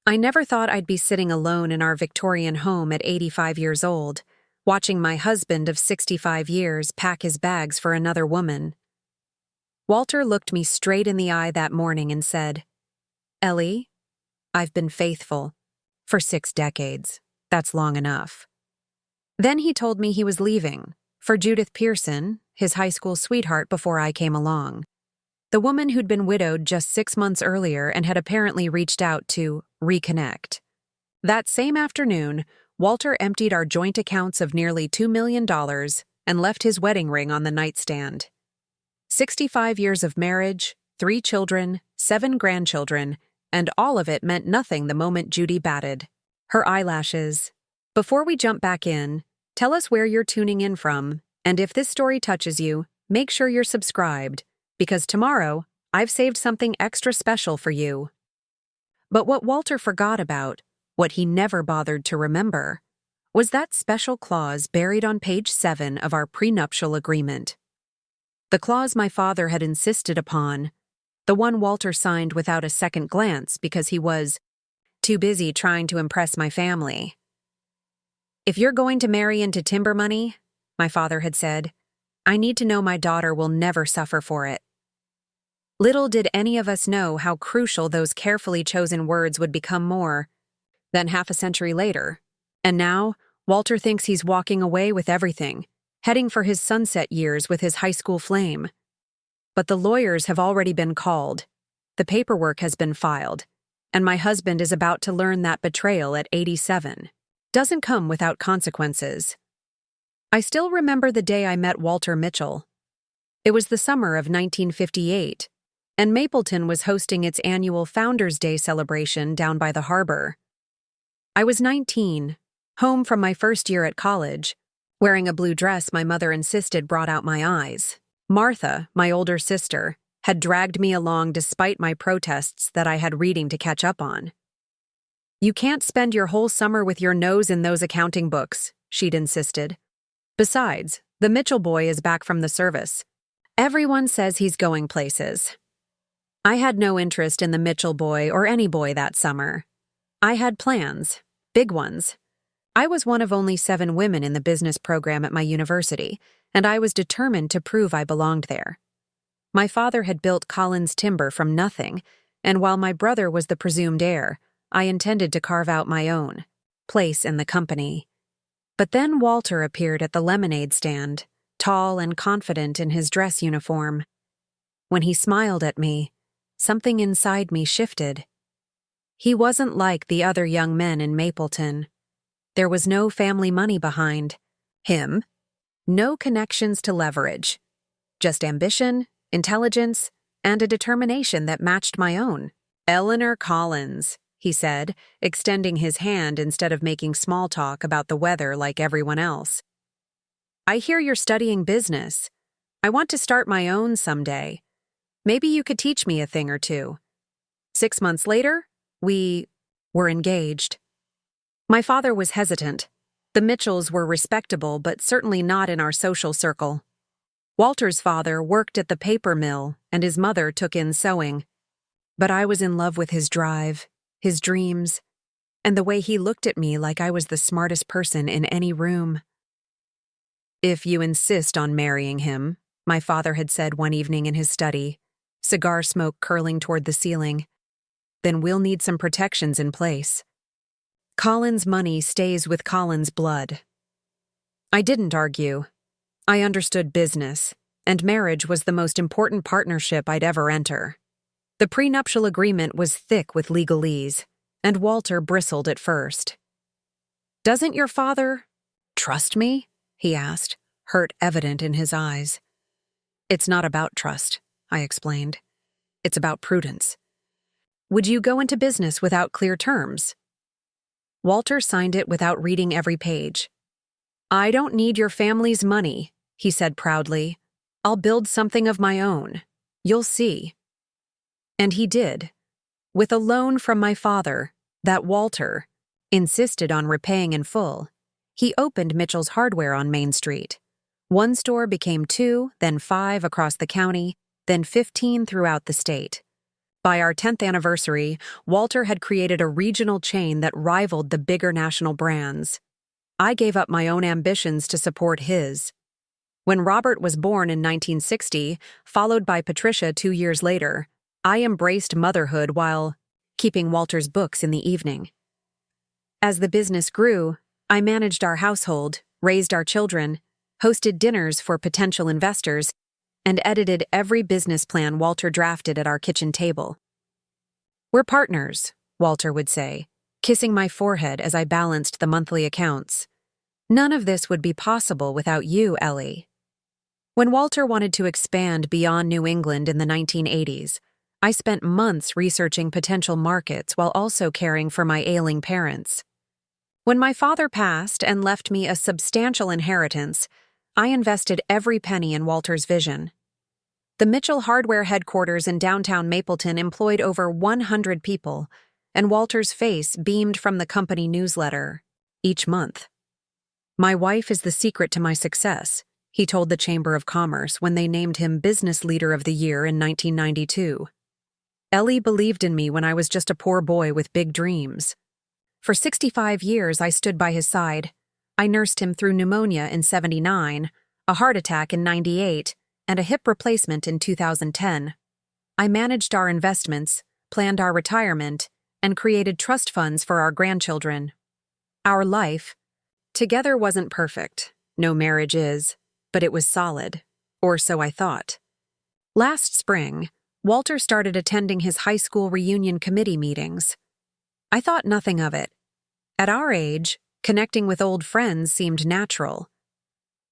I never thought I'd be sitting alone in our Victorian home at 85 years old, watching my husband of 65 years pack his bags for another woman. Walter looked me straight in the eye that morning and said, "Ellie, I've been faithful. For 6 decades. That's long enough." Then he told me he was leaving, for Judith Pearson, his high school sweetheart before I came along. The woman who'd been widowed just 6 months earlier and had apparently reached out to reconnect. That same afternoon, Walter emptied our joint accounts of nearly $2 million and left his wedding ring on the nightstand. 65 years of marriage, 3 children, 7 grandchildren, and all of it meant nothing the moment Judy batted. Her eyelashes. Before we jump back in, tell us where you're tuning in from, and if this story touches you, make sure you're subscribed, because tomorrow, I've saved something extra special for you. But what Walter forgot about, what he never bothered to remember, was that special clause buried on page 7 of our prenuptial agreement. The clause my father had insisted upon, the one Walter signed without a second glance because he was too busy trying to impress my family. "If you're going to marry into timber money," my father had said, "I need to know my daughter will never suffer for it." Little did any of us know how crucial those carefully chosen words would become more than half a century later. And now, Walter thinks he's walking away with everything, heading for his sunset years with his high school flame. But the lawyers have already been called, the paperwork has been filed, and my husband is about to learn that betrayal at 87 doesn't come without consequences. I still remember the day I met Walter Mitchell. It was the summer of 1958, and Mapleton was hosting its annual Founders' Day celebration down by the harbor. I was 19, home from my first year at college, wearing a blue dress my mother insisted brought out my eyes. Martha, my older sister, had dragged me along despite my protests that I had reading to catch up on. "You can't spend your whole summer with your nose in those accounting books," she'd insisted. "Besides, the Mitchell boy is back from the service. Everyone says he's going places." I had no interest in the Mitchell boy or any boy that summer. I had plans, big ones. I was one of only 7 women in the business program at my university, and I was determined to prove I belonged there. My father had built Collins Timber from nothing, and while my brother was the presumed heir, I intended to carve out my own place in the company. But then Walter appeared at the lemonade stand, tall and confident in his dress uniform. When he smiled at me, something inside me shifted. He wasn't like the other young men in Mapleton. There was no family money behind him, no connections to leverage, just ambition, intelligence, and a determination that matched my own. "Eleanor Collins," he said, extending his hand instead of making small talk about the weather like everyone else. "I hear you're studying business. I want to start my own someday. Maybe you could teach me a thing or two." 6 months later, we were engaged. My father was hesitant. The Mitchells were respectable, but certainly not in our social circle. Walter's father worked at the paper mill, and his mother took in sewing. But I was in love with his drive, his dreams, and the way he looked at me like I was the smartest person in any room. "If you insist on marrying him," my father had said one evening in his study, cigar smoke curling toward the ceiling, "then we'll need some protections in place. Collins' money stays with Collins' blood." I didn't argue. I understood business, and marriage was the most important partnership I'd ever enter. The prenuptial agreement was thick with legalese, and Walter bristled at first. "Doesn't your father trust me?" he asked, hurt evident in his eyes. "It's not about trust," I explained. "It's about prudence. Would you go into business without clear terms?" Walter signed it without reading every page. "I don't need your family's money," he said proudly. "I'll build something of my own. You'll see." And he did. With a loan from my father, that Walter insisted on repaying in full, he opened Mitchell's Hardware on Main Street. 1 store became 2, then 5 across the county, then 15 throughout the state. By our 10th anniversary, Walter had created a regional chain that rivaled the bigger national brands. I gave up my own ambitions to support his. When Robert was born in 1960, followed by Patricia 2 years later, I embraced motherhood while keeping Walter's books in the evening. As the business grew, I managed our household, raised our children, hosted dinners for potential investors, and edited every business plan Walter drafted at our kitchen table. "We're partners," Walter would say, kissing my forehead as I balanced the monthly accounts. "None of this would be possible without you, Ellie." When Walter wanted to expand beyond New England in the 1980s, I spent months researching potential markets while also caring for my ailing parents. When my father passed and left me a substantial inheritance, I invested every penny in Walter's vision. The Mitchell Hardware headquarters in downtown Mapleton employed over 100 people, and Walter's face beamed from the company newsletter each month. "My wife is the secret to my success," he told the Chamber of Commerce when they named him Business Leader of the Year in 1992. "Ellie believed in me when I was just a poor boy with big dreams. For 65 years, I stood by his side. I nursed him through pneumonia in '79, a heart attack in '98, and a hip replacement in 2010. I managed our investments, planned our retirement, and created trust funds for our grandchildren. Our life together wasn't perfect. No marriage is, but it was solid, or so I thought." Last spring, Walter started attending his high school reunion committee meetings. I thought nothing of it. At our age, connecting with old friends seemed natural.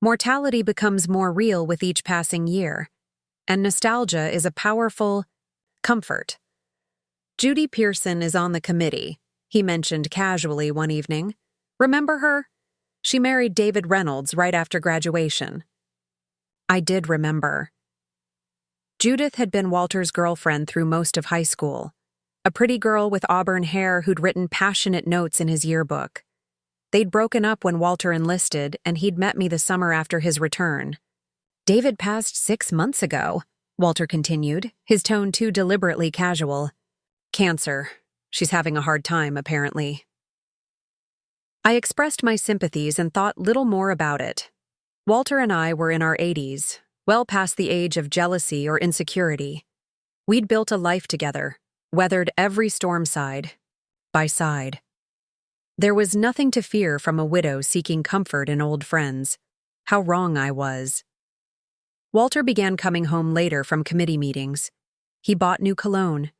Mortality becomes more real with each passing year, and nostalgia is a powerful comfort. "Judy Pearson is on the committee," he mentioned casually one evening. "Remember her? She married David Reynolds right after graduation." I did remember. Judith had been Walter's girlfriend through most of high school, a pretty girl with auburn hair who'd written passionate notes in his yearbook. They'd broken up when Walter enlisted, and he'd met me the summer after his return. "David passed 6 months ago," Walter continued, his tone too deliberately casual. "Cancer. She's having a hard time, apparently." I expressed my sympathies and thought little more about it. Walter and I were in our 80s, well past the age of jealousy or insecurity. We'd built a life together, weathered every storm side by side. There was nothing to fear from a widow seeking comfort in old friends. How wrong I was. Walter began coming home later from committee meetings. He bought new cologne.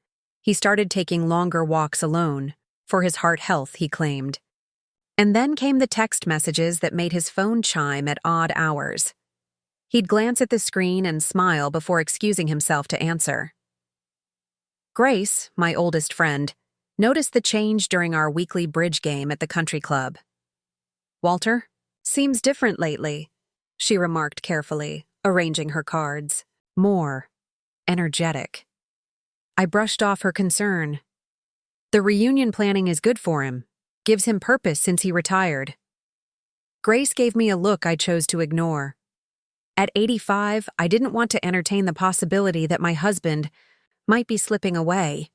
He started taking longer walks alone, for his heart health, he claimed. And then came the text messages that made his phone chime at odd hours. He'd glance at the screen and smile before excusing himself to answer. Grace, my oldest friend, noticed the change during our weekly bridge game at the country club. "Walter, seems different lately," she remarked carefully, arranging her cards. "More energetic." I brushed off her concern. "The reunion planning is good for him. Gives him purpose since he retired." Grace gave me a look I chose to ignore. At 85, I didn't want to entertain the possibility that my husband might be slipping away.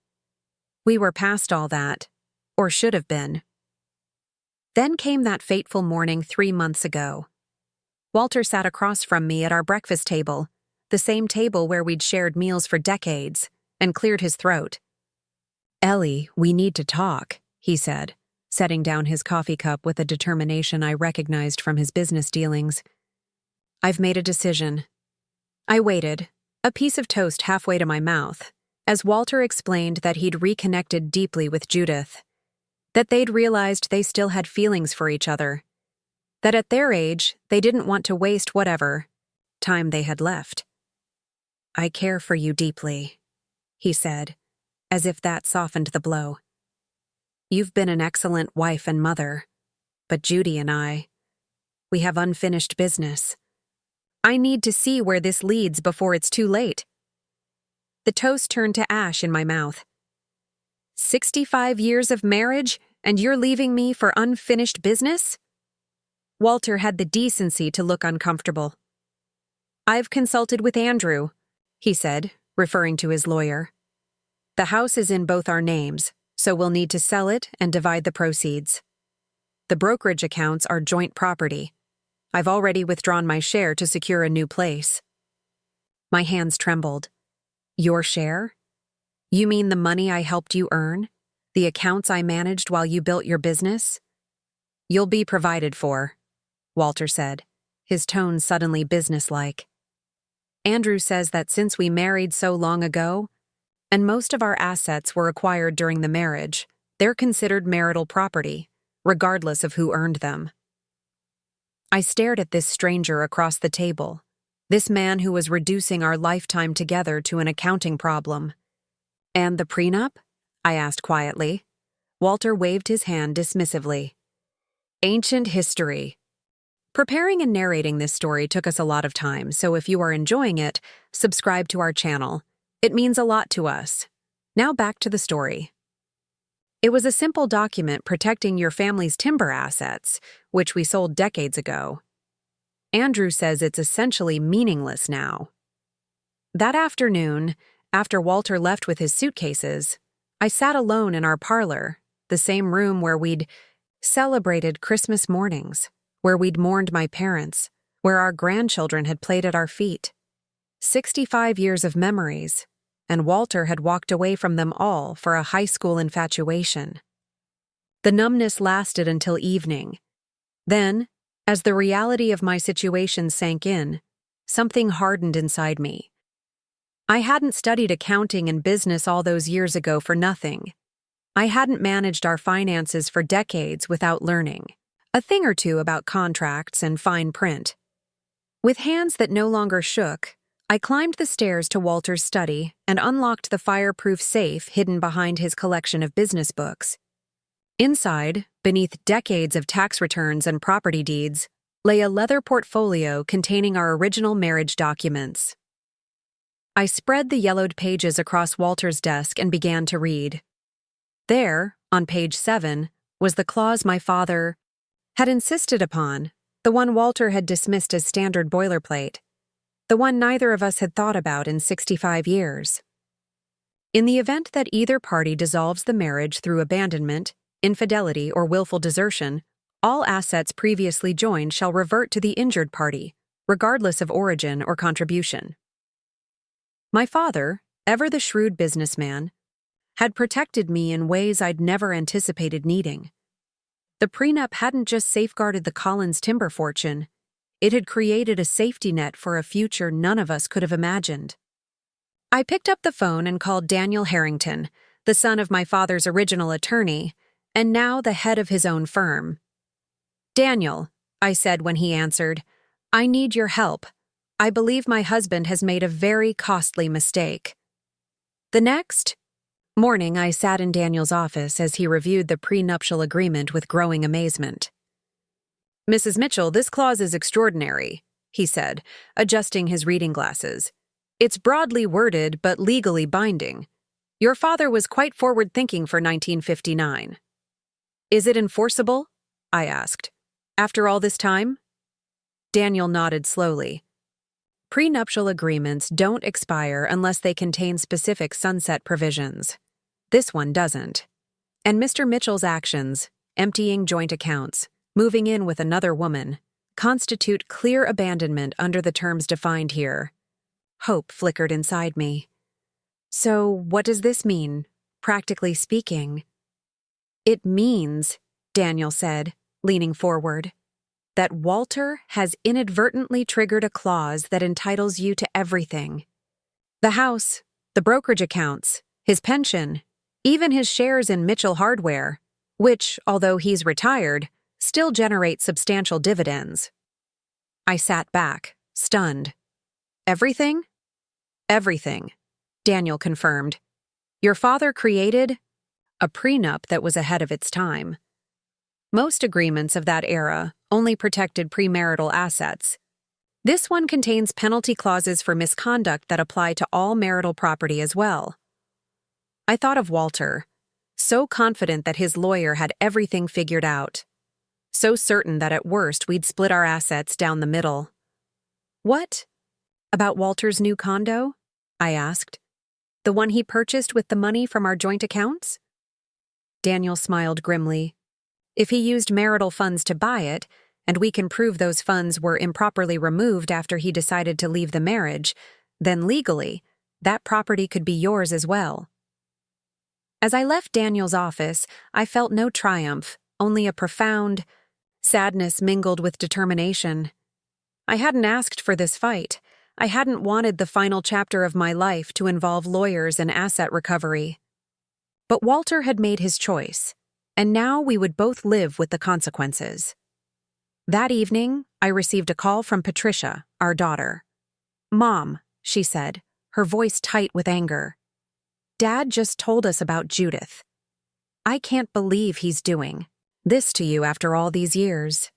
We were past all that, or should have been. Then came that fateful morning 3 months ago. Walter sat across from me at our breakfast table, the same table where we'd shared meals for decades, and cleared his throat. "Ellie, we need to talk," he said, setting down his coffee cup with a determination I recognized from his business dealings. "I've made a decision." I waited, a piece of toast halfway to my mouth, as Walter explained that he'd reconnected deeply with Judith, that they'd realized they still had feelings for each other, that at their age they didn't want to waste whatever time they had left. "I care for you deeply," he said, as if that softened the blow. "You've been an excellent wife and mother, but Judy and we have unfinished business. I need to see where this leads before it's too late." The toast turned to ash in my mouth. 65 years of marriage, and you're leaving me for unfinished business? Walter had the decency to look uncomfortable. "I've consulted with Andrew," he said, referring to his lawyer. The house is in both our names, so we'll need to sell it and divide the proceeds. The brokerage accounts are joint property. I've already withdrawn my share to secure a new place. My hands trembled. Your share? You mean the money I helped you earn? The accounts I managed while you built your business? You'll be provided for, Walter said, his tone suddenly businesslike. Andrew says that since we married so long ago, and most of our assets were acquired during the marriage, they're considered marital property, regardless of who earned them. I stared at this stranger across the table, this man who was reducing our lifetime together to an accounting problem. And the prenup? I asked quietly. Walter waved his hand dismissively. Ancient history. Preparing and narrating this story took us a lot of time, so if you are enjoying it, subscribe to our channel. It means a lot to us. Now back to the story. It was a simple document protecting your family's timber assets, which we sold decades ago. Andrew says it's essentially meaningless now. That afternoon, after Walter left with his suitcases, I sat alone in our parlor, the same room where we'd celebrated Christmas mornings, where we'd mourned my parents, where our grandchildren had played at our feet. 65 years of memories, and Walter had walked away from them all for a high school infatuation. The numbness lasted until evening. Then, as the reality of my situation sank in, something hardened inside me. I hadn't studied accounting and business all those years ago for nothing. I hadn't managed our finances for decades without learning a thing or two about contracts and fine print. With hands that no longer shook, I climbed the stairs to Walter's study and unlocked the fireproof safe hidden behind his collection of business books. Inside, beneath decades of tax returns and property deeds, lay a leather portfolio containing our original marriage documents. I spread the yellowed pages across Walter's desk and began to read. There, on page 7, was the clause my father had insisted upon, the one Walter had dismissed as standard boilerplate, the one neither of us had thought about in 65 years. In the event that either party dissolves the marriage through abandonment, infidelity, or willful desertion, all assets previously joined shall revert to the injured party, regardless of origin or contribution. My father, ever the shrewd businessman, had protected me in ways I'd never anticipated needing. The prenup hadn't just safeguarded the Collins timber fortune, it had created a safety net for a future none of us could have imagined. I picked up the phone and called Daniel Harrington, the son of my father's original attorney, and now the head of his own firm. Daniel, I said when he answered, I need your help. I believe my husband has made a very costly mistake. The next morning, I sat in Daniel's office as he reviewed the prenuptial agreement with growing amazement. Mrs. Mitchell, this clause is extraordinary, he said, adjusting his reading glasses. It's broadly worded but legally binding. Your father was quite forward-thinking for 1959. Is it enforceable? I asked. After all this time? Daniel nodded slowly. Prenuptial agreements don't expire unless they contain specific sunset provisions. This one doesn't. And Mr. Mitchell's actions, emptying joint accounts, moving in with another woman, constitute clear abandonment under the terms defined here. Hope flickered inside me. So what does this mean, practically speaking? It means, Daniel said, leaning forward, that Walter has inadvertently triggered a clause that entitles you to everything. The house, the brokerage accounts, his pension, even his shares in Mitchell Hardware, which, although he's retired, still generate substantial dividends. I sat back, stunned. Everything? Everything, Daniel confirmed. Your father created a prenup that was ahead of its time. Most agreements of that era only protected premarital assets. This one contains penalty clauses for misconduct that apply to all marital property as well. I thought of Walter, so confident that his lawyer had everything figured out, so certain that at worst we'd split our assets down the middle. What? About Walter's new condo? I asked. The one he purchased with the money from our joint accounts? Daniel smiled grimly. If he used marital funds to buy it, and we can prove those funds were improperly removed after he decided to leave the marriage, then legally, that property could be yours as well. As I left Daniel's office, I felt no triumph, only a profound sadness mingled with determination. I hadn't asked for this fight. I hadn't wanted the final chapter of my life to involve lawyers and asset recovery. But Walter had made his choice, and now we would both live with the consequences. That evening, I received a call from Patricia, our daughter. "Mom," she said, her voice tight with anger. "Dad just told us about Judith. I can't believe he's doing this to you after all these years."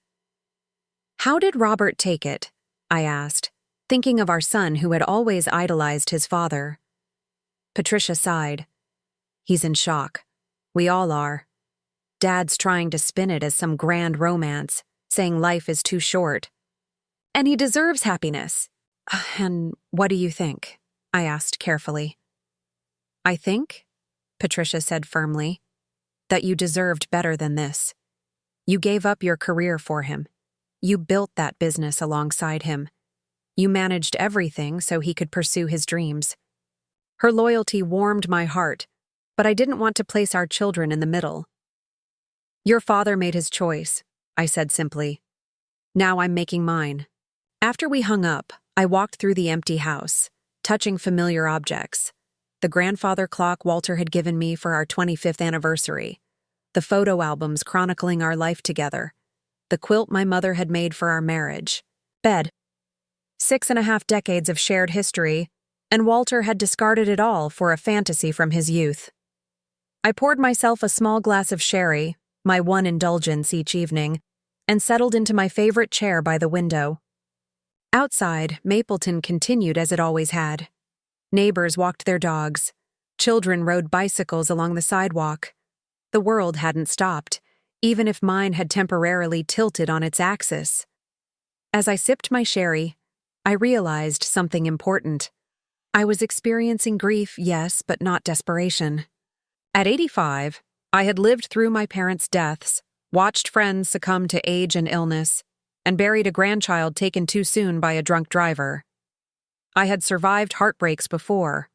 "How did Robert take it?" I asked, thinking of our son who had always idolized his father. Patricia sighed. "He's in shock. We all are. Dad's trying to spin it as some grand romance, saying life is too short. And he deserves happiness." "And what do you think?" I asked carefully. "I think," Patricia said firmly, "that you deserved better than this. You gave up your career for him. You built that business alongside him. You managed everything so he could pursue his dreams." Her loyalty warmed my heart, but I didn't want to place our children in the middle. "Your father made his choice," I said simply. "Now I'm making mine." After we hung up, I walked through the empty house, touching familiar objects. The grandfather clock Walter had given me for our 25th anniversary, the photo albums chronicling our life together, the quilt my mother had made for our marriage, bed. 6.5 decades of shared history, and Walter had discarded it all for a fantasy from his youth. I poured myself a small glass of sherry, my one indulgence each evening, and settled into my favorite chair by the window. Outside, Mapleton continued as it always had. Neighbors walked their dogs. Children rode bicycles along the sidewalk. The world hadn't stopped, even if mine had temporarily tilted on its axis. As I sipped my sherry, I realized something important. I was experiencing grief, yes, but not desperation. At 85, I had lived through my parents' deaths, watched friends succumb to age and illness, and buried a grandchild taken too soon by a drunk driver. I had survived heartbreaks before.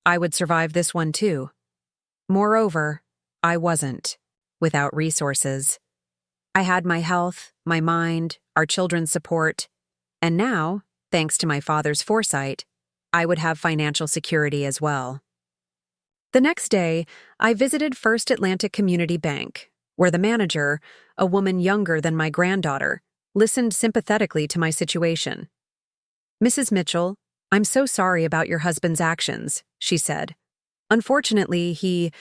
I would survive this one too. Moreover, I wasn't without resources. I had my health, my mind, our children's support, and now, thanks to my father's foresight, I would have financial security as well. The next day, I visited First Atlantic Community Bank, where the manager, a woman younger than my granddaughter, listened sympathetically to my situation. "Mrs. Mitchell, I'm so sorry about your husband's actions," she said. "Unfortunately, he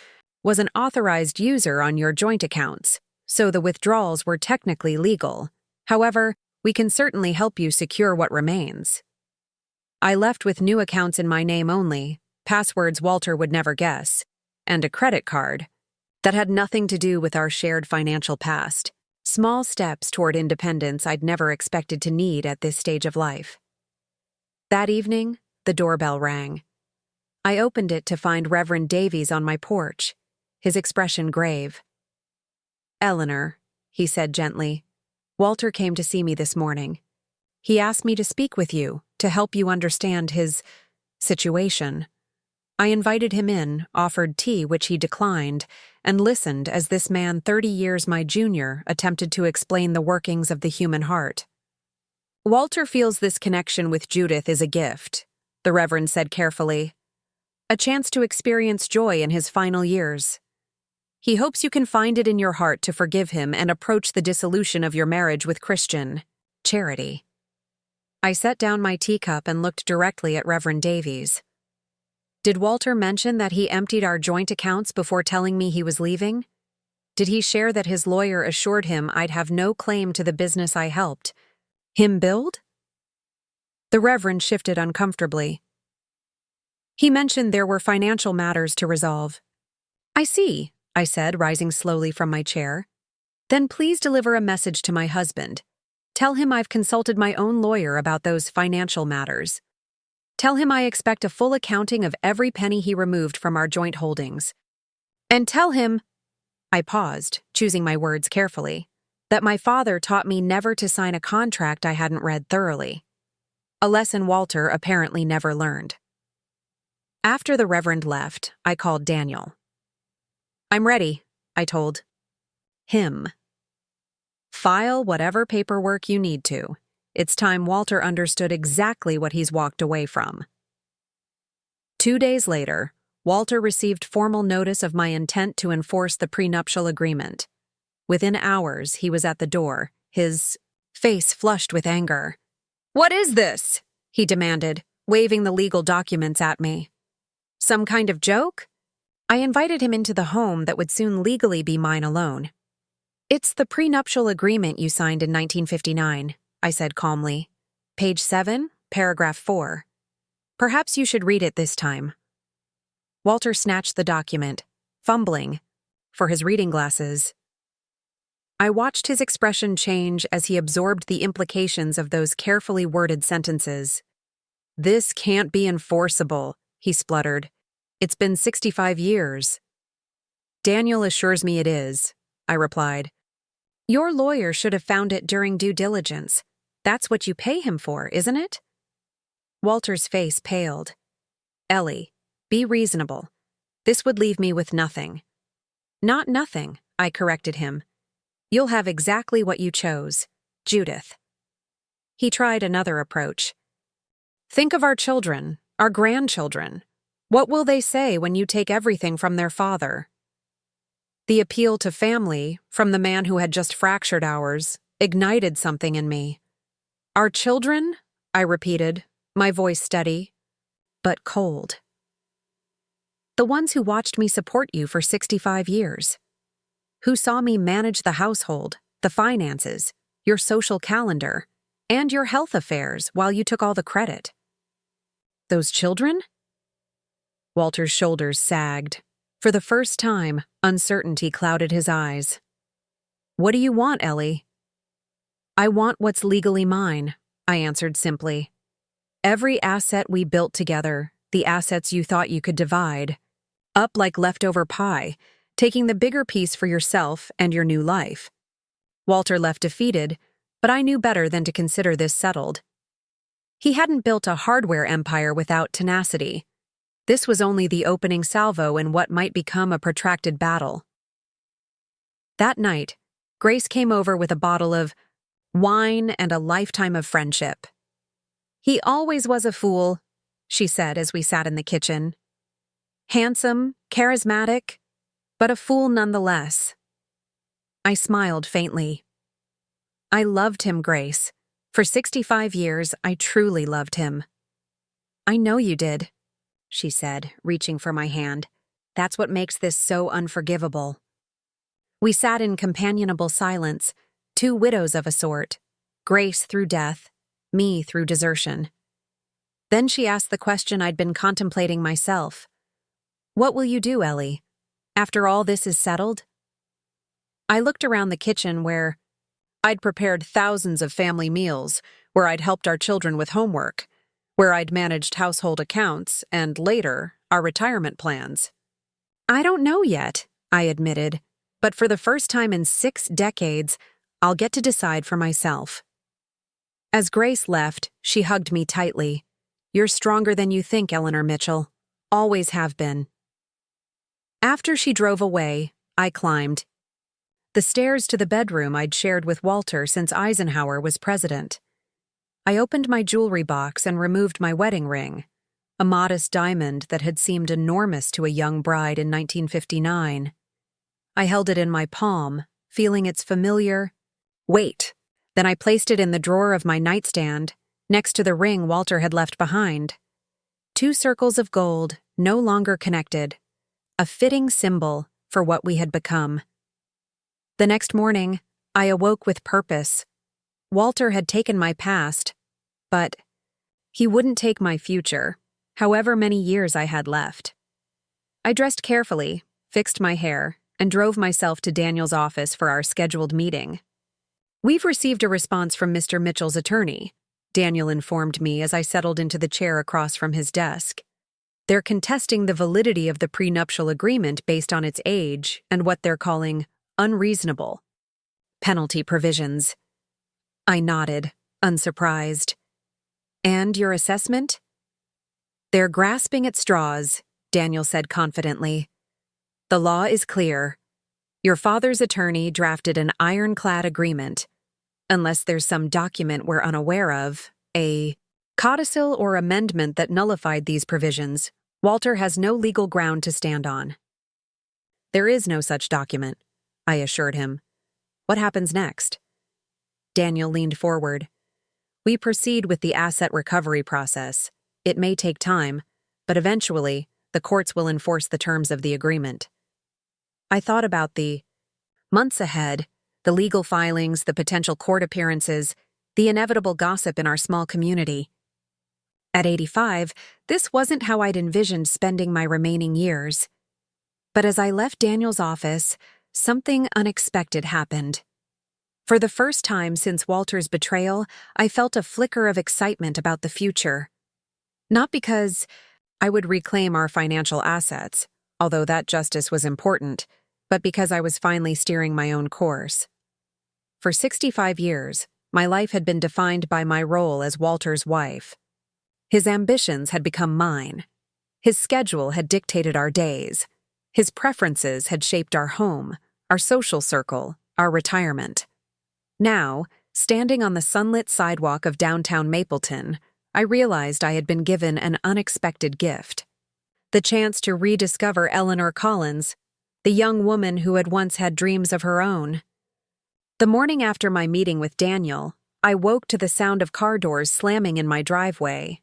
was an authorized user on your joint accounts, so the withdrawals were technically legal. However, we can certainly help you secure what remains." I left with new accounts in my name only, passwords Walter would never guess, and a credit card that had nothing to do with our shared financial past. Small steps toward independence I'd never expected to need at this stage of life. That evening, the doorbell rang. I opened it to find Reverend Davies on my porch, his expression grave. "Eleanor," he said gently, "Walter came to see me this morning. He asked me to speak with you, to help you understand his situation." I invited him in, offered tea which he declined, and listened as this man 30 years my junior attempted to explain the workings of the human heart. "Walter feels this connection with Judith is a gift," the Reverend said carefully. "A chance to experience joy in his final years. He hopes you can find it in your heart to forgive him and approach the dissolution of your marriage with Christian charity." I set down my teacup and looked directly at Reverend Davies. "Did Walter mention that he emptied our joint accounts before telling me he was leaving? Did he share that his lawyer assured him I'd have no claim to the business I helped him build?" The Reverend shifted uncomfortably. "He mentioned there were financial matters to resolve." "I see," I said, rising slowly from my chair. "Then please deliver a message to my husband. Tell him I've consulted my own lawyer about those financial matters." Tell him I expect a full accounting of every penny he removed from our joint holdings. And tell him," I paused, choosing my words carefully, "that my father taught me never to sign a contract I hadn't read thoroughly. A lesson Walter apparently never learned." After the Reverend left, I called Daniel. "I'm ready," I told him. "File whatever paperwork you need to. It's time Walter understood exactly what he's walked away from." 2 days later, Walter received formal notice of my intent to enforce the prenuptial agreement. Within hours, he was at the door, his face flushed with anger. "What is this?" he demanded, waving the legal documents at me. "Some kind of joke?" I invited him into the home that would soon legally be mine alone. "It's the prenuptial agreement you signed in 1959, I said calmly. "Page 7, paragraph 4. Perhaps you should read it this time." Walter snatched the document, fumbling for his reading glasses. I watched his expression change as he absorbed the implications of those carefully worded sentences. "This can't be enforceable," he spluttered. "It's been 65 years. "Daniel assures me it is," I replied. "Your lawyer should have found it during due diligence. That's what you pay him for, isn't it?" Walter's face paled. "Ellie, be reasonable. This would leave me with nothing." "Not nothing," I corrected him. "You'll have exactly what you chose, Judith." He tried another approach. "Think of our children, our grandchildren. What will they say when you take everything from their father?" The appeal to family, from the man who had just fractured ours, ignited something in me. "Our children?" I repeated, my voice steady, but cold. "The ones who watched me support you for 65 years. Who saw me manage the household, the finances, your social calendar, and your health affairs while you took all the credit. Those children?" Walter's shoulders sagged. For the first time, uncertainty clouded his eyes. "What do you want, Ellie?" "I want what's legally mine," I answered simply. "Every asset we built together, the assets you thought you could divide, up like leftover pie, taking the bigger piece for yourself and your new life." Walter left defeated, but I knew better than to consider this settled. He hadn't built a hardware empire without tenacity. This was only the opening salvo in what might become a protracted battle. That night, Grace came over with a bottle of wine and a lifetime of friendship. "He always was a fool," she said as we sat in the kitchen. "Handsome, charismatic, but a fool nonetheless." I smiled faintly. "I loved him, Grace. For 65 years, I truly loved him." "I know you did," she said, reaching for my hand. "That's what makes this so unforgivable." We sat in companionable silence, two widows of a sort, Grace through death, me through desertion. Then she asked the question I'd been contemplating myself. "What will you do, Ellie, after all this is settled?" I looked around the kitchen where I'd prepared thousands of family meals, where I'd helped our children with homework, where I'd managed household accounts and, later, our retirement plans. "I don't know yet," I admitted, "but for the first time in 6 decades, I'll get to decide for myself." As Grace left, she hugged me tightly. "You're stronger than you think, Eleanor Mitchell. Always have been." After she drove away, I climbed the stairs to the bedroom I'd shared with Walter since Eisenhower was president. I opened my jewelry box and removed my wedding ring, a modest diamond that had seemed enormous to a young bride in 1959. I held it in my palm, feeling its familiar weight. Then I placed it in the drawer of my nightstand, next to the ring Walter had left behind. 2 circles of gold, no longer connected, a fitting symbol for what we had become. The next morning, I awoke with purpose. Walter had taken my past, but he wouldn't take my future, however many years I had left. I dressed carefully, fixed my hair, and drove myself to Daniel's office for our scheduled meeting. "We've received a response from Mr. Mitchell's attorney," Daniel informed me as I settled into the chair across from his desk. They're contesting the validity of the prenuptial agreement based on its age and what they're calling unreasonable penalty provisions. I nodded, unsurprised. And your assessment? They're grasping at straws, Daniel said confidently. The law is clear. Your father's attorney drafted an ironclad agreement. Unless there's some document we're unaware of, a codicil or amendment that nullified these provisions, Walter has no legal ground to stand on. There is no such document, I assured him. What happens next? Daniel leaned forward. We proceed with the asset recovery process. It may take time, but eventually, the courts will enforce the terms of the agreement. I thought about the months ahead, the legal filings, the potential court appearances, the inevitable gossip in our small community. At 85, this wasn't how I'd envisioned spending my remaining years. But as I left Daniel's office, something unexpected happened. For the first time since Walter's betrayal, I felt a flicker of excitement about the future. Not because I would reclaim our financial assets, although that justice was important, but because I was finally steering my own course. For 65 years, my life had been defined by my role as Walter's wife. His ambitions had become mine. His schedule had dictated our days. His preferences had shaped our home, our social circle, our retirement. Now, standing on the sunlit sidewalk of downtown Mapleton, I realized I had been given an unexpected gift. The chance to rediscover Eleanor Collins, the young woman who had once had dreams of her own. The morning after my meeting with Daniel, I woke to the sound of car doors slamming in my driveway.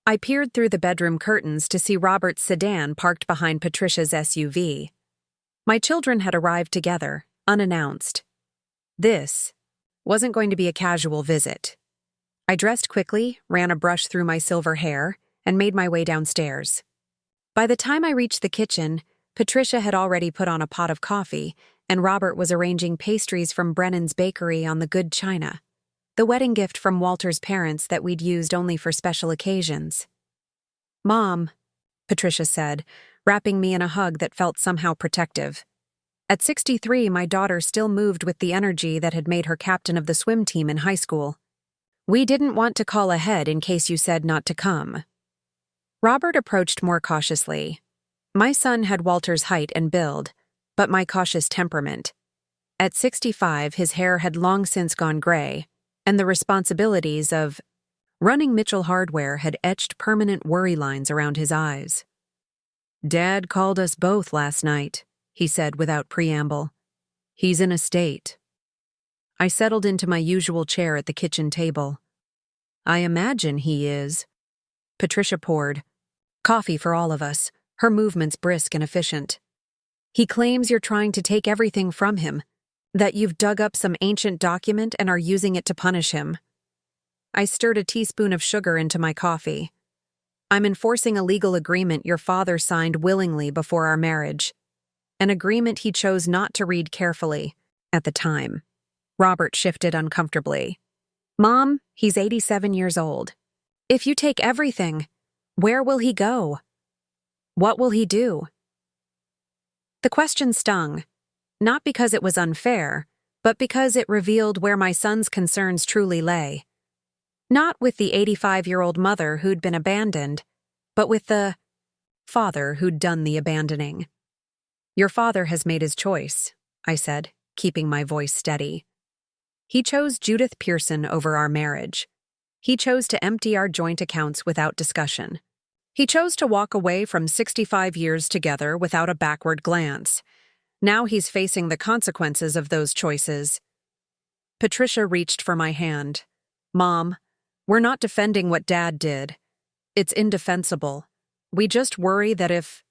I peered through the bedroom curtains to see Robert's sedan parked behind Patricia's SUV. My children had arrived together, unannounced. This wasn't going to be a casual visit. I dressed quickly, ran a brush through my silver hair, and made my way downstairs. By the time I reached the kitchen, Patricia had already put on a pot of coffee, and Robert was arranging pastries from Brennan's bakery on the good china, the wedding gift from Walter's parents that we'd used only for special occasions. "Mom," Patricia said, wrapping me in a hug that felt somehow protective. At 63, my daughter still moved with the energy that had made her captain of the swim team in high school. "We didn't want to call ahead in case you said not to come." Robert approached more cautiously. My son had Walter's height and build, but my cautious temperament. At 65, his hair had long since gone gray, and the responsibilities of running Mitchell Hardware had etched permanent worry lines around his eyes. "Dad called us both last night," he said without preamble. "He's in a state." I settled into my usual chair at the kitchen table. "I imagine he is." Patricia poured coffee for all of us, her movements brisk and efficient. "He claims you're trying to take everything from him, that you've dug up some ancient document and are using it to punish him." I stirred a teaspoon of sugar into my coffee. "I'm enforcing a legal agreement your father signed willingly before our marriage. An agreement he chose not to read carefully at the time." Robert shifted uncomfortably. "Mom, he's 87 years old. If you take everything, where will he go? What will he do?" The question stung, not because it was unfair, but because it revealed where my son's concerns truly lay. Not with the 85-year-old mother who'd been abandoned, but with the father who'd done the abandoning. "Your father has made his choice," I said, keeping my voice steady. "He chose Judith Pearson over our marriage. He chose to empty our joint accounts without discussion. He chose to walk away from 65 years together without a backward glance. Now he's facing the consequences of those choices." Patricia reached for my hand. "Mom, we're not defending what Dad did. It's indefensible. We just worry that if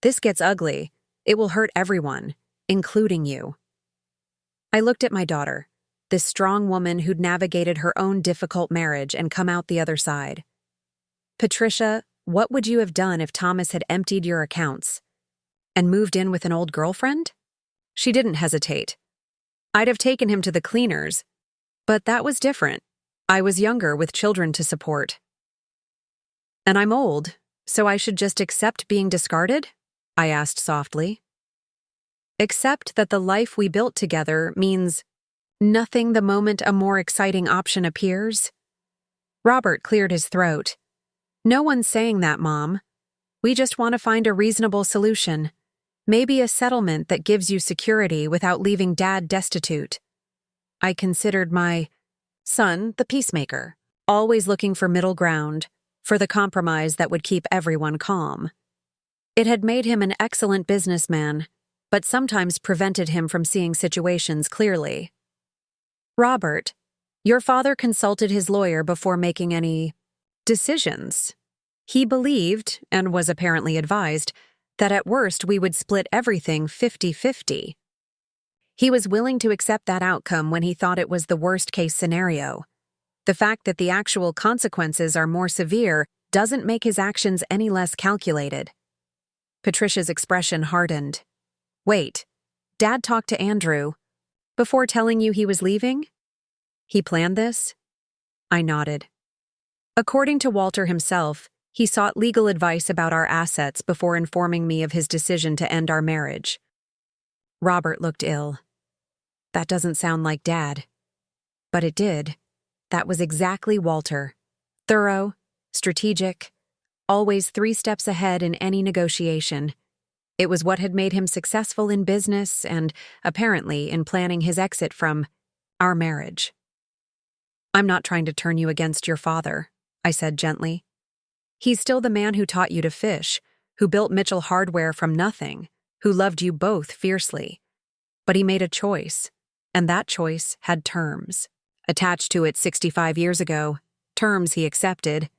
this gets ugly, it will hurt everyone, including you." I looked at my daughter, this strong woman who'd navigated her own difficult marriage and come out the other side. "Patricia, what would you have done if Thomas had emptied your accounts and moved in with an old girlfriend?" She didn't hesitate. "I'd have taken him to the cleaners, but that was different. I was younger with children to support. And I'm old, so I should just accept being discarded? I asked softly. Accept that the life we built together means nothing the moment a more exciting option appears? Robert cleared his throat. No one's saying that, Mom. We just want to find a reasonable solution. Maybe a settlement that gives you security without leaving Dad destitute. I considered my son the peacemaker, always looking for middle ground, for the compromise that would keep everyone calm. It had made him an excellent businessman, but sometimes prevented him from seeing situations clearly. Robert, your father consulted his lawyer before making any decisions. He believed, and was apparently advised, that at worst we would split everything 50-50. He was willing to accept that outcome when he thought it was the worst-case scenario. The fact that the actual consequences are more severe doesn't make his actions any less calculated. Patricia's expression hardened. Wait, Dad talked to Andrew before telling you he was leaving? He planned this? I nodded. According to Walter himself, he sought legal advice about our assets before informing me of his decision to end our marriage. Robert looked ill. That doesn't sound like Dad. But it did. That was exactly Walter. Thorough, strategic, always 3 steps ahead in any negotiation. It was what had made him successful in business and, apparently, in planning his exit from our marriage. I'm not trying to turn you against your father, I said gently. He's still the man who taught you to fish, who built Mitchell Hardware from nothing, who loved you both fiercely. But he made a choice, and that choice had terms. Attached to it 65 years ago, terms he accepted.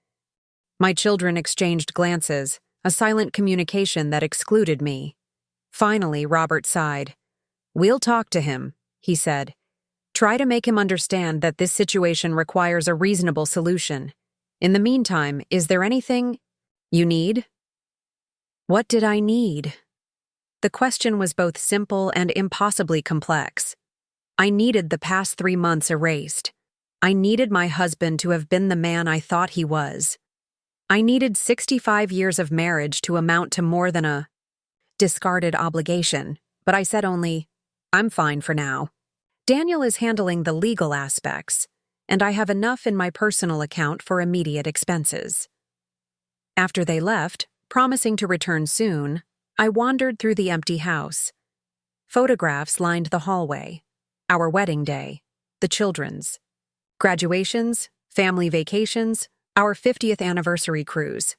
My children exchanged glances, a silent communication that excluded me. Finally, Robert sighed. We'll talk to him, he said. Try to make him understand that this situation requires a reasonable solution. In the meantime, is there anything you need? What did I need? The question was both simple and impossibly complex. I needed the past 3 months erased. I needed my husband to have been the man I thought he was. I needed 65 years of marriage to amount to more than a discarded obligation, but I said only, I'm fine for now. Daniel is handling the legal aspects, and I have enough in my personal account for immediate expenses. After they left, promising to return soon, I wandered through the empty house. Photographs lined the hallway. Our wedding day, the children's, graduations, family vacations, our 50th anniversary cruise.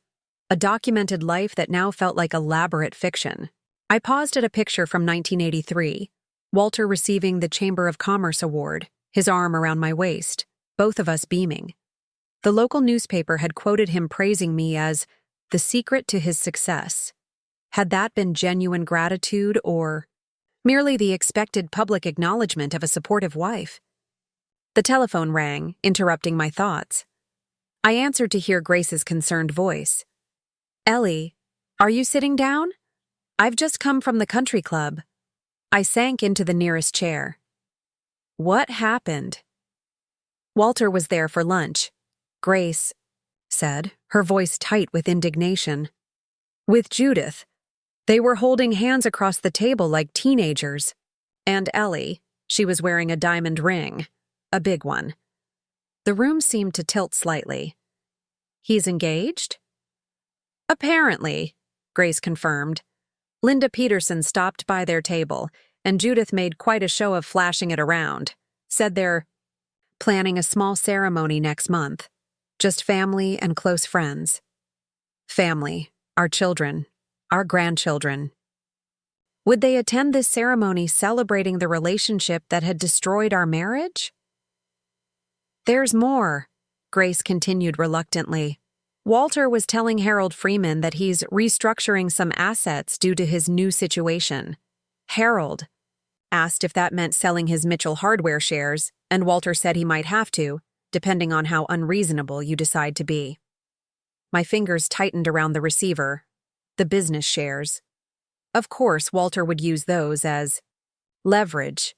A documented life that now felt like elaborate fiction. I paused at a picture from 1983, Walter receiving the Chamber of Commerce Award, his arm around my waist, both of us beaming. The local newspaper had quoted him praising me as the secret to his success. Had that been genuine gratitude or merely the expected public acknowledgement of a supportive wife? The telephone rang, interrupting my thoughts. I answered to hear Grace's concerned voice. Ellie, are you sitting down? I've just come from the country club. I sank into the nearest chair. What happened? Walter was there for lunch. Grace said, her voice tight with indignation. With Judith. They were holding hands across the table like teenagers. And Ellie, she was wearing a diamond ring, a big one. The room seemed to tilt slightly. He's engaged? Apparently, Grace confirmed. Linda Peterson stopped by their table, and Judith made quite a show of flashing it around. Said they're planning a small ceremony next month. Just family and close friends. Family, our children, our grandchildren. Would they attend this ceremony celebrating the relationship that had destroyed our marriage? There's more, Grace continued reluctantly. Walter was telling Harold Freeman that he's restructuring some assets due to his new situation. Harold asked if that meant selling his Mitchell Hardware shares, and Walter said he might have to, depending on how unreasonable you decide to be. My fingers tightened around the receiver, the business shares. Of course, Walter would use those as leverage.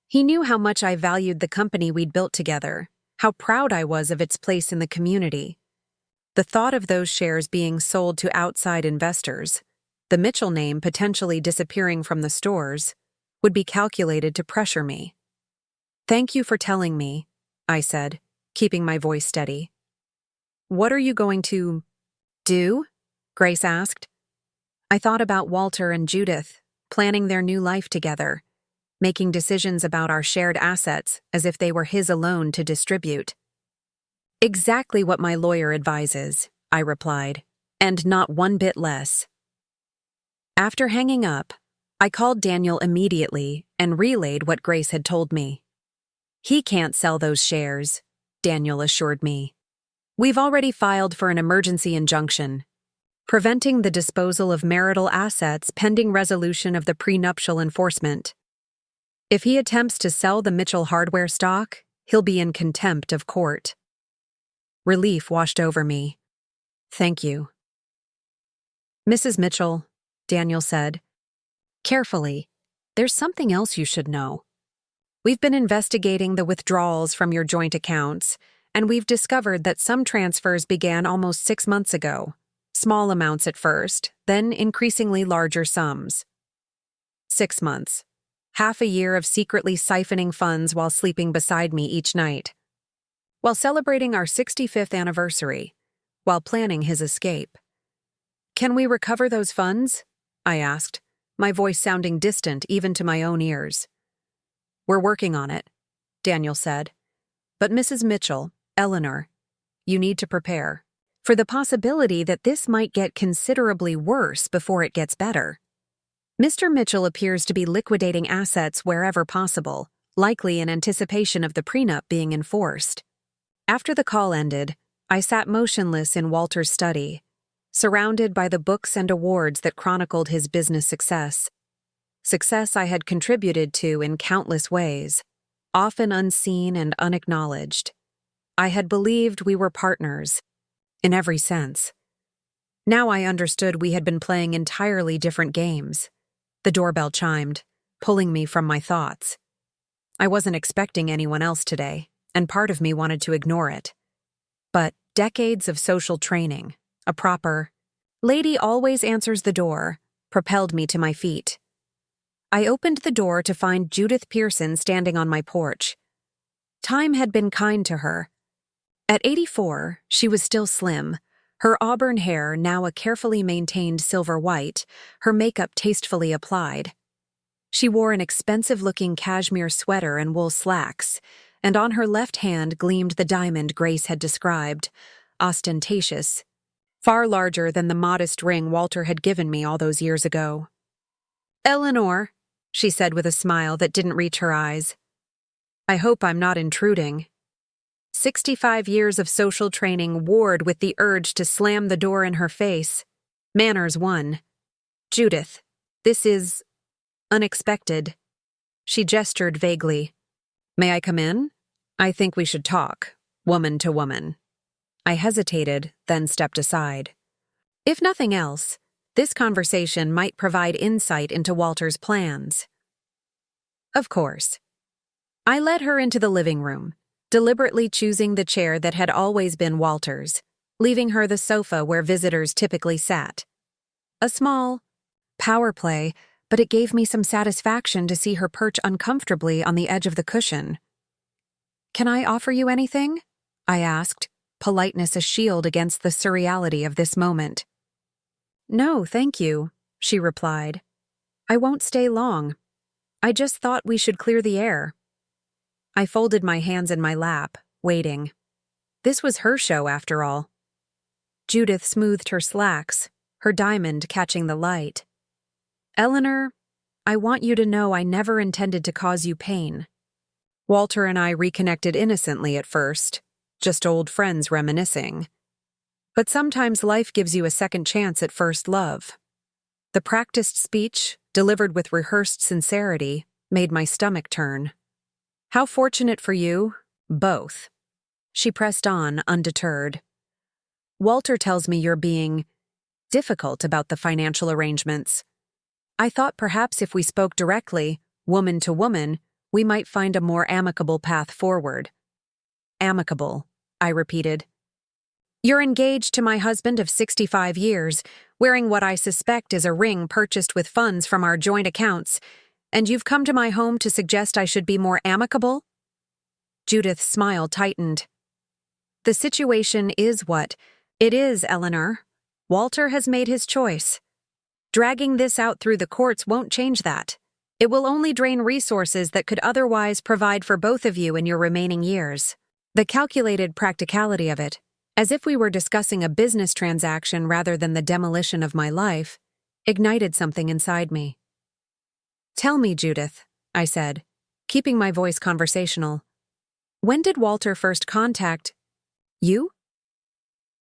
He knew how much I valued the company we'd built together, how proud I was of its place in the community. The thought of those shares being sold to outside investors, the Mitchell name potentially disappearing from the stores, would be calculated to pressure me. "Thank you for telling me," I said, keeping my voice steady. "What are you going to do?" Grace asked. I thought about Walter and Judith, planning their new life together, making decisions about our shared assets as if they were his alone to distribute. "Exactly what my lawyer advises," I replied, "and not one bit less." After hanging up, I called Daniel immediately and relayed what Grace had told me. "He can't sell those shares," Daniel assured me. "We've already filed for an emergency injunction, preventing the disposal of marital assets pending resolution of the prenuptial enforcement. If he attempts to sell the Mitchell hardware stock, he'll be in contempt of court." Relief washed over me. "Thank you." "Mrs. Mitchell," Daniel said, carefully, "there's something else you should know. We've been investigating the withdrawals from your joint accounts, and we've discovered that some transfers began almost 6 months ago. Small amounts at first, then increasingly larger sums. 6 months. Half a year of secretly siphoning funds while sleeping beside me each night. While celebrating our 65th anniversary, while planning his escape. Can we recover those funds?" I asked, my voice sounding distant even to my own ears. "We're working on it," Daniel said. "But Mrs. Mitchell, Eleanor, you need to prepare for the possibility that this might get considerably worse before it gets better. Mr. Mitchell appears to be liquidating assets wherever possible, likely in anticipation of the prenup being enforced." After the call ended, I sat motionless in Walter's study, surrounded by the books and awards that chronicled his business success. Success I had contributed to in countless ways, often unseen and unacknowledged. I had believed we were partners, in every sense. Now I understood we had been playing entirely different games. The doorbell chimed, pulling me from my thoughts. I wasn't expecting anyone else today, and part of me wanted to ignore it. But decades of social training, a proper "lady always answers the door," propelled me to my feet. I opened the door to find Judith Pearson standing on my porch. Time had been kind to her. At 84, she was still slim, her auburn hair now a carefully maintained silver white, her makeup tastefully applied. She wore an expensive-looking cashmere sweater and wool slacks, and on her left hand gleamed the diamond Grace had described, ostentatious, far larger than the modest ring Walter had given me all those years ago. "Eleanor," she said with a smile that didn't reach her eyes. "I hope I'm not intruding." 65 years of social training warred with the urge to slam the door in her face. Manners won. "Judith, this is unexpected." She gestured vaguely. "May I come in? I think we should talk, woman to woman." I hesitated, then stepped aside. If nothing else, this conversation might provide insight into Walter's plans. Of course. I led her into the living room, deliberately choosing the chair that had always been Walter's, leaving her the sofa where visitors typically sat. A small power play, but it gave me some satisfaction to see her perch uncomfortably on the edge of the cushion. "Can I offer you anything?" I asked, politeness a shield against the surreality of this moment. "No, thank you," she replied. "I won't stay long. I just thought we should clear the air." I folded my hands in my lap, waiting. This was her show, after all. Judith smoothed her slacks, her diamond catching the light. "Eleanor, I want you to know I never intended to cause you pain." Walter and I reconnected innocently at first, just old friends reminiscing. But sometimes life gives you a second chance at first love. The practiced speech, delivered with rehearsed sincerity, made my stomach turn. "How fortunate for you, both." She pressed on, undeterred. "Walter tells me you're being difficult about the financial arrangements. I thought perhaps if we spoke directly, woman to woman, we might find a more amicable path forward." amicable, I repeated. You're engaged to my husband of 65 years, wearing what I suspect is a ring purchased with funds from our joint accounts, and you've come to my home to suggest I should be more amicable? Judith's smile tightened. The situation is what it is, Eleanor. Walter has made his choice. Dragging this out through the courts won't change that. It will only drain resources that could otherwise provide for both of you in your remaining years. The calculated practicality of it, as if we were discussing a business transaction rather than the demolition of my life, ignited something inside me. Tell me, Judith, I said, keeping my voice conversational. When did Walter first contact you?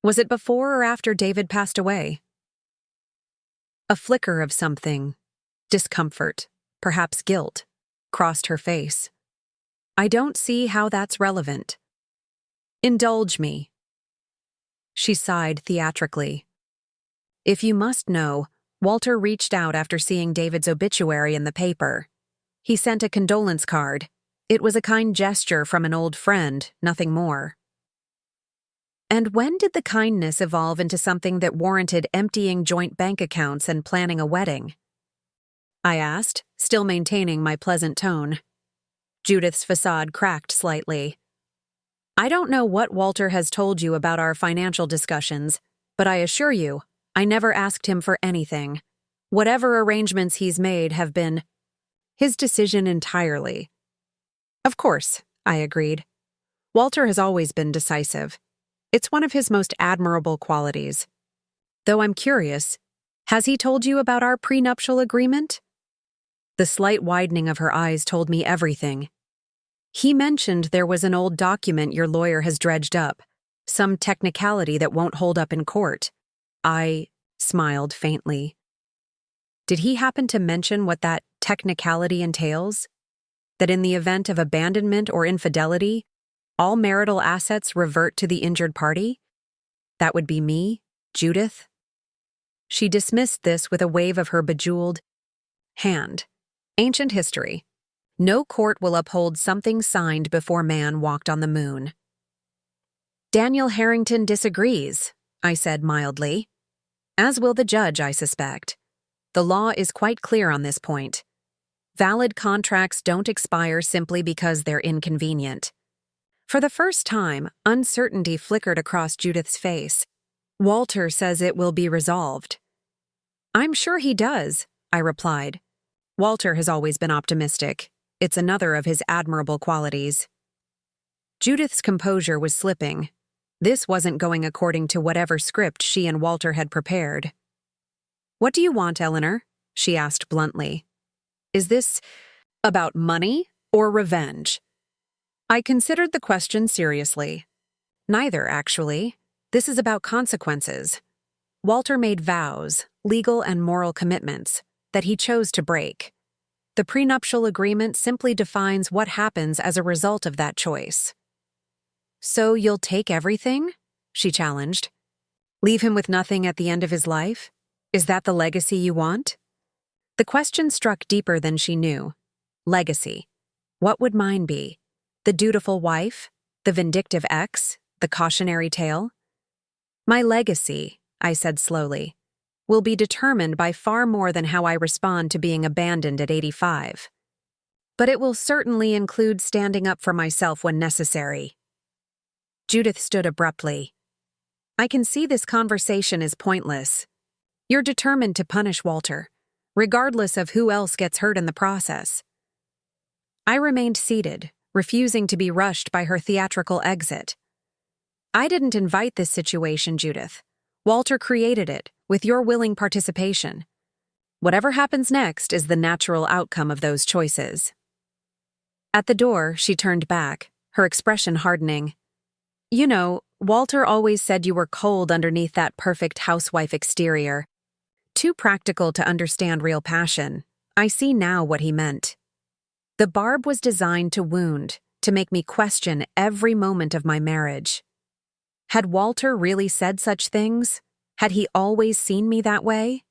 Was it before or after David passed away? A flicker of something, discomfort, perhaps guilt, crossed her face. I don't see how that's relevant. Indulge me. She sighed theatrically. If you must know, Walter reached out after seeing David's obituary in the paper. He sent a condolence card. It was a kind gesture from an old friend, nothing more. And when did the kindness evolve into something that warranted emptying joint bank accounts and planning a wedding? I asked, still maintaining my pleasant tone. Judith's facade cracked slightly. I don't know what Walter has told you about our financial discussions, but I assure you, I never asked him for anything. Whatever arrangements he's made have been his decision entirely. Of course, I agreed. Walter has always been decisive. It's one of his most admirable qualities. Though I'm curious, has he told you about our prenuptial agreement? The slight widening of her eyes told me everything. He mentioned there was an old document your lawyer has dredged up, some technicality that won't hold up in court. I smiled faintly. Did he happen to mention what that technicality entails? That in the event of abandonment or infidelity, all marital assets revert to the injured party? That would be me, Judith? She dismissed this with a wave of her bejeweled hand. Ancient history. No court will uphold something signed before man walked on the moon. Daniel Harrington disagrees, I said mildly. As will the judge, I suspect. The law is quite clear on this point. Valid contracts don't expire simply because they're inconvenient. For the first time, uncertainty flickered across Judith's face. Walter says it will be resolved. I'm sure he does, I replied. Walter has always been optimistic. It's another of his admirable qualities. Judith's composure was slipping. This wasn't going according to whatever script she and Walter had prepared. What do you want, Eleanor? She asked bluntly. Is this about money or revenge? I considered the question seriously. Neither, actually. This is about consequences. Walter made vows, legal and moral commitments, that he chose to break. The prenuptial agreement simply defines what happens as a result of that choice. So you'll take everything? She challenged. Leave him with nothing at the end of his life? Is that the legacy you want? The question struck deeper than she knew. Legacy. What would mine be? The dutiful wife? The vindictive ex? The cautionary tale? My legacy, I said slowly, will be determined by far more than how I respond to being abandoned at 85. But it will certainly include standing up for myself when necessary. Judith stood abruptly. I can see this conversation is pointless. You're determined to punish Walter, regardless of who else gets hurt in the process. I remained seated, refusing to be rushed by her theatrical exit. I didn't invite this situation, Judith. Walter created it, with your willing participation. Whatever happens next is the natural outcome of those choices. At the door, she turned back, her expression hardening. You know, Walter always said you were cold underneath that perfect housewife exterior. Too practical to understand real passion. I see now what he meant. The barb was designed to wound, to make me question every moment of my marriage. Had Walter really said such things? Had he always seen me that way?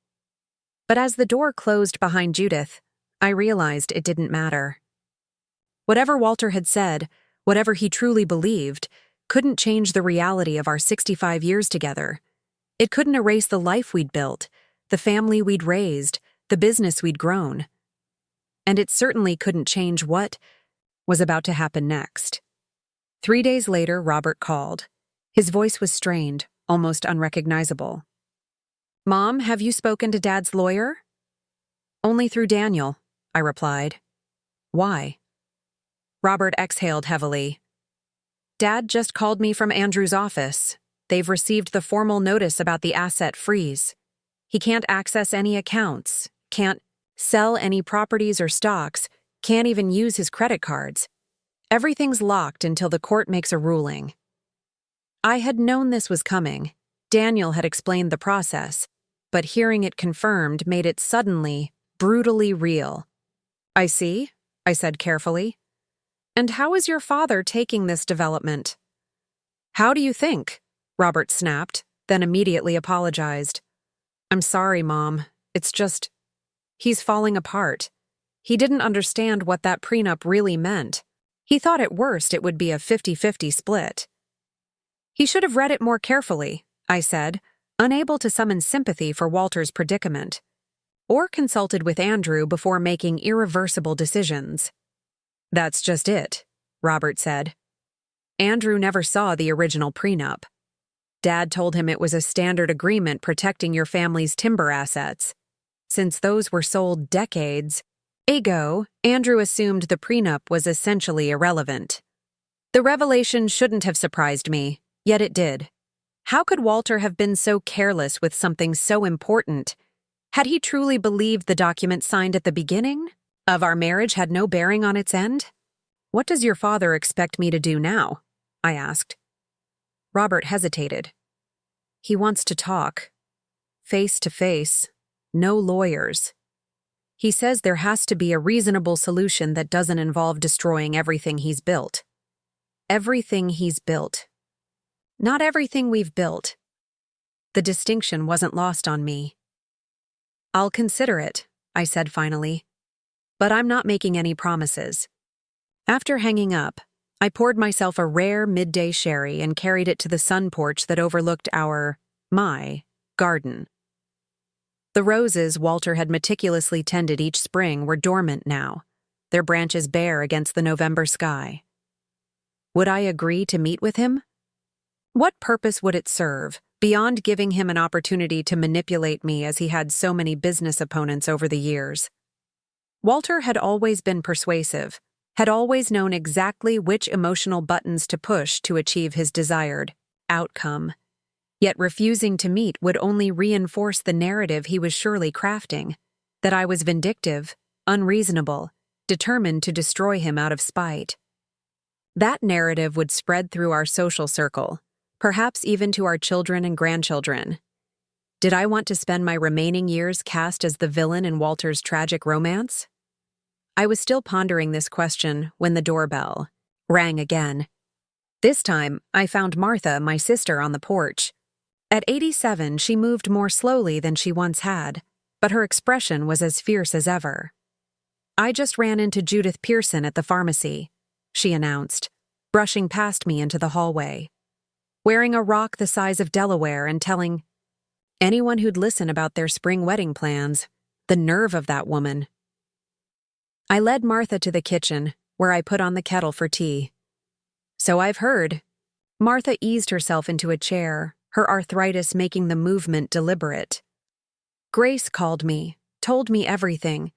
But as the door closed behind Judith, I realized it didn't matter. Whatever Walter had said, whatever he truly believed, couldn't change the reality of our 65 years together. It couldn't erase the life we'd built, the family we'd raised, the business we'd grown. And it certainly couldn't change what was about to happen next. 3 days later, Robert called. His voice was strained, almost unrecognizable. "Mom, have you spoken to Dad's lawyer?" "Only through Daniel," I replied. "Why?" Robert exhaled heavily. "Dad just called me from Andrew's office. They've received the formal notice about the asset freeze. He can't access any accounts, can't sell any properties or stocks, can't even use his credit cards. Everything's locked until the court makes a ruling." I had known this was coming. Daniel had explained the process, but hearing it confirmed made it suddenly, brutally real. "I see," I said carefully. "And how is your father taking this development?" "How do you think?" Robert snapped, then immediately apologized. "I'm sorry, Mom. It's just, he's falling apart. He didn't understand what that prenup really meant. He thought at worst it would be a 50-50 split." "He should have read it more carefully," I said, unable to summon sympathy for Walter's predicament. "Or consulted with Andrew before making irreversible decisions." "That's just it," Robert said. "Andrew never saw the original prenup. Dad told him it was a standard agreement protecting your family's timber assets. Since those were sold decades ago, Andrew assumed the prenup was essentially irrelevant. The revelation shouldn't have surprised me, yet it did. How could Walter have been so careless with something so important? Had he truly believed the document signed at the beginning of our marriage had no bearing on its end? "What does your father expect me to do now?" I asked. Robert hesitated. "He wants to talk. Face to face. No lawyers. He says there has to be a reasonable solution that doesn't involve destroying everything he's built." Everything he's built. Not everything we've built. The distinction wasn't lost on me. "I'll consider it," I said finally. "But I'm not making any promises." After hanging up, I poured myself a rare midday sherry and carried it to the sun porch that overlooked my garden. The roses Walter had meticulously tended each spring were dormant now, their branches bare against the November sky. Would I agree to meet with him? What purpose would it serve, beyond giving him an opportunity to manipulate me as he had so many business opponents over the years? Walter had always been persuasive, had always known exactly which emotional buttons to push to achieve his desired outcome. Yet refusing to meet would only reinforce the narrative he was surely crafting, that I was vindictive, unreasonable, determined to destroy him out of spite. That narrative would spread through our social circle, perhaps even to our children and grandchildren. Did I want to spend my remaining years cast as the villain in Walter's tragic romance? I was still pondering this question when the doorbell rang again. This time, I found Martha, my sister, on the porch. At 87, she moved more slowly than she once had, but her expression was as fierce as ever. "I just ran into Judith Pearson at the pharmacy," she announced, brushing past me into the hallway. Wearing a rock the size of Delaware and telling anyone who'd listen about their spring wedding plans, the nerve of that woman. I led Martha to the kitchen, where I put on the kettle for tea. "So I've heard." Martha eased herself into a chair, her arthritis making the movement deliberate. "Grace called me, told me everything.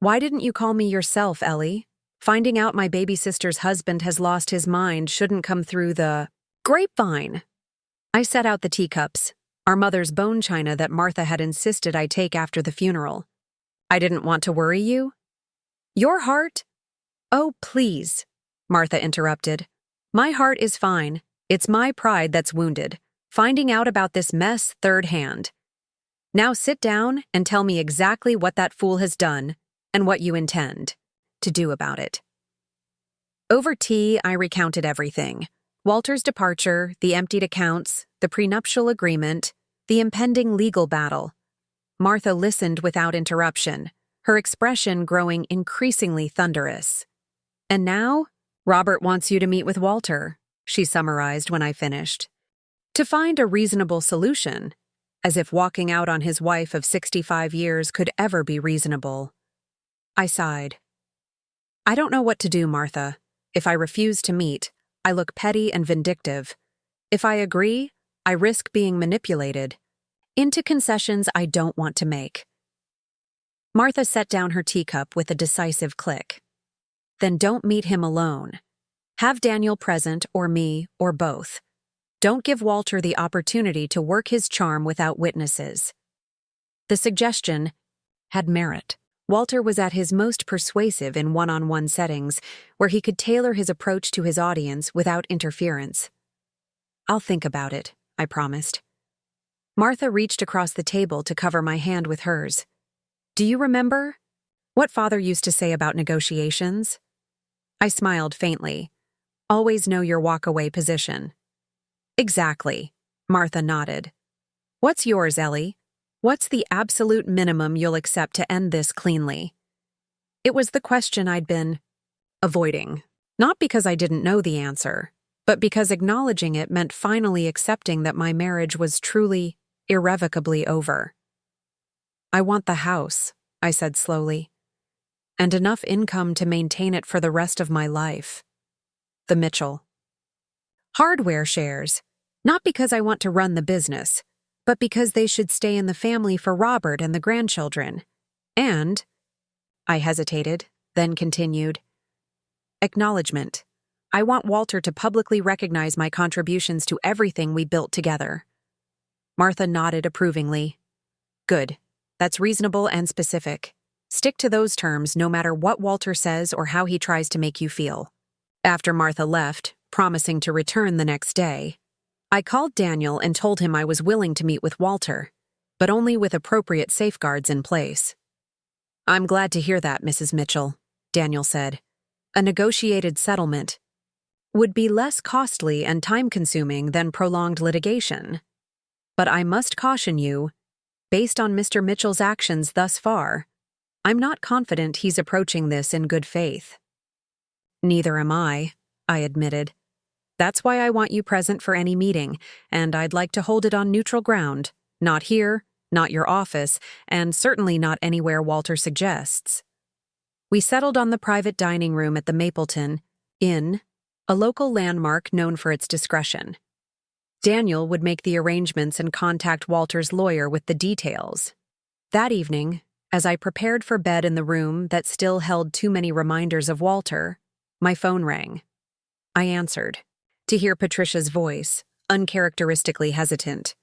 Why didn't you call me yourself, Ellie? Finding out my baby sister's husband has lost his mind shouldn't come through the grapevine." I set out the teacups, our mother's bone china that Martha had insisted I take after the funeral. "I didn't want to worry you." "Your heart?" "Oh, please," Martha interrupted. "My heart is fine. It's my pride that's wounded, finding out about this mess third hand. Now sit down and tell me exactly what that fool has done and what you intend to do about it." Over tea, I recounted everything. Walter's departure, the emptied accounts, the prenuptial agreement, the impending legal battle. Martha listened without interruption, her expression growing increasingly thunderous. "And now, Robert wants you to meet with Walter, she summarized when I finished. To find a reasonable solution, as if walking out on his wife of 65 years could ever be reasonable. I sighed. I don't know what to do, Martha. If I refuse to meet, I look petty and vindictive. If I agree, I risk being manipulated into concessions I don't want to make. Martha set down her teacup with a decisive click. Then don't meet him alone. Have Daniel present, or me, or both. Don't give Walter the opportunity to work his charm without witnesses. The suggestion had merit. Walter was at his most persuasive in one-on-one settings, where he could tailor his approach to his audience without interference. I'll think about it, I promised. Martha reached across the table to cover my hand with hers. Do you remember what Father used to say about negotiations? I smiled faintly. Always know your walk-away position. Exactly, Martha nodded. What's yours, Ellie? What's the absolute minimum you'll accept to end this cleanly? It was the question I'd been avoiding, not because I didn't know the answer, but because acknowledging it meant finally accepting that my marriage was truly, irrevocably over. I want the house, I said slowly, and enough income to maintain it for the rest of my life. The Mitchell. Hardware shares, not because I want to run the business, but because they should stay in the family for Robert and the grandchildren. And, I hesitated, then continued, acknowledgement. I want Walter to publicly recognize my contributions to everything we built together. Martha nodded approvingly. Good. That's reasonable and specific. Stick to those terms no matter what Walter says or how he tries to make you feel. After Martha left, promising to return the next day, I called Daniel and told him I was willing to meet with Walter, but only with appropriate safeguards in place. I'm glad to hear that, Mrs. Mitchell, Daniel said. A negotiated settlement would be less costly and time-consuming than prolonged litigation. But I must caution you, based on Mr. Mitchell's actions thus far, I'm not confident he's approaching this in good faith. Neither am I admitted. That's why I want you present for any meeting, and I'd like to hold it on neutral ground, not here, not your office, and certainly not anywhere Walter suggests. We settled on the private dining room at the Mapleton Inn, a local landmark known for its discretion. Daniel would make the arrangements and contact Walter's lawyer with the details. That evening, as I prepared for bed in the room that still held too many reminders of Walter, my phone rang. I answered, to hear Patricia's voice, uncharacteristically hesitant.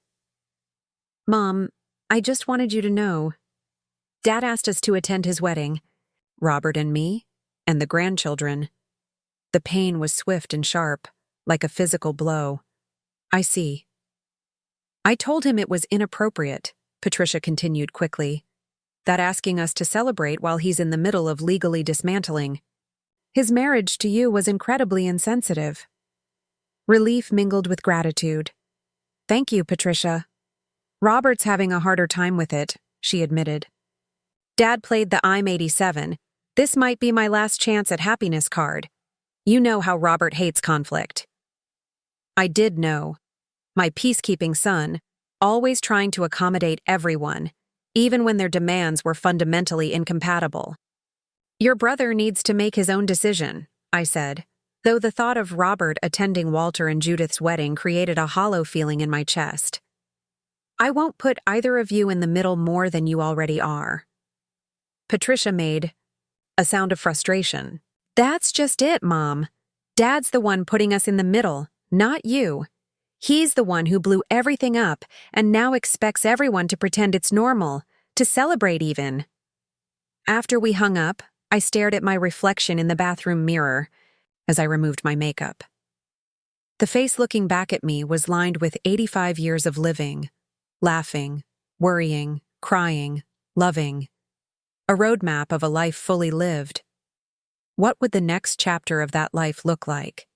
Mom, I just wanted you to know. Dad asked us to attend his wedding, Robert and me, and the grandchildren. The pain was swift and sharp, like a physical blow. I see. I told him it was inappropriate, Patricia continued quickly, that asking us to celebrate while he's in the middle of legally dismantling. His marriage to you was incredibly insensitive. Relief mingled with gratitude. Thank you, Patricia. Robert's having a harder time with it, she admitted. Dad played the I'm 87. This might be my last chance at happiness card. You know how Robert hates conflict. I did know. My peacekeeping son, always trying to accommodate everyone, even when their demands were fundamentally incompatible. Your brother needs to make his own decision, I said, though the thought of Robert attending Walter and Judith's wedding created a hollow feeling in my chest. I won't put either of you in the middle more than you already are. Patricia made a sound of frustration. That's just it, Mom. Dad's the one putting us in the middle, not you. He's the one who blew everything up and now expects everyone to pretend it's normal, to celebrate even. After we hung up, I stared at my reflection in the bathroom mirror as I removed my makeup. The face looking back at me was lined with 85 years of living, laughing, worrying, crying, loving. A roadmap of a life fully lived. What would the next chapter of that life look like?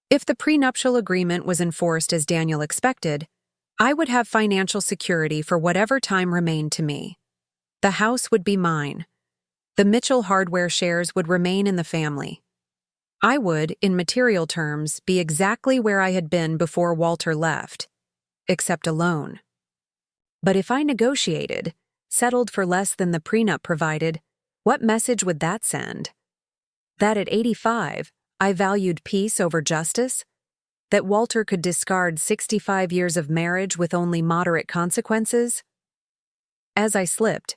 If the prenuptial agreement was enforced as Daniel expected, I would have financial security for whatever time remained to me. The house would be mine. The Mitchell hardware shares would remain in the family. I would, in material terms, be exactly where I had been before Walter left, except alone. But if I negotiated, settled for less than the prenup provided, what message would that send? That at 85, I valued peace over justice? That Walter could discard 65 years of marriage with only moderate consequences? As I slipped,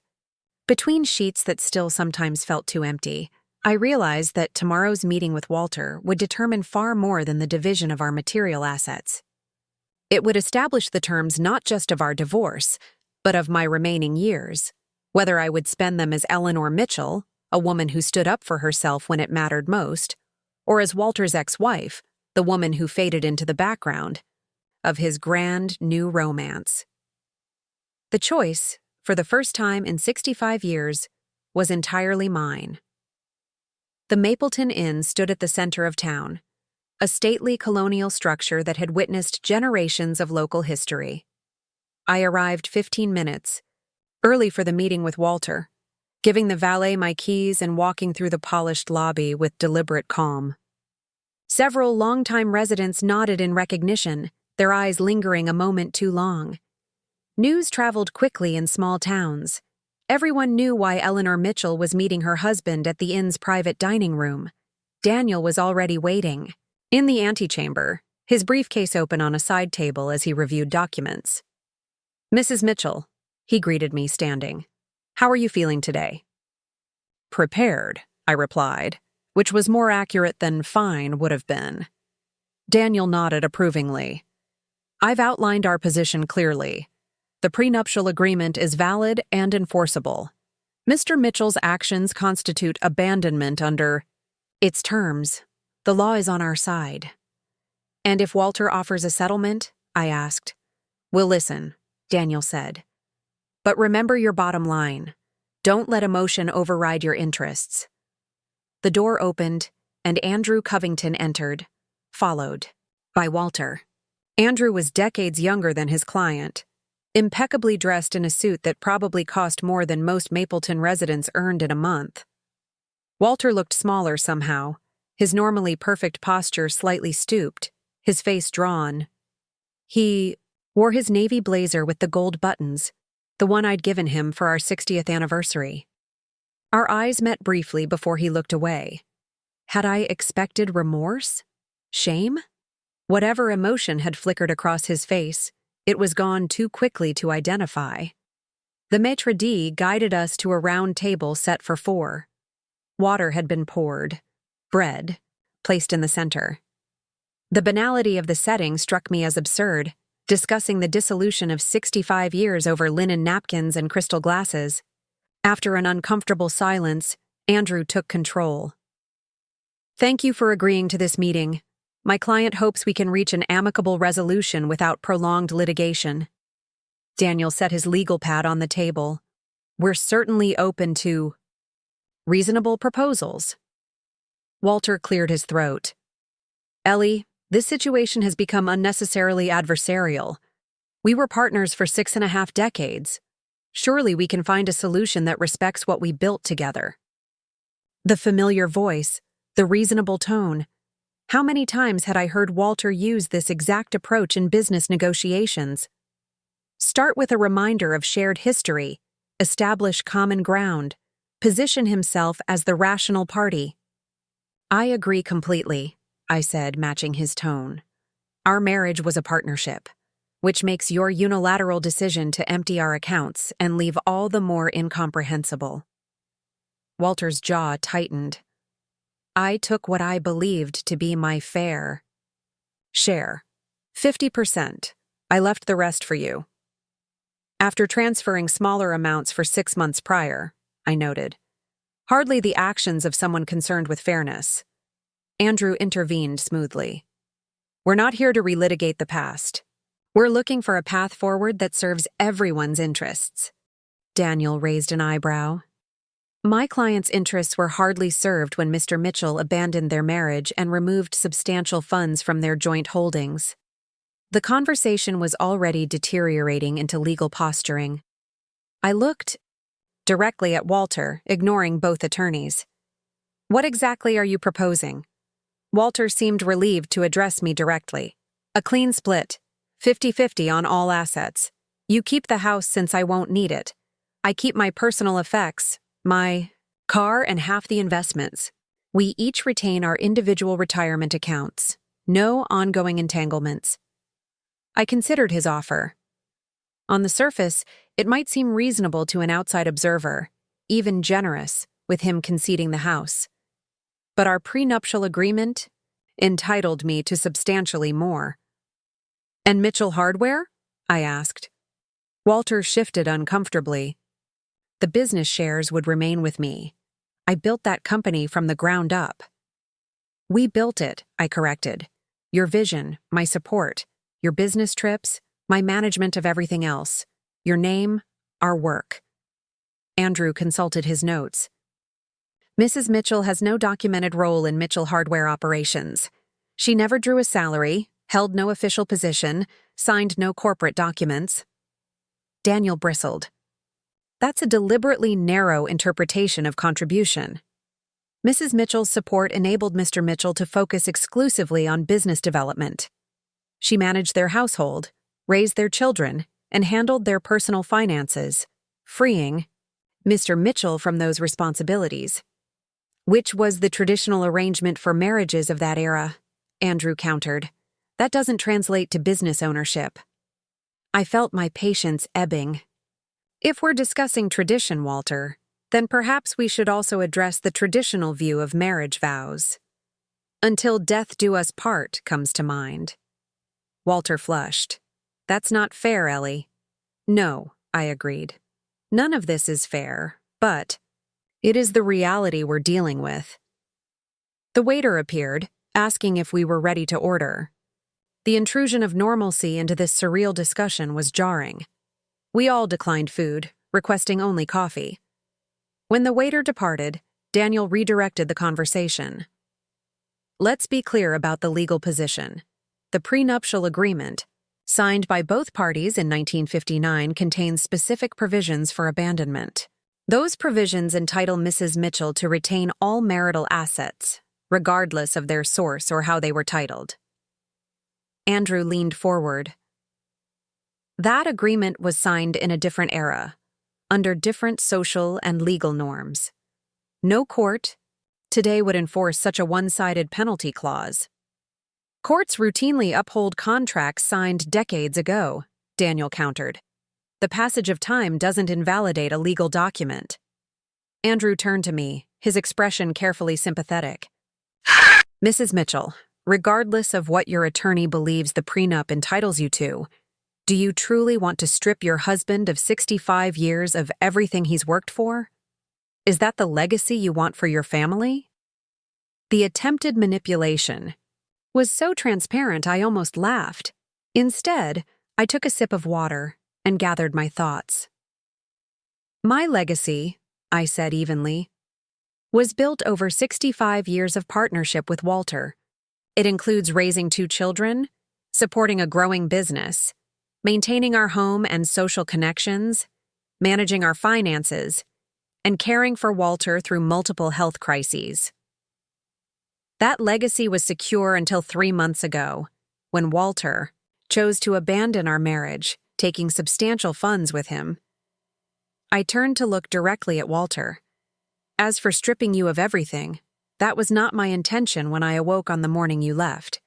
between sheets that still sometimes felt too empty, I realized that tomorrow's meeting with Walter would determine far more than the division of our material assets. It would establish the terms not just of our divorce, but of my remaining years, whether I would spend them as Eleanor Mitchell, a woman who stood up for herself when it mattered most, or as Walter's ex-wife, the woman who faded into the background of his grand new romance. The choice, for the first time in 65 years, was entirely mine. The Mapleton Inn stood at the center of town, a stately colonial structure that had witnessed generations of local history. I arrived 15 minutes, early for the meeting with Walter, giving the valet my keys and walking through the polished lobby with deliberate calm. Several longtime residents nodded in recognition, their eyes lingering a moment too long. News traveled quickly in small towns. Everyone knew why Eleanor Mitchell was meeting her husband at the inn's private dining room. Daniel was already waiting, in the antechamber, his briefcase open on a side table as he reviewed documents. "Mrs. Mitchell," he greeted me standing. "How are you feeling today?" "Prepared," I replied, which was more accurate than fine would have been. Daniel nodded approvingly. "I've outlined our position clearly. The prenuptial agreement is valid and enforceable. Mr. Mitchell's actions constitute abandonment under its terms. The law is on our side." "And if Walter offers a settlement?" I asked. "We'll listen," Daniel said. "But remember your bottom line. Don't let emotion override your interests." The door opened, and Andrew Covington entered, followed by Walter. Andrew was decades younger than his client, impeccably dressed in a suit that probably cost more than most Mapleton residents earned in a month. Walter looked smaller somehow, his normally perfect posture slightly stooped, his face drawn. He wore his navy blazer with the gold buttons, the one I'd given him for our 60th anniversary. Our eyes met briefly before he looked away. Had I expected remorse? Shame? Whatever emotion had flickered across his face, it was gone too quickly to identify. The maitre d' guided us to a round table set for 4. Water had been poured, bread placed in the center. The banality of the setting struck me as absurd, discussing the dissolution of 65 years over linen napkins and crystal glasses. After an uncomfortable silence, Andrew took control. "Thank you for agreeing to this meeting. My client hopes we can reach an amicable resolution without prolonged litigation." Daniel set his legal pad on the table. "We're certainly open to reasonable proposals." Walter cleared his throat. "Ellie, this situation has become unnecessarily adversarial. We were partners for 6.5 decades. Surely we can find a solution that respects what we built together." The familiar voice, the reasonable tone. How many times had I heard Walter use this exact approach in business negotiations? Start with a reminder of shared history, establish common ground, position himself as the rational party. "I agree completely," I said, matching his tone. "Our marriage was a partnership, which makes your unilateral decision to empty our accounts and leave all the more incomprehensible." Walter's jaw tightened. "I took what I believed to be my fair share. 50%. I left the rest for you." "After transferring smaller amounts for 6 months prior," I noted. "Hardly the actions of someone concerned with fairness." Andrew intervened smoothly. "We're not here to relitigate the past. We're looking for a path forward that serves everyone's interests." Daniel raised an eyebrow. My client's interests were hardly served when Mr. Mitchell abandoned their marriage and removed substantial funds from their joint holdings. The conversation was already deteriorating into legal posturing. I looked directly at Walter, ignoring both attorneys. "What exactly are you proposing?" Walter seemed relieved to address me directly. A clean split. 50-50 on all assets. You keep the house since I won't need it. I keep my personal effects, my car, and half the investments. We each retain our individual retirement accounts. No ongoing entanglements. I considered his offer. On the surface, it might seem reasonable to an outside observer, even generous, with him conceding the house. But our prenuptial agreement entitled me to substantially more. And Mitchell Hardware? I asked. Walter shifted uncomfortably. The business shares would remain with me. I built that company from the ground up. We built it, I corrected. Your vision, my support, your business trips, my management of everything else, your name, our work. Andrew consulted his notes. Mrs. Mitchell has no documented role in Mitchell Hardware operations. She never drew a salary, held no official position, signed no corporate documents. Daniel bristled. That's a deliberately narrow interpretation of contribution. Mrs. Mitchell's support enabled Mr. Mitchell to focus exclusively on business development. She managed their household, raised their children, and handled their personal finances, freeing Mr. Mitchell from those responsibilities. Which was the traditional arrangement for marriages of that era, Andrew countered. That doesn't translate to business ownership. I felt my patience ebbing. If we're discussing tradition, Walter, then perhaps we should also address the traditional view of marriage vows. Until death do us part comes to mind. Walter flushed. That's not fair, Ellie. No, I agreed. None of this is fair, but it is the reality we're dealing with. The waiter appeared, asking if we were ready to order. The intrusion of normalcy into this surreal discussion was jarring. We all declined food, requesting only coffee. When the waiter departed, Daniel redirected the conversation. Let's be clear about the legal position. The prenuptial agreement, signed by both parties in 1959, contains specific provisions for abandonment. Those provisions entitle Mrs. Mitchell to retain all marital assets, regardless of their source or how they were titled. Andrew leaned forward. That agreement was signed in a different era, under different social and legal norms. No court today would enforce such a one-sided penalty clause. Courts routinely uphold contracts signed decades ago, Daniel countered. The passage of time doesn't invalidate a legal document. Andrew turned to me, his expression carefully sympathetic. Mrs. Mitchell, regardless of what your attorney believes the prenup entitles you to, do you truly want to strip your husband of 65 years of everything he's worked for? Is that the legacy you want for your family? The attempted manipulation was so transparent I almost laughed. Instead, I took a sip of water and gathered my thoughts. My legacy, I said evenly, was built over 65 years of partnership with Walter. It includes raising 2 children, supporting a growing business, maintaining our home and social connections, managing our finances, and caring for Walter through multiple health crises. That legacy was secure until 3 months ago, when Walter chose to abandon our marriage, taking substantial funds with him. I turned to look directly at Walter. As for stripping you of everything, that was not my intention when I awoke on the morning you left.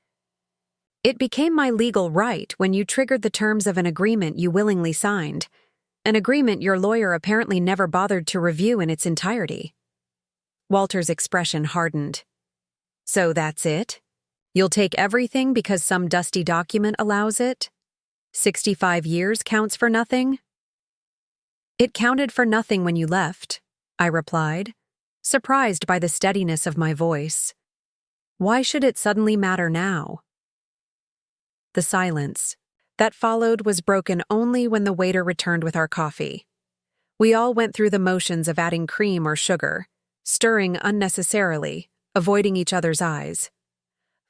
It became my legal right when you triggered the terms of an agreement you willingly signed, an agreement your lawyer apparently never bothered to review in its entirety. Walter's expression hardened. So that's it? You'll take everything because some dusty document allows it? 65 years counts for nothing? It counted for nothing when you left, I replied, surprised by the steadiness of my voice. Why should it suddenly matter now? The silence that followed was broken only when the waiter returned with our coffee. We all went through the motions of adding cream or sugar, stirring unnecessarily, avoiding each other's eyes.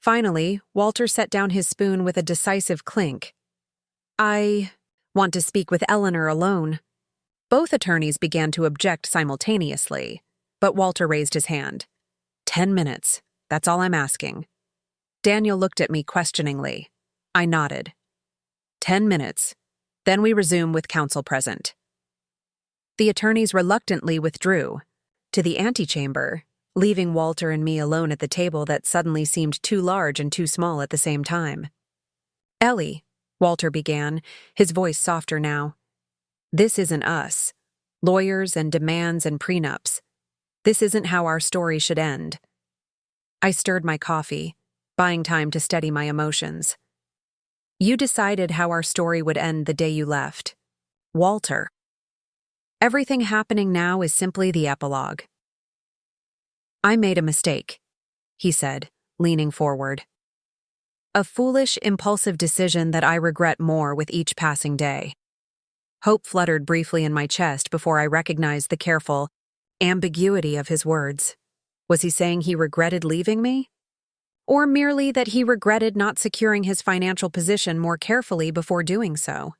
Finally, Walter set down his spoon with a decisive clink. I want to speak with Eleanor alone. Both attorneys began to object simultaneously, but Walter raised his hand. 10 minutes. That's all I'm asking. Daniel looked at me questioningly. I nodded. 10 minutes. Then we resume with counsel present. The attorneys reluctantly withdrew to the antechamber, leaving Walter and me alone at the table that suddenly seemed too large and too small at the same time. Ellie, Walter began, his voice softer now. This isn't us. Lawyers and demands and prenups. This isn't how our story should end. I stirred my coffee, buying time to steady my emotions. You decided how our story would end the day you left. Walter. Everything happening now is simply the epilogue. I made a mistake, he said, leaning forward. A foolish, impulsive decision that I regret more with each passing day. Hope fluttered briefly in my chest before I recognized the careful ambiguity of his words. Was he saying he regretted leaving me? Or merely that he regretted not securing his financial position more carefully before doing so?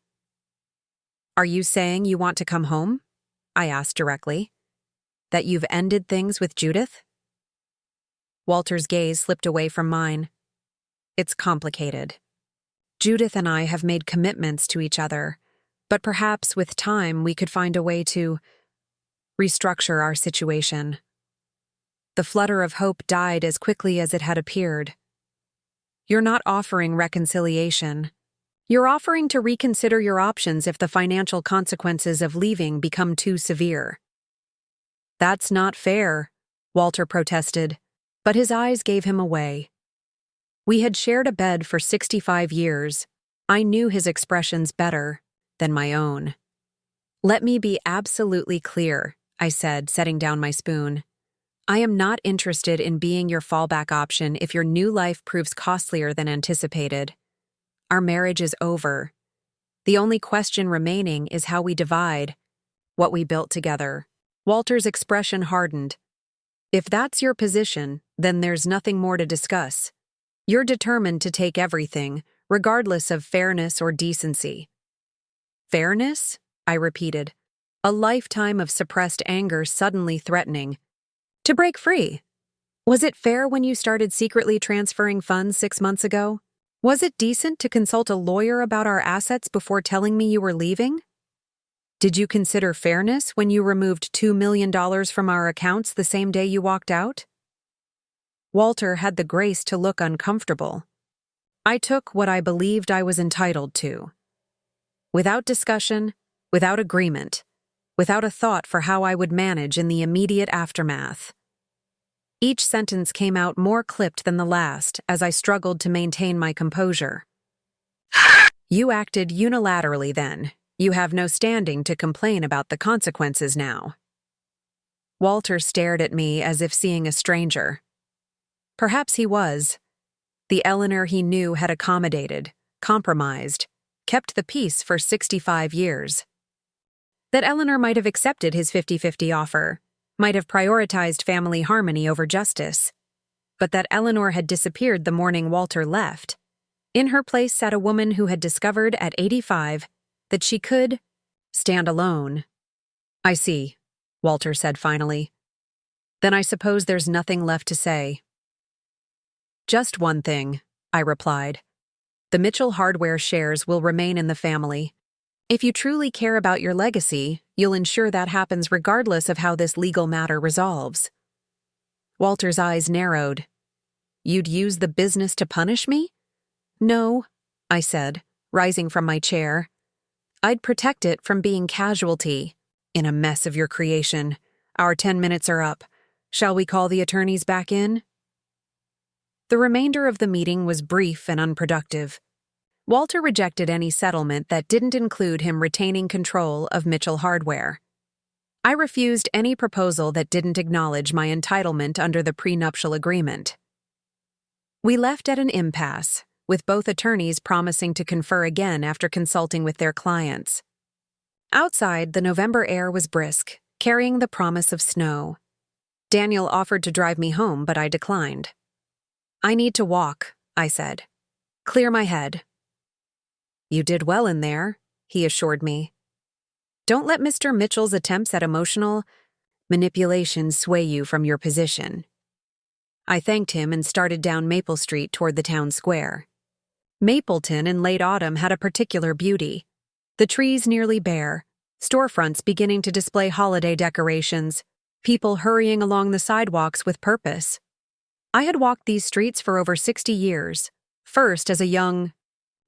Are you saying you want to come home? I asked directly. That you've ended things with Judith? Walter's gaze slipped away from mine. It's complicated. Judith and I have made commitments to each other, but perhaps with time we could find a way to restructure our situation. The flutter of hope died as quickly as it had appeared. You're not offering reconciliation. You're offering to reconsider your options if the financial consequences of leaving become too severe. That's not fair, Walter protested, but his eyes gave him away. We had shared a bed for 65 years. I knew his expressions better than my own. Let me be absolutely clear, I said, setting down my spoon. I am not interested in being your fallback option if your new life proves costlier than anticipated. Our marriage is over. The only question remaining is how we divide what we built together. Walter's expression hardened. If that's your position, then there's nothing more to discuss. You're determined to take everything, regardless of fairness or decency. Fairness? I repeated, a lifetime of suppressed anger suddenly threatening. To break free. Was it fair when you started secretly transferring funds 6 months ago? Was it decent to consult a lawyer about our assets before telling me you were leaving? Did you consider fairness when you removed $2 million from our accounts the same day you walked out? Walter had the grace to look uncomfortable. I took what I believed I was entitled to. Without discussion, without agreement, without a thought for how I would manage in the immediate aftermath. Each sentence came out more clipped than the last as I struggled to maintain my composure. You acted unilaterally then. You have no standing to complain about the consequences now. Walter stared at me as if seeing a stranger. Perhaps he was. The Eleanor he knew had accommodated, compromised, kept the peace for 65 years. That Eleanor might have accepted his 50-50 offer, might have prioritized family harmony over justice, but that Eleanor had disappeared the morning Walter left. In her place sat a woman who had discovered at 85 that she could stand alone. I see, Walter said finally. Then I suppose there's nothing left to say. Just one thing, I replied. The Mitchell Hardware shares will remain in the family. If you truly care about your legacy, you'll ensure that happens regardless of how this legal matter resolves. Walter's eyes narrowed. You'd use the business to punish me? No, I said, rising from my chair. I'd protect it from being casualty in a mess of your creation. Our 10 minutes are up. Shall we call the attorneys back in? The remainder of the meeting was brief and unproductive. Walter rejected any settlement that didn't include him retaining control of Mitchell Hardware. I refused any proposal that didn't acknowledge my entitlement under the prenuptial agreement. We left at an impasse, with both attorneys promising to confer again after consulting with their clients. Outside, the November air was brisk, carrying the promise of snow. Daniel offered to drive me home, but I declined. I need to walk, I said. Clear my head. You did well in there, he assured me. Don't let Mr. Mitchell's attempts at emotional manipulation sway you from your position. I thanked him and started down Maple Street toward the town square. Mapleton in late autumn had a particular beauty. The trees nearly bare, storefronts beginning to display holiday decorations, people hurrying along the sidewalks with purpose. I had walked these streets for over 60 years, first as a young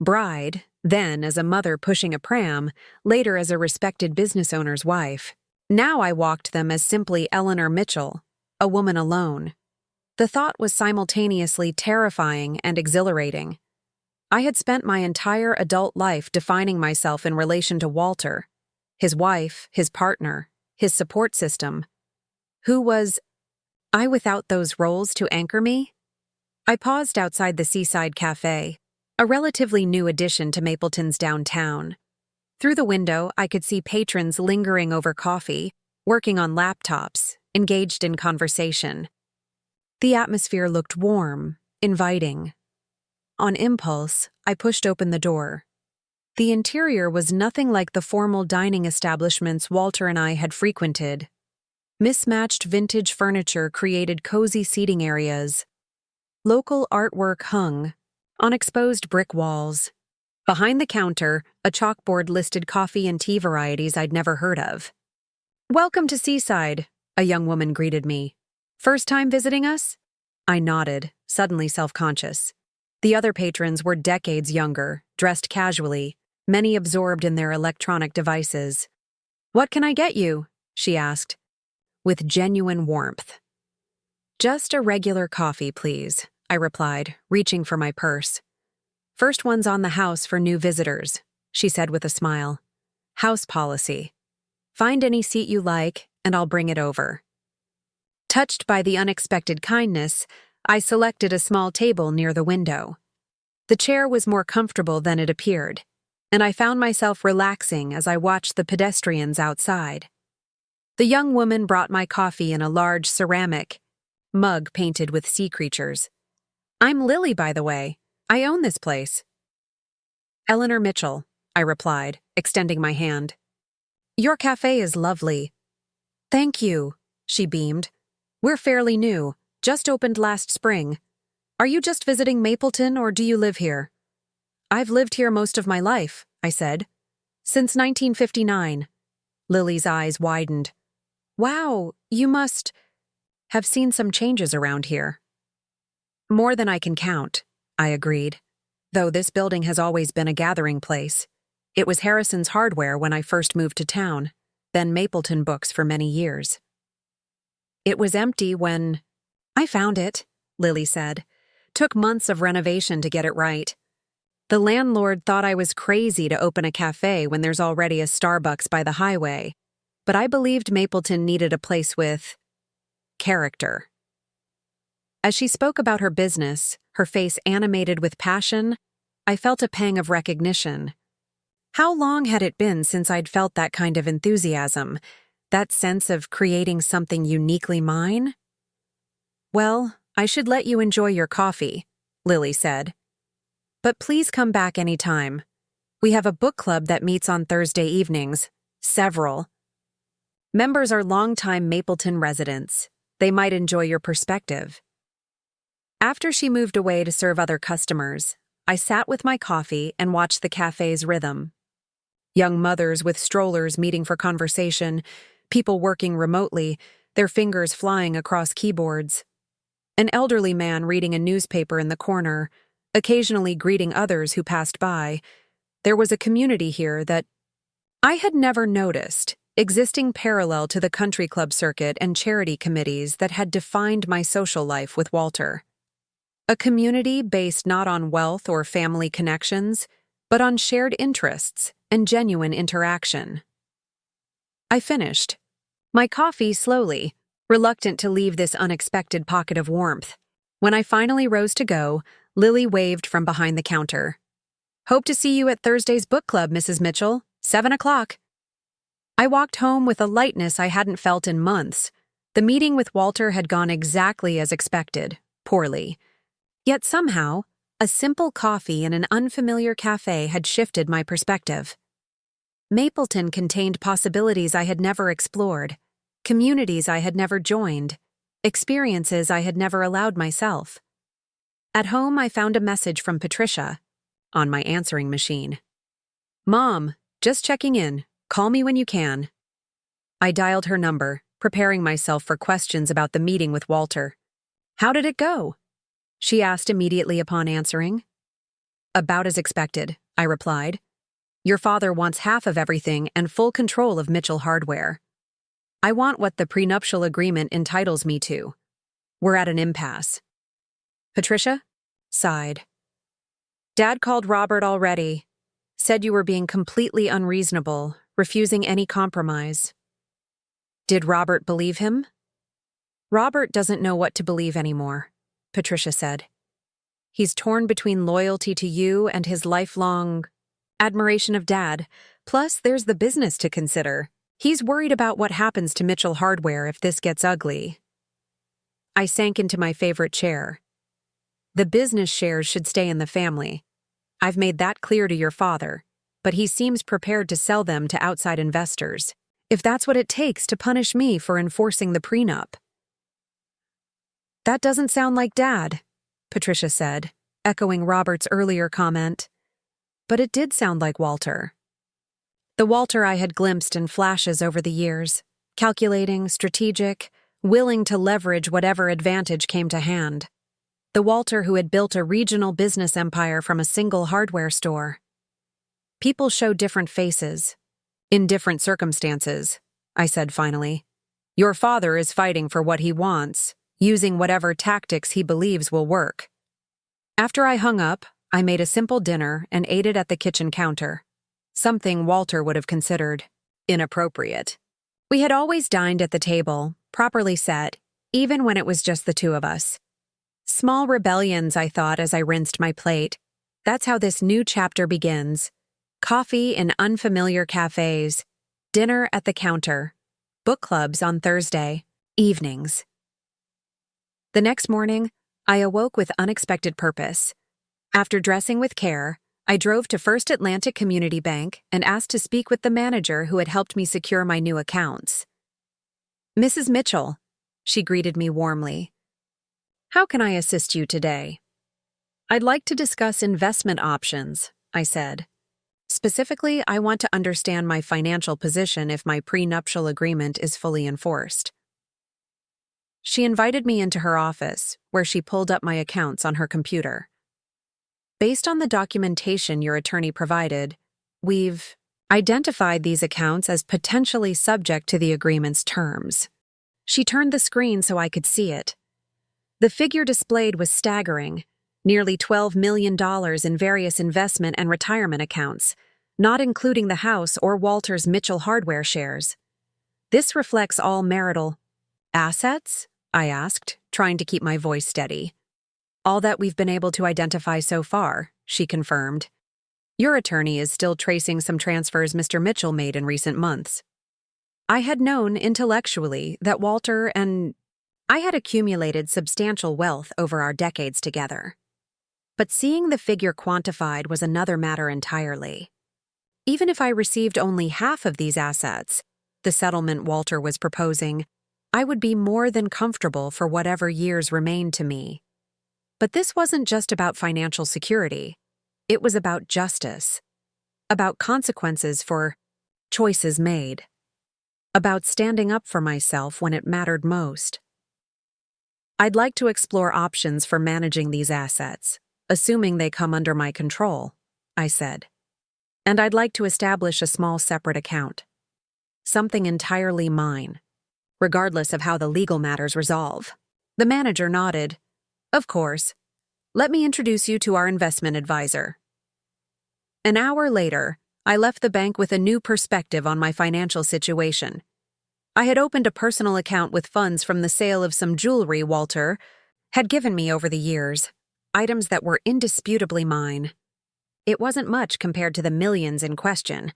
bride, then as a mother pushing a pram, later as a respected business owner's wife. Now I walked them as simply Eleanor Mitchell, a woman alone. The thought was simultaneously terrifying and exhilarating. I had spent my entire adult life defining myself in relation to Walter, his wife, his partner, his support system. Who was I without those roles to anchor me? I paused outside the Seaside Cafe, a relatively new addition to Mapleton's downtown. Through the window, I could see patrons lingering over coffee, working on laptops, engaged in conversation. The atmosphere looked warm, inviting. On impulse, I pushed open the door. The interior was nothing like the formal dining establishments Walter and I had frequented. Mismatched vintage furniture created cozy seating areas. Local artwork hung on exposed brick walls. Behind the counter, a chalkboard listed coffee and tea varieties I'd never heard of. "Welcome to Seaside," a young woman greeted me. "First time visiting us?" I nodded, suddenly self-conscious. The other patrons were decades younger, dressed casually, many absorbed in their electronic devices. "What can I get you?" she asked, with genuine warmth. "Just a regular coffee, please," I replied, reaching for my purse. "First one's on the house for new visitors," she said with a smile. "House policy. Find any seat you like, and I'll bring it over." Touched by the unexpected kindness, I selected a small table near the window. The chair was more comfortable than it appeared, and I found myself relaxing as I watched the pedestrians outside. The young woman brought my coffee in a large ceramic mug painted with sea creatures. "I'm Lily, by the way. I own this place." "Eleanor Mitchell," I replied, extending my hand. "Your cafe is lovely." "Thank you," she beamed. "We're fairly new. Just opened last spring. Are you just visiting Mapleton or do you live here?" "I've lived here most of my life," I said. "Since 1959. Lily's eyes widened. "Wow, you must have seen some changes around here." "More than I can count," I agreed. Though this building has always been a gathering place. It was Harrison's Hardware when I first moved to town, then Mapleton Books for many years. It was empty when I found it, Lily said. Took months of renovation to get it right. The landlord thought I was crazy to open a cafe when there's already a Starbucks by the highway, but I believed Mapleton needed a place with character. As she spoke about her business, her face animated with passion, I felt a pang of recognition. How long had it been since I'd felt that kind of enthusiasm, that sense of creating something uniquely mine? "Well, I should let you enjoy your coffee," Lily said. "But please come back any time. We have a book club that meets on Thursday evenings. Several. Members are longtime Mapleton residents. They might enjoy your perspective." After she moved away to serve other customers, I sat with my coffee and watched the cafe's rhythm. Young mothers with strollers meeting for conversation, people working remotely, their fingers flying across keyboards. An elderly man reading a newspaper in the corner, occasionally greeting others who passed by. There was a community here that I had never noticed, existing parallel to the country club circuit and charity committees that had defined my social life with Walter. A community based not on wealth or family connections, but on shared interests and genuine interaction. I finished my coffee slowly, reluctant to leave this unexpected pocket of warmth. When I finally rose to go, Lily waved from behind the counter. "Hope to see you at Thursday's book club, Mrs. Mitchell, 7 o'clock. I walked home with a lightness I hadn't felt in months. The meeting with Walter had gone exactly as expected, poorly. Yet somehow, a simple coffee in an unfamiliar cafe had shifted my perspective. Mapleton contained possibilities I had never explored, communities I had never joined, experiences I had never allowed myself. At home, I found a message from Patricia on my answering machine. "Mom, just checking in. Call me when you can." I dialed her number, preparing myself for questions about the meeting with Walter. "How did it go?" she asked immediately upon answering. "About as expected," I replied. "Your father wants half of everything and full control of Mitchell Hardware. I want what the prenuptial agreement entitles me to. We're at an impasse." Patricia sighed. "Dad called Robert already. Said you were being completely unreasonable, refusing any compromise." "Did Robert believe him?" "Robert doesn't know what to believe anymore," Patricia said. "He's torn between loyalty to you and his lifelong admiration of Dad. Plus, there's the business to consider. He's worried about what happens to Mitchell Hardware if this gets ugly." I sank into my favorite chair. "The business shares should stay in the family. I've made that clear to your father, but he seems prepared to sell them to outside investors, if that's what it takes to punish me for enforcing the prenup." "That doesn't sound like Dad," Patricia said, echoing Robert's earlier comment. But it did sound like Walter. The Walter I had glimpsed in flashes over the years, calculating, strategic, willing to leverage whatever advantage came to hand. The Walter who had built a regional business empire from a single hardware store. "People show different faces, in different circumstances," I said finally. "Your father is fighting for what he wants, using whatever tactics he believes will work." After I hung up, I made a simple dinner and ate it at the kitchen counter, something Walter would have considered inappropriate. We had always dined at the table, properly set, even when it was just the two of us. Small rebellions, I thought as I rinsed my plate. That's how this new chapter begins. Coffee in unfamiliar cafes, dinner at the counter, book clubs on Thursday, evenings. The next morning, I awoke with unexpected purpose. After dressing with care, I drove to First Atlantic Community Bank and asked to speak with the manager who had helped me secure my new accounts. "Mrs. Mitchell," she greeted me warmly. "How can I assist you today?" "I'd like to discuss investment options," I said. "Specifically, I want to understand my financial position if my prenuptial agreement is fully enforced." She invited me into her office, where she pulled up my accounts on her computer. "Based on the documentation your attorney provided, we've identified these accounts as potentially subject to the agreement's terms." She turned the screen so I could see it. The figure displayed was staggering, nearly $12 million in various investment and retirement accounts, not including the house or Walter's Mitchell Hardware shares. "This reflects all marital assets?" I asked, trying to keep my voice steady. "All that we've been able to identify so far," she confirmed. "Your attorney is still tracing some transfers Mr. Mitchell made in recent months." I had known intellectually that Walter and I had accumulated substantial wealth over our decades together. But seeing the figure quantified was another matter entirely. Even if I received only half of these assets, the settlement Walter was proposing, I would be more than comfortable for whatever years remained to me. But this wasn't just about financial security. It was about justice, about consequences for choices made, about standing up for myself when it mattered most. "I'd like to explore options for managing these assets, assuming they come under my control," I said. "And I'd like to establish a small separate account. Something entirely mine, regardless of how the legal matters resolve." The manager nodded. "Of course. Let me introduce you to our investment advisor." An hour later, I left the bank with a new perspective on my financial situation. I had opened a personal account with funds from the sale of some jewelry Walter had given me over the years, items that were indisputably mine. It wasn't much compared to the millions in question,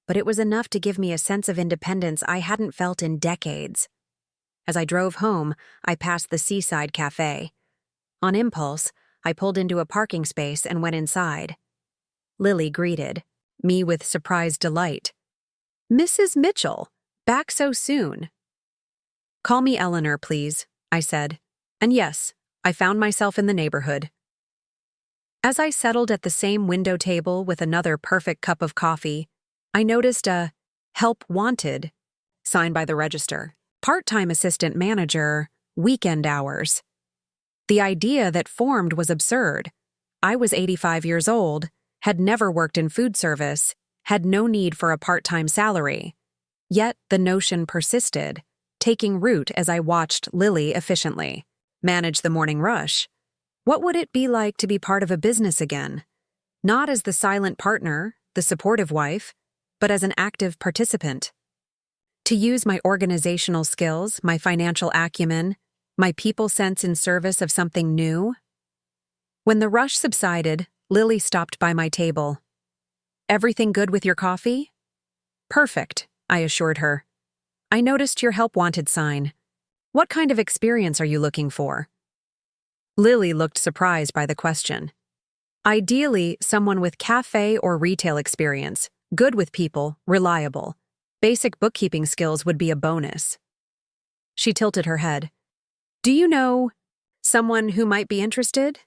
but it was enough to give me a sense of independence I hadn't felt in decades. As I drove home, I passed the Seaside Cafe. On impulse, I pulled into a parking space and went inside. Lily greeted me with surprised delight. "Mrs. Mitchell, back so soon." "Call me Eleanor, please," I said. And yes, I found myself in the neighborhood. As I settled at the same window table with another perfect cup of coffee, I noticed a "Help Wanted" sign by the register. Part-time assistant manager, weekend hours. The idea that formed was absurd. I was 85 years old, had never worked in food service, had no need for a part-time salary. Yet the notion persisted, taking root as I watched Lily efficiently manage the morning rush. What would it be like to be part of a business again? Not as the silent partner, the supportive wife, but as an active participant. To use my organizational skills, my financial acumen, my people sense in service of something new. When the rush subsided, Lily stopped by my table. "Everything good with your coffee?" "Perfect," I assured her. "I noticed your help wanted sign. What kind of experience are you looking for?" Lily looked surprised by the question. "Ideally, someone with cafe or retail experience, good with people, reliable. Basic bookkeeping skills would be a bonus." She tilted her head. "Do you know someone who might be interested?"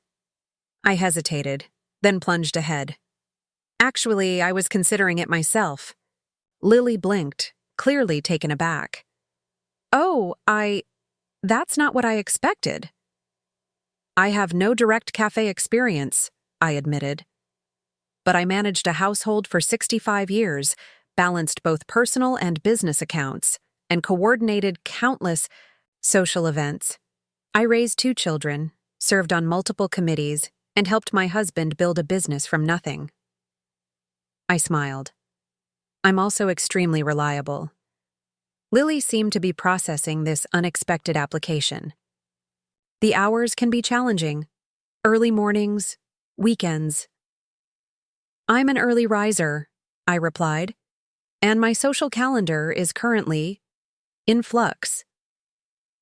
I hesitated, then plunged ahead. "Actually, I was considering it myself." Lily blinked, clearly taken aback. "Oh, that's not what I expected." "I have no direct cafe experience," I admitted. "But I managed a household for 65 years, balanced both personal and business accounts, and coordinated countless social events. I raised 2 children, served on multiple committees, and helped my husband build a business from nothing." I smiled. "I'm also extremely reliable." Lily seemed to be processing this unexpected application. "The hours can be challenging. Early mornings, weekends." "I'm an early riser," I replied, "and my social calendar is currently in flux."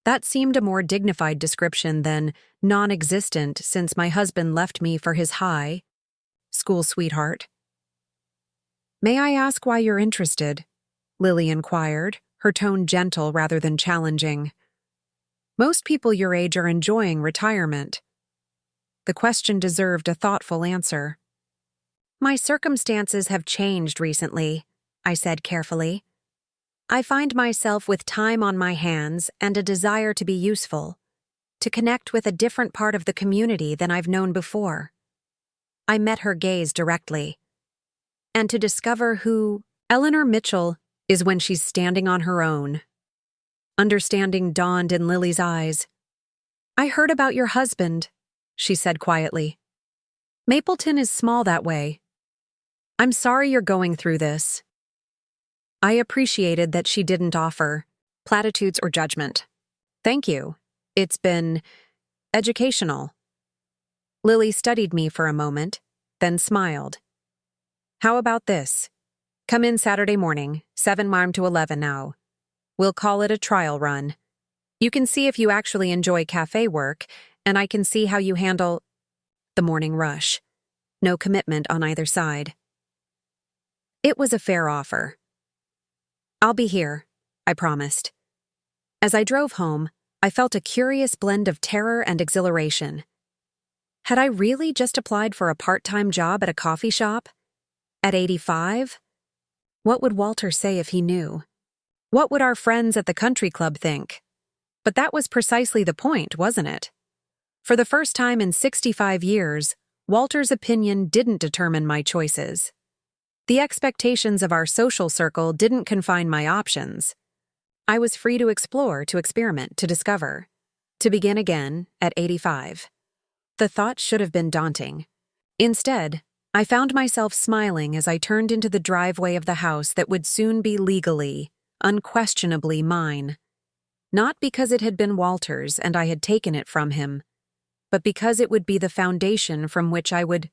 That seemed a more dignified description than non-existent since my husband left me for his high school sweetheart. "May I ask why you're interested?" Lily inquired, her tone gentle rather than challenging. "Most people your age are enjoying retirement." The question deserved a thoughtful answer. "My circumstances have changed recently," I said carefully. "I find myself with time on my hands and a desire to be useful, to connect with a different part of the community than I've known before." I met her gaze directly. "And to discover who Eleanor Mitchell is when she's standing on her own." Understanding dawned in Lily's eyes. "I heard about your husband," she said quietly. "Mapleton is small that way. I'm sorry you're going through this." I appreciated that she didn't offer platitudes or judgment. "Thank you. It's been educational." Lily studied me for a moment, then smiled. "How about this? Come in Saturday morning, 7 to 11 now. We'll call it a trial run. You can see if you actually enjoy cafe work, and I can see how you handle the morning rush. No commitment on either side." It was a fair offer. "I'll be here," I promised. As I drove home, I felt a curious blend of terror and exhilaration. Had I really just applied for a part-time job at a coffee shop? At 85? What would Walter say if he knew? What would our friends at the country club think? But that was precisely the point, wasn't it? For the first time in 65 years, Walter's opinion didn't determine my choices. The expectations of our social circle didn't confine my options. I was free to explore, to experiment, to discover. To begin again at 85. The thought should have been daunting. Instead, I found myself smiling as I turned into the driveway of the house that would soon be legally, unquestionably mine. Not because it had been Walter's and I had taken it from him, but because it would be the foundation from which I would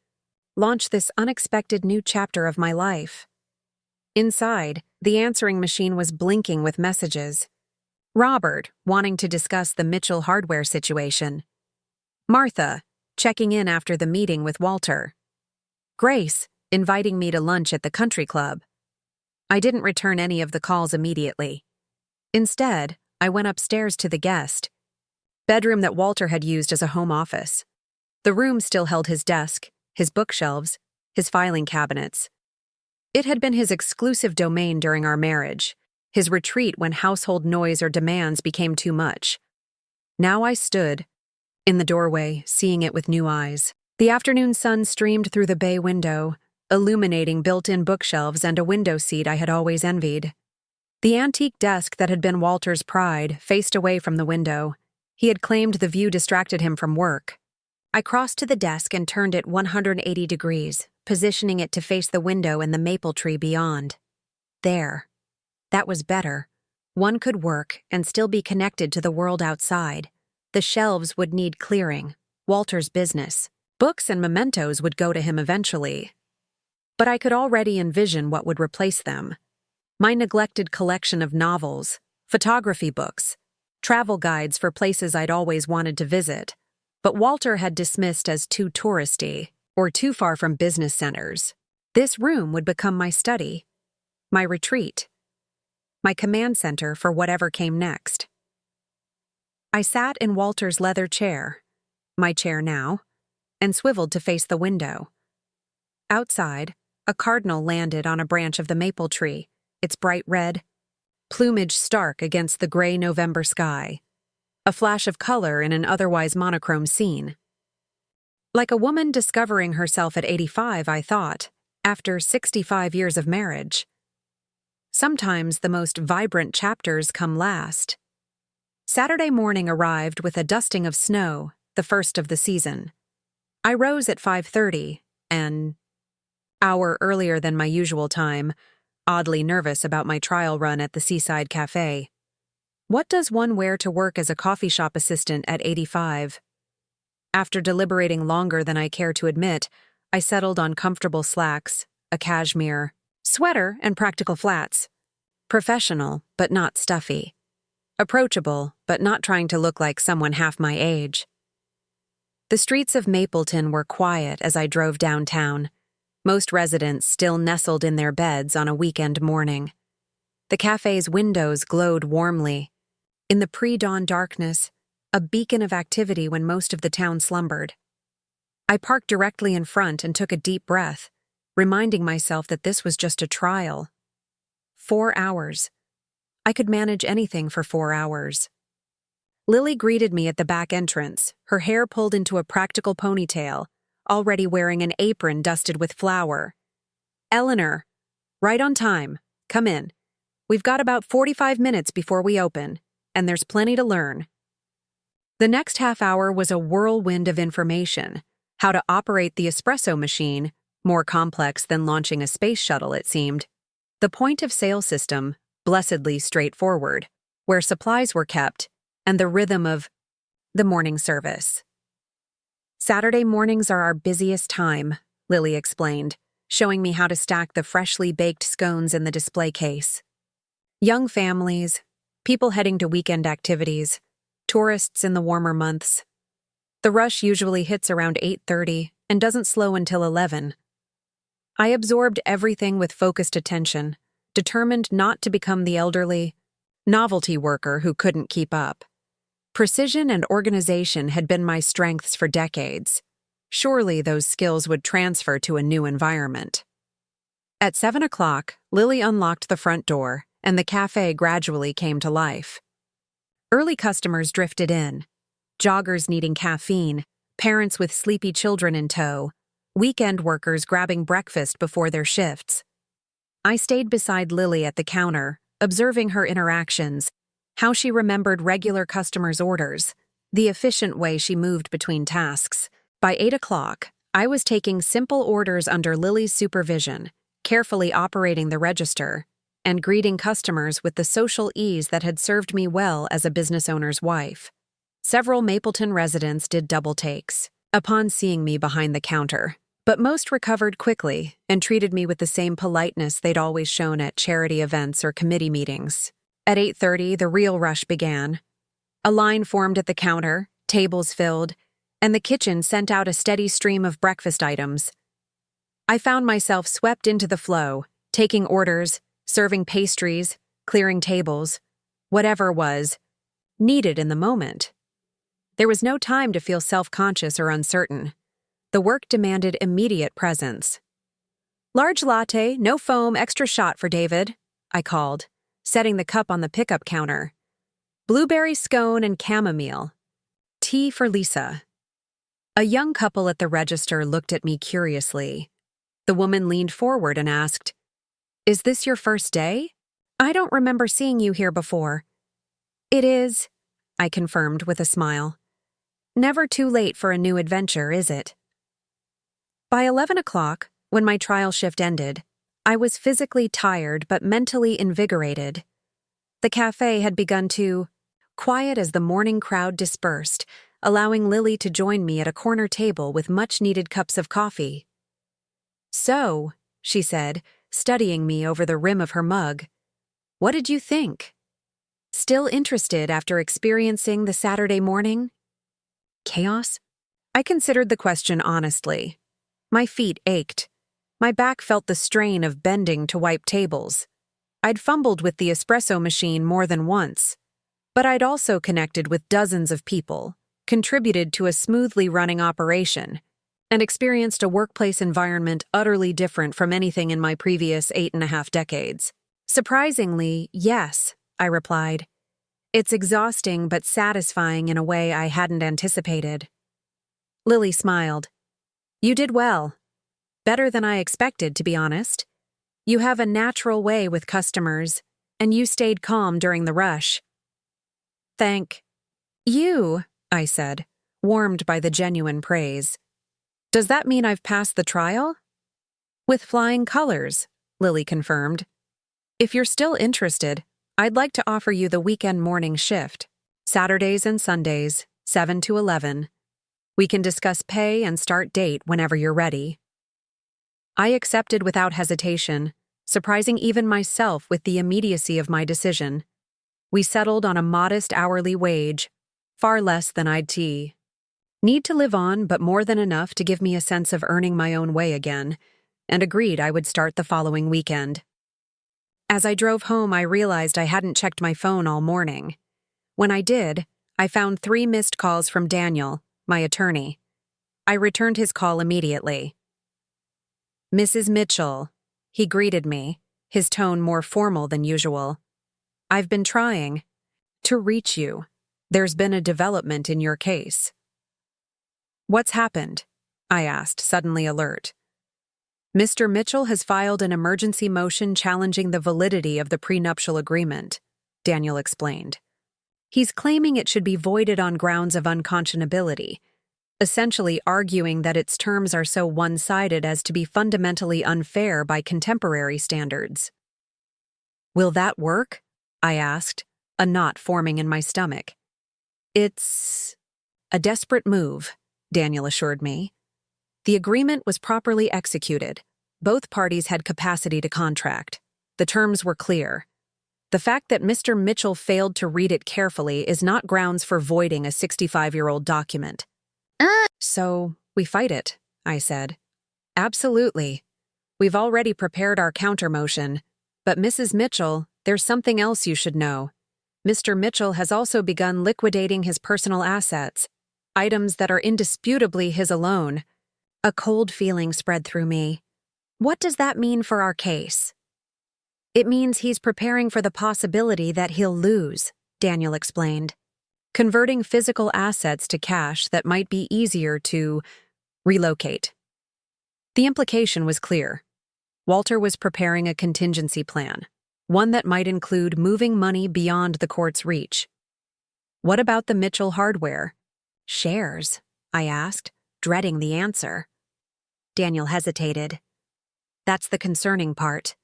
launch this unexpected new chapter of my life. Inside, the answering machine was blinking with messages. Robert, wanting to discuss the Mitchell hardware situation. Martha, checking in after the meeting with Walter. Grace, inviting me to lunch at the country club. I didn't return any of the calls immediately. Instead, I went upstairs to the guest bedroom that Walter had used as a home office. The room still held his desk, his bookshelves, his filing cabinets. It had been his exclusive domain during our marriage, his retreat when household noise or demands became too much. Now I stood in the doorway, seeing it with new eyes. The afternoon sun streamed through the bay window, illuminating built-in bookshelves and a window seat I had always envied. The antique desk that had been Walter's pride faced away from the window. He had claimed the view distracted him from work. I crossed to the desk and turned it 180 degrees, positioning it to face the window and the maple tree beyond. There. That was better. One could work and still be connected to the world outside. The shelves would need clearing, Walter's business. Books and mementos would go to him eventually. But I could already envision what would replace them. My neglected collection of novels, photography books, travel guides for places I'd always wanted to visit, but Walter had dismissed as too touristy or too far from business centers. This room would become my study, my retreat, my command center for whatever came next. I sat in Walter's leather chair, my chair now, and swiveled to face the window. Outside, a cardinal landed on a branch of the maple tree, its bright red plumage stark against the gray November sky, a flash of color in an otherwise monochrome scene. Like a woman discovering herself at 85, I thought, after 65 years of marriage. Sometimes the most vibrant chapters come last. Saturday morning arrived with a dusting of snow, the first of the season. I rose at 5:30, an hour earlier than my usual time, oddly nervous about my trial run at the seaside cafe. What does one wear to work as a coffee shop assistant at 85? After deliberating longer than I care to admit, I settled on comfortable slacks, a cashmere sweater, and practical flats. Professional, but not stuffy. Approachable, but not trying to look like someone half my age. The streets of Mapleton were quiet as I drove downtown, most residents still nestled in their beds on a weekend morning. The cafe's windows glowed warmly. In the pre-dawn darkness, a beacon of activity when most of the town slumbered. I parked directly in front and took a deep breath, reminding myself that this was just a trial. 4 hours. I could manage anything for 4 hours. Lily greeted me at the back entrance, her hair pulled into a practical ponytail, already wearing an apron dusted with flour. "Eleanor, right on time. Come in. We've got about 45 minutes before we open, and there's plenty to learn." The next half hour was a whirlwind of information. How to operate the espresso machine, more complex than launching a space shuttle, it seemed. The point-of-sale system, blessedly straightforward, where supplies were kept, and the rhythm of the morning service. "Saturday mornings are our busiest time," Lily explained, showing me how to stack the freshly baked scones in the display case. Young families, people heading to weekend activities, tourists in the warmer months. The rush usually hits around 8:30 and doesn't slow until 11. I absorbed everything with focused attention, determined not to become the elderly novelty worker who couldn't keep up. Precision and organization had been my strengths for decades. Surely those skills would transfer to a new environment. At 7 o'clock, Lily unlocked the front door, and the cafe gradually came to life. Early customers drifted in, joggers needing caffeine, parents with sleepy children in tow, weekend workers grabbing breakfast before their shifts. I stayed beside Lily at the counter, observing her interactions, how she remembered regular customers' orders, the efficient way she moved between tasks. By 8 o'clock, I was taking simple orders under Lily's supervision, carefully operating the register, and greeting customers with the social ease that had served me well as a business owner's wife. Several Mapleton residents did double takes upon seeing me behind the counter, but most recovered quickly and treated me with the same politeness they'd always shown at charity events or committee meetings. At 8:30, the real rush began. A line formed at the counter, tables filled, and the kitchen sent out a steady stream of breakfast items. I found myself swept into the flow, taking orders, serving pastries, clearing tables, whatever was needed in the moment. There was no time to feel self-conscious or uncertain. The work demanded immediate presence. "Large latte, no foam, extra shot for David," I called, setting the cup on the pickup counter. "Blueberry scone and chamomile. Tea for Lisa." A young couple at the register looked at me curiously. The woman leaned forward and asked, "Is this your first day? I don't remember seeing you here before." "It is," I confirmed with a smile. "Never too late for a new adventure, is it?" By 11 o'clock, when my trial shift ended, I was physically tired but mentally invigorated. The cafe had begun to quiet as the morning crowd dispersed, allowing Lily to join me at a corner table with much-needed cups of coffee. "So," she said, studying me over the rim of her mug, "what did you think? Still interested after experiencing the Saturday morning?" Chaos? I considered the question honestly. My feet ached. My back felt the strain of bending to wipe tables. I'd fumbled with the espresso machine more than once. But I'd also connected with dozens of people, contributed to a smoothly running operation, and experienced a workplace environment utterly different from anything in my previous 8.5 decades. "Surprisingly, yes," I replied. "It's exhausting but satisfying in a way I hadn't anticipated." Lily smiled. "You did well. Better than I expected, to be honest. You have a natural way with customers, and you stayed calm during the rush." "Thank you," I said, warmed by the genuine praise. "Does that mean I've passed the trial?" "With flying colors," Lily confirmed. "If you're still interested, I'd like to offer you the weekend morning shift, Saturdays and Sundays, 7 to 11. We can discuss pay and start date whenever you're ready." I accepted without hesitation, surprising even myself with the immediacy of my decision. We settled on a modest hourly wage, far less than I'd need to live on, but more than enough to give me a sense of earning my own way again, and agreed I would start the following weekend. As I drove home, I realized I hadn't checked my phone all morning. When I did, I found 3 missed calls from Daniel, my attorney. I returned his call immediately. "Mrs. Mitchell," he greeted me, his tone more formal than usual. "I've been trying to reach you. There's been a development in your case." "What's happened?" I asked, suddenly alert. "Mr. Mitchell has filed an emergency motion challenging the validity of the prenuptial agreement," Daniel explained. "He's claiming it should be voided on grounds of unconscionability, essentially arguing that its terms are so one-sided as to be fundamentally unfair by contemporary standards." "Will that work?" I asked, a knot forming in my stomach. "It's a desperate move," Daniel assured me. "The agreement was properly executed. Both parties had capacity to contract. The terms were clear. The fact that Mr. Mitchell failed to read it carefully is not grounds for voiding a 65-year-old document." "So, we fight it," I said. "Absolutely. We've already prepared our counter-motion. But Mrs. Mitchell, there's something else you should know. Mr. Mitchell has also begun liquidating his personal assets, items that are indisputably his alone." A cold feeling spread through me. "What does that mean for our case?" "It means he's preparing for the possibility that he'll lose," Daniel explained. "Converting physical assets to cash that might be easier to relocate." The implication was clear. Walter was preparing a contingency plan, one that might include moving money beyond the court's reach. "What about the Mitchell hardware?" "Shares?" I asked, dreading the answer. Daniel hesitated. "That's the concerning part.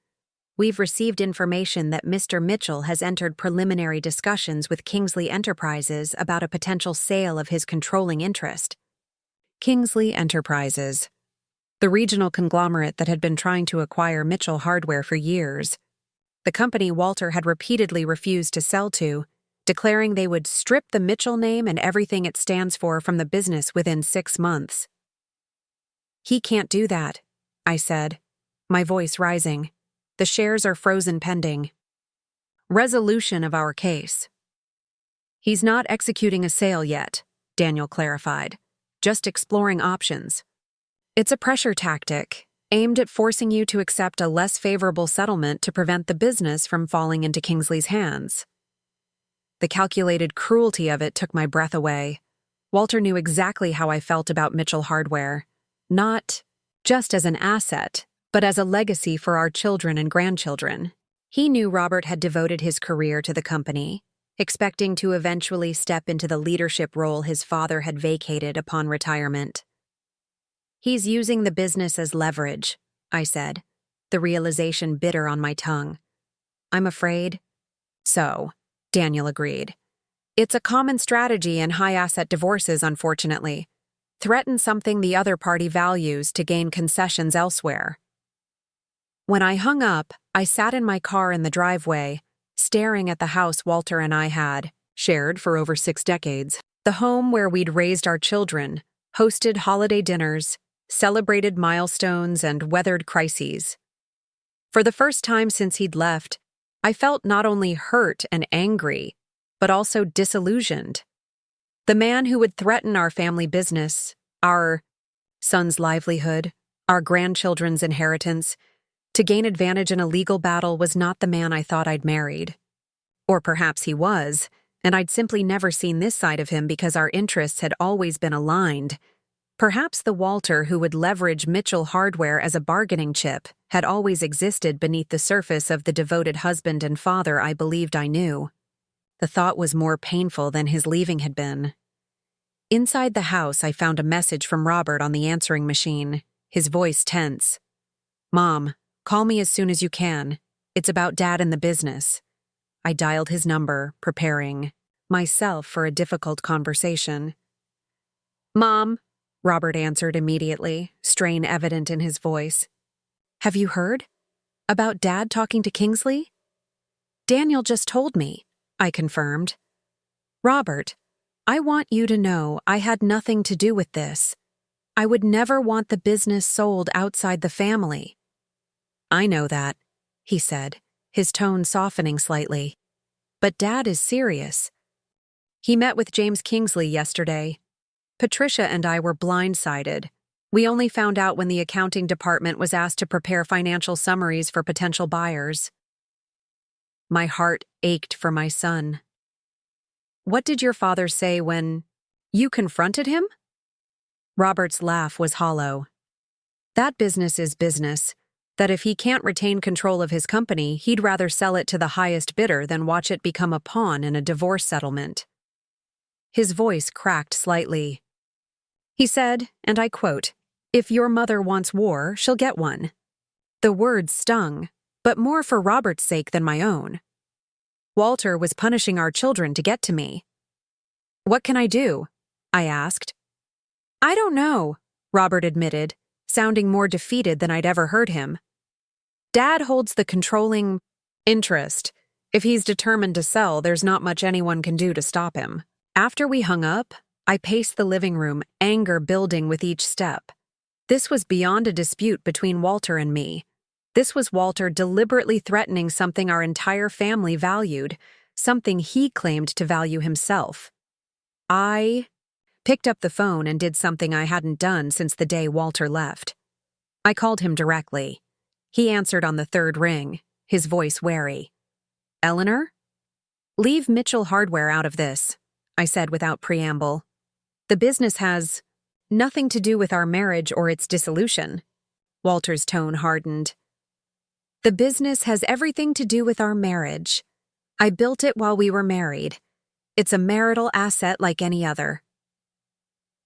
We've received information that Mr. Mitchell has entered preliminary discussions with Kingsley Enterprises about a potential sale of his controlling interest." Kingsley Enterprises, the regional conglomerate that had been trying to acquire Mitchell hardware for years. The company Walter had repeatedly refused to sell to, declaring they would strip the Mitchell name and everything it stands for from the business within 6 months. "He can't do that," I said, my voice rising. "The shares are frozen pending resolution of our case. He's not executing a sale yet, Daniel clarified. Just exploring options. It's a pressure tactic, aimed at forcing you to accept a less favorable settlement to prevent the business from falling into Kingsley's hands. The calculated cruelty of it took my breath away. Walter knew exactly how I felt about Mitchell Hardware. Not just as an asset, but as a legacy for our children and grandchildren. He knew Robert had devoted his career to the company, expecting to eventually step into the leadership role his father had vacated upon retirement. He's using the business as leverage, I said, the realization bitter on my tongue. I'm afraid. So, Daniel agreed. It's a common strategy in high-asset divorces, unfortunately. Threaten something the other party values to gain concessions elsewhere. When I hung up, I sat in my car in the driveway, staring at the house Walter and I had shared for over 6 decades. The home where we'd raised our children, hosted holiday dinners, celebrated milestones, and weathered crises. For the first time since he'd left, I felt not only hurt and angry, but also disillusioned. The man who would threaten our family business, our son's livelihood, our grandchildren's inheritance, to gain advantage in a legal battle was not the man I thought I'd married. Or perhaps he was, and I'd simply never seen this side of him because our interests had always been aligned. Perhaps the Walter who would leverage Mitchell Hardware as a bargaining chip had always existed beneath the surface of the devoted husband and father I believed I knew. The thought was more painful than his leaving had been. Inside the house, I found a message from Robert on the answering machine, his voice tense. "Mom, call me as soon as you can. It's about Dad and the business." I dialed his number, preparing myself for a difficult conversation. "Mom," Robert answered immediately, strain evident in his voice. "Have you heard? About Dad talking to Kingsley?" "Daniel just told me," I confirmed. "Robert, I want you to know I had nothing to do with this. I would never want the business sold outside the family." "I know that," he said, his tone softening slightly. "But Dad is serious. He met with James Kingsley yesterday. Patricia and I were blindsided. We only found out when the accounting department was asked to prepare financial summaries for potential buyers." My heart ached for my son. "What did your father say when you confronted him?" Robert's laugh was hollow. "That business is business. That if he can't retain control of his company, he'd rather sell it to the highest bidder than watch it become a pawn in a divorce settlement." His voice cracked slightly. He said, and I quote, "If your mother wants war, she'll get one." The words stung, but more for Robert's sake than my own. Walter was punishing our children to get to me. "What can I do?" I asked. "I don't know," Robert admitted, sounding more defeated than I'd ever heard him. "Dad holds the controlling interest. If he's determined to sell, there's not much anyone can do to stop him." After we hung up, I paced the living room, anger building with each step. This was beyond a dispute between Walter and me. This was Walter deliberately threatening something our entire family valued, something he claimed to value himself. I picked up the phone and did something I hadn't done since the day Walter left. I called him directly. He answered on the 3rd ring, his voice wary. "Eleanor?" "Leave Mitchell Hardware out of this," I said without preamble. "The business has nothing to do with our marriage or its dissolution." Walter's tone hardened. "The business has everything to do with our marriage. I built it while we were married. It's a marital asset like any other."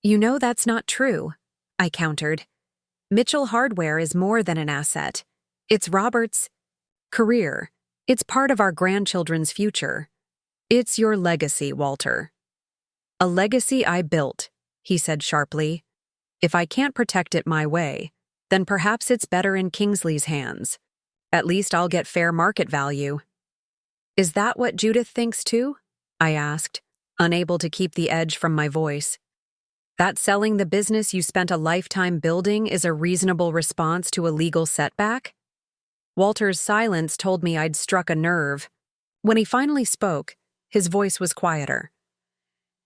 "You know that's not true," I countered. "Mitchell Hardware is more than an asset. It's Robert's career. It's part of our grandchildren's future. It's your legacy, Walter." "A legacy I built," he said sharply. "If I can't protect it my way, then perhaps it's better in Kingsley's hands. At least I'll get fair market value." "Is that what Judith thinks too?" I asked, unable to keep the edge from my voice. "That selling the business you spent a lifetime building is a reasonable response to a legal setback?" Walter's silence told me I'd struck a nerve. When he finally spoke, his voice was quieter.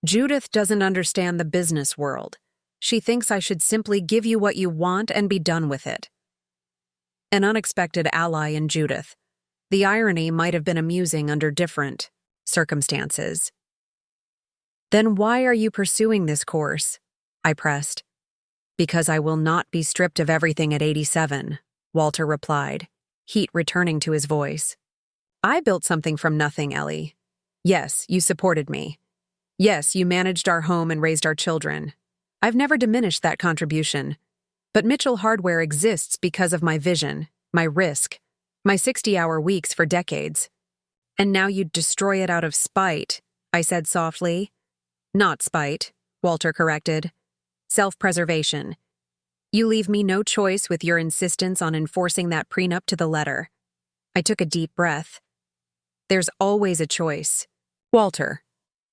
Judith doesn't understand the business world. She thinks I should simply give you what you want and be done with it. An unexpected ally in Judith. The irony might have been amusing under different circumstances. Then why are you pursuing this course? I pressed. Because I will not be stripped of everything at 87, Walter replied, heat returning to his voice. I built something from nothing, Ellie. Yes, you supported me. Yes, you managed our home and raised our children. I've never diminished that contribution. But Mitchell Hardware exists because of my vision, my risk, my 60-hour weeks for decades. And now you'd destroy it out of spite, I said softly. Not spite, Walter corrected. Self-preservation. You leave me no choice with your insistence on enforcing that prenup to the letter. I took a deep breath. There's always a choice. Walter,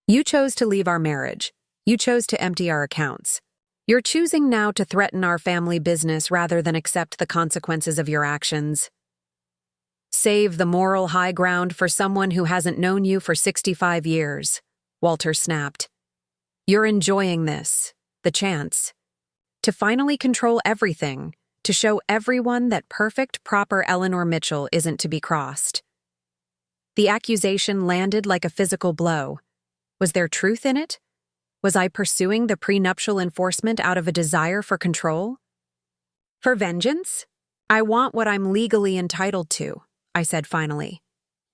you chose to leave our marriage. You chose to empty our accounts. You're choosing now to threaten our family business rather than accept the consequences of your actions. Save the moral high ground for someone who hasn't known you for 65 years, Walter snapped. You're enjoying this, the chance, to finally control everything, to show everyone that perfect, proper Eleanor Mitchell isn't to be crossed. The accusation landed like a physical blow. Was there truth in it? Was I pursuing the prenuptial enforcement out of a desire for control? For vengeance? I want what I'm legally entitled to, I said finally.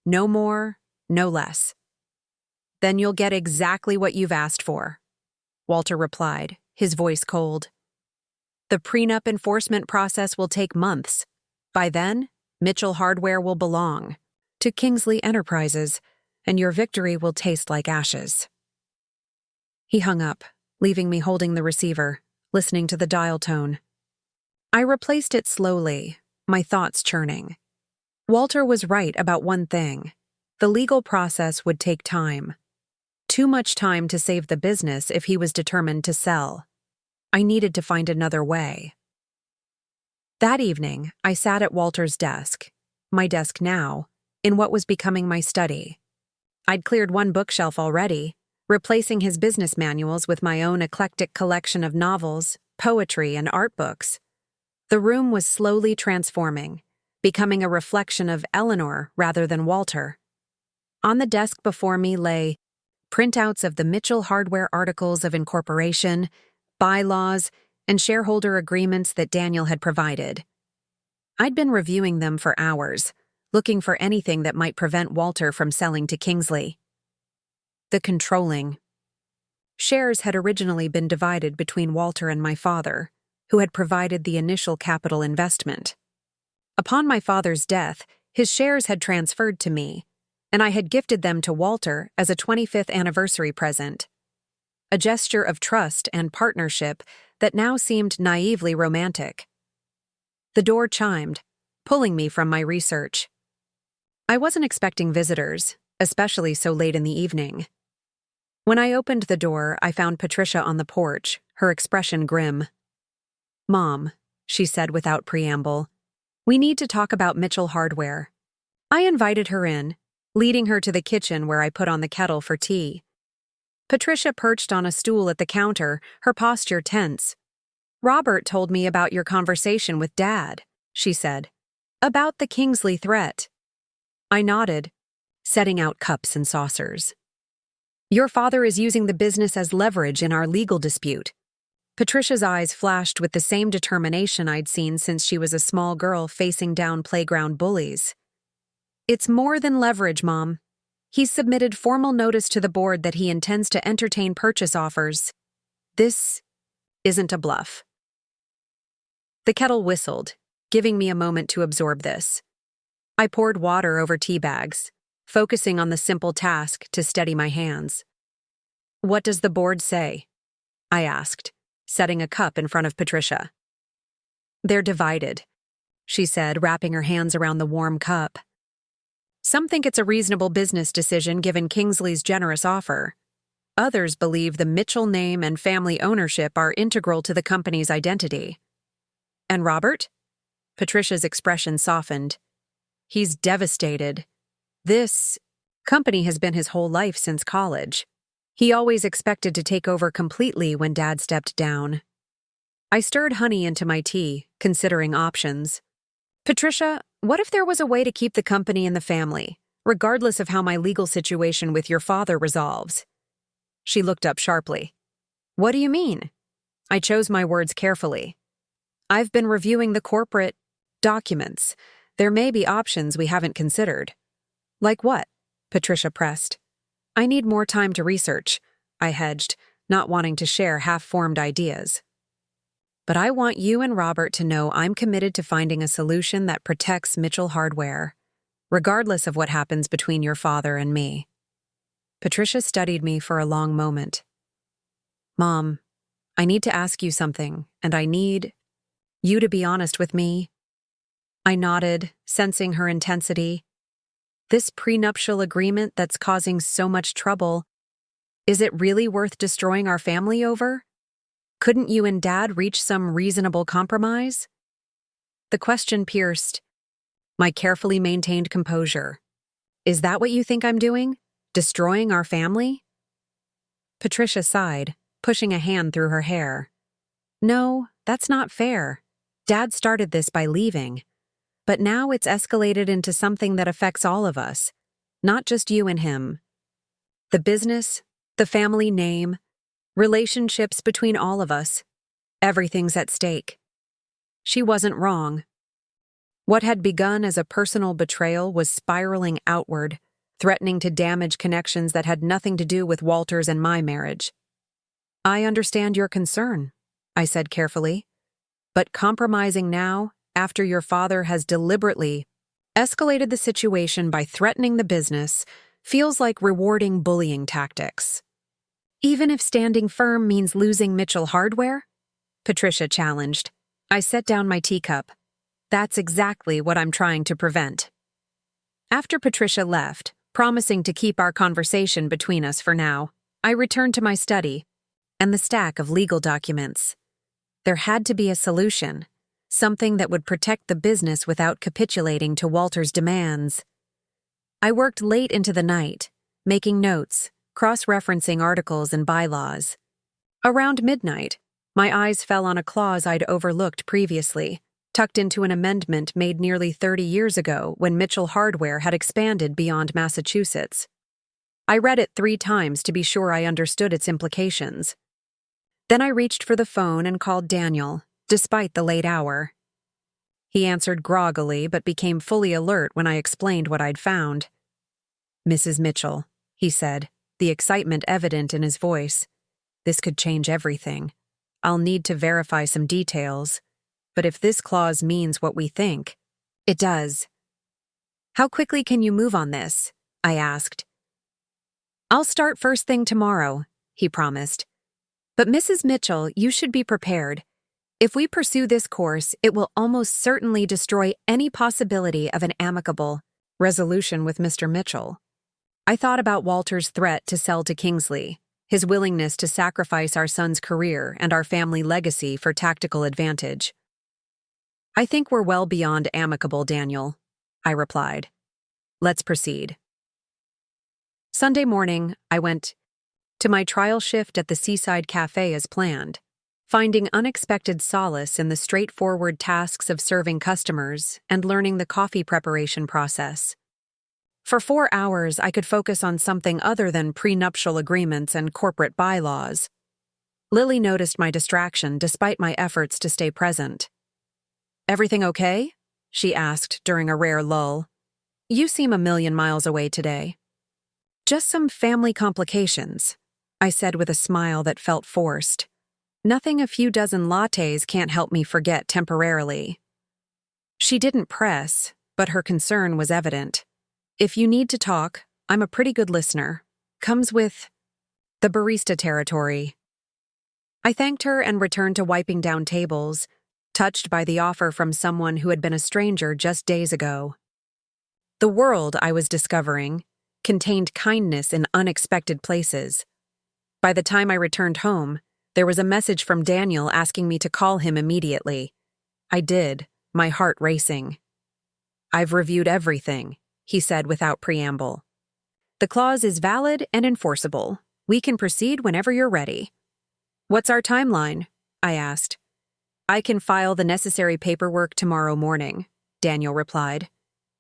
No more, no less. Then you'll get exactly what you've asked for, Walter replied, his voice cold. The prenup enforcement process will take months. By then, Mitchell Hardware will belong to Kingsley Enterprises, and your victory will taste like ashes. He hung up, leaving me holding the receiver, listening to the dial tone. I replaced it slowly, my thoughts churning. Walter was right about one thing. The legal process would take time. Too much time to save the business if he was determined to sell. I needed to find another way. That evening, I sat at Walter's desk, my desk now, in what was becoming my study. I'd cleared one bookshelf already, replacing his business manuals with my own eclectic collection of novels, poetry, and art books. The room was slowly transforming, becoming a reflection of Eleanor rather than Walter. On the desk before me lay printouts of the Mitchell Hardware articles of incorporation, bylaws, and shareholder agreements that Daniel had provided. I'd been reviewing them for hours, looking for anything that might prevent Walter from selling to Kingsley. The controlling. Shares had originally been divided between Walter and my father, who had provided the initial capital investment. Upon my father's death, his shares had transferred to me, and I had gifted them to Walter as a 25th anniversary present. A gesture of trust and partnership that now seemed naively romantic. The door chimed, pulling me from my research. I wasn't expecting visitors, especially so late in the evening. When I opened the door, I found Patricia on the porch, her expression grim. "Mom," she said without preamble, "we need to talk about Mitchell Hardware." I invited her in, leading her to the kitchen where I put on the kettle for tea. Patricia perched on a stool at the counter, her posture tense. "Robert told me about your conversation with Dad," she said. "About the Kingsley threat." I nodded, setting out cups and saucers. "Your father is using the business as leverage in our legal dispute." Patricia's eyes flashed with the same determination I'd seen since she was a small girl facing down playground bullies. "It's more than leverage, Mom. He's submitted formal notice to the board that he intends to entertain purchase offers. This isn't a bluff." The kettle whistled, giving me a moment to absorb this. I poured water over tea bags, focusing on the simple task to steady my hands. "What does the board say?" I asked, setting a cup in front of Patricia. "They're divided," she said, wrapping her hands around the warm cup. "Some think it's a reasonable business decision given Kingsley's generous offer. Others believe the Mitchell name and family ownership are integral to the company's identity." "And Robert?" Patricia's expression softened. "He's devastated. This company has been his whole life since college. He always expected to take over completely when Dad stepped down. I stirred honey into my tea, considering options. Patricia, what if there was a way to keep the company in the family, regardless of how my legal situation with your father resolves? She looked up sharply. What do you mean? I chose my words carefully. I've been reviewing the corporate documents. There may be options we haven't considered. Like what? Patricia pressed. I need more time to research, I hedged, not wanting to share half-formed ideas. But I want you and Robert to know I'm committed to finding a solution that protects Mitchell Hardware, regardless of what happens between your father and me. Patricia studied me for a long moment. Mom, I need to ask you something, and I need you to be honest with me. I nodded, sensing her intensity. This prenuptial agreement that's causing so much trouble, is it really worth destroying our family over? Couldn't you and Dad reach some reasonable compromise? The question pierced my carefully maintained composure. Is that what you think I'm doing? Destroying our family? Patricia sighed, pushing a hand through her hair. No, that's not fair. Dad started this by leaving. But now it's escalated into something that affects all of us, not just you and him. The business, the family name, relationships between all of us. Everything's at stake. She wasn't wrong. What had begun as a personal betrayal was spiraling outward, threatening to damage connections that had nothing to do with Walter's and my marriage. I understand your concern, I said carefully. But compromising now, after your father has deliberately escalated the situation by threatening the business, feels like rewarding bullying tactics. Even if standing firm means losing Mitchell Hardware? Patricia challenged. I set down my teacup. That's exactly what I'm trying to prevent. After Patricia left, promising to keep our conversation between us for now, I returned to my study and the stack of legal documents. There had to be a solution. Something that would protect the business without capitulating to Walter's demands. I worked late into the night, making notes, cross-referencing articles and bylaws. Around midnight, my eyes fell on a clause I'd overlooked previously, tucked into an amendment made nearly 30 years ago when Mitchell Hardware had expanded beyond Massachusetts. I read it 3 times to be sure I understood its implications. Then I reached for the phone and called Daniel, despite the late hour. He answered groggily but became fully alert when I explained what I'd found. Mrs. Mitchell, he said, the excitement evident in his voice. This could change everything. I'll need to verify some details. But if this clause means what we think, it does. How quickly can you move on this? I asked. I'll start first thing tomorrow, he promised. But Mrs. Mitchell, you should be prepared. If we pursue this course, it will almost certainly destroy any possibility of an amicable resolution with Mr. Mitchell. I thought about Walter's threat to sell to Kingsley, his willingness to sacrifice our son's career and our family legacy for tactical advantage. I think we're well beyond amicable, Daniel, I replied. Let's proceed. Sunday morning, I went to my trial shift at the Seaside Cafe as planned, finding unexpected solace in the straightforward tasks of serving customers and learning the coffee preparation process. For 4 hours, I could focus on something other than prenuptial agreements and corporate bylaws. Lily noticed my distraction despite my efforts to stay present. Everything okay? She asked during a rare lull. You seem a million miles away today. Just some family complications, I said with a smile that felt forced. Nothing a few dozen lattes can't help me forget temporarily. She didn't press, but her concern was evident. If you need to talk, I'm a pretty good listener. Comes with the barista territory. I thanked her and returned to wiping down tables, touched by the offer from someone who had been a stranger just days ago. The world I was discovering contained kindness in unexpected places. By the time I returned home, there was a message from Daniel asking me to call him immediately. I did, my heart racing. I've reviewed everything, he said without preamble. The clause is valid and enforceable. We can proceed whenever you're ready. What's our timeline? I asked. I can file the necessary paperwork tomorrow morning, Daniel replied.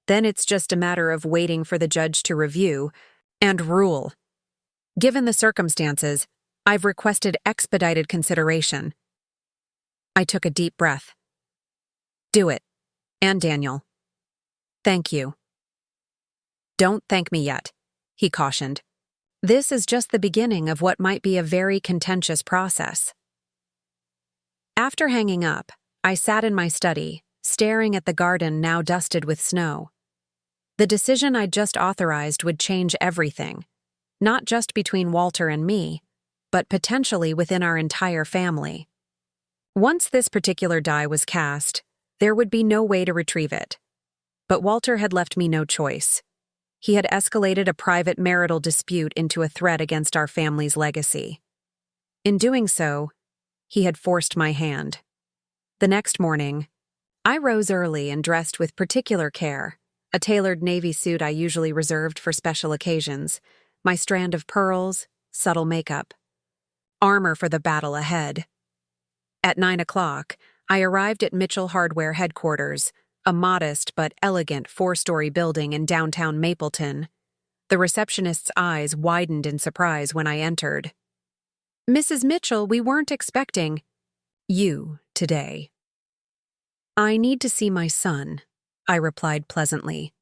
Then it's just a matter of waiting for the judge to review and rule. Given the circumstances, I've requested expedited consideration. I took a deep breath. Do it. And Daniel. Thank you. Don't thank me yet, he cautioned. This is just the beginning of what might be a very contentious process. After hanging up, I sat in my study, staring at the garden now dusted with snow. The decision I'd just authorized would change everything, not just between Walter and me, but potentially within our entire family. Once this particular die was cast, there would be no way to retrieve it. But Walter had left me no choice. He had escalated a private marital dispute into a threat against our family's legacy. In doing so, he had forced my hand. The next morning, I rose early and dressed with particular care, a tailored navy suit I usually reserved for special occasions, my strand of pearls, subtle makeup. Armor for the battle ahead. At 9 o'clock, I arrived at Mitchell Hardware headquarters, a modest but elegant 4-story building in downtown Mapleton. The receptionist's eyes widened in surprise when I entered. Mrs. Mitchell, we weren't expecting you today. I need to see my son, I replied pleasantly.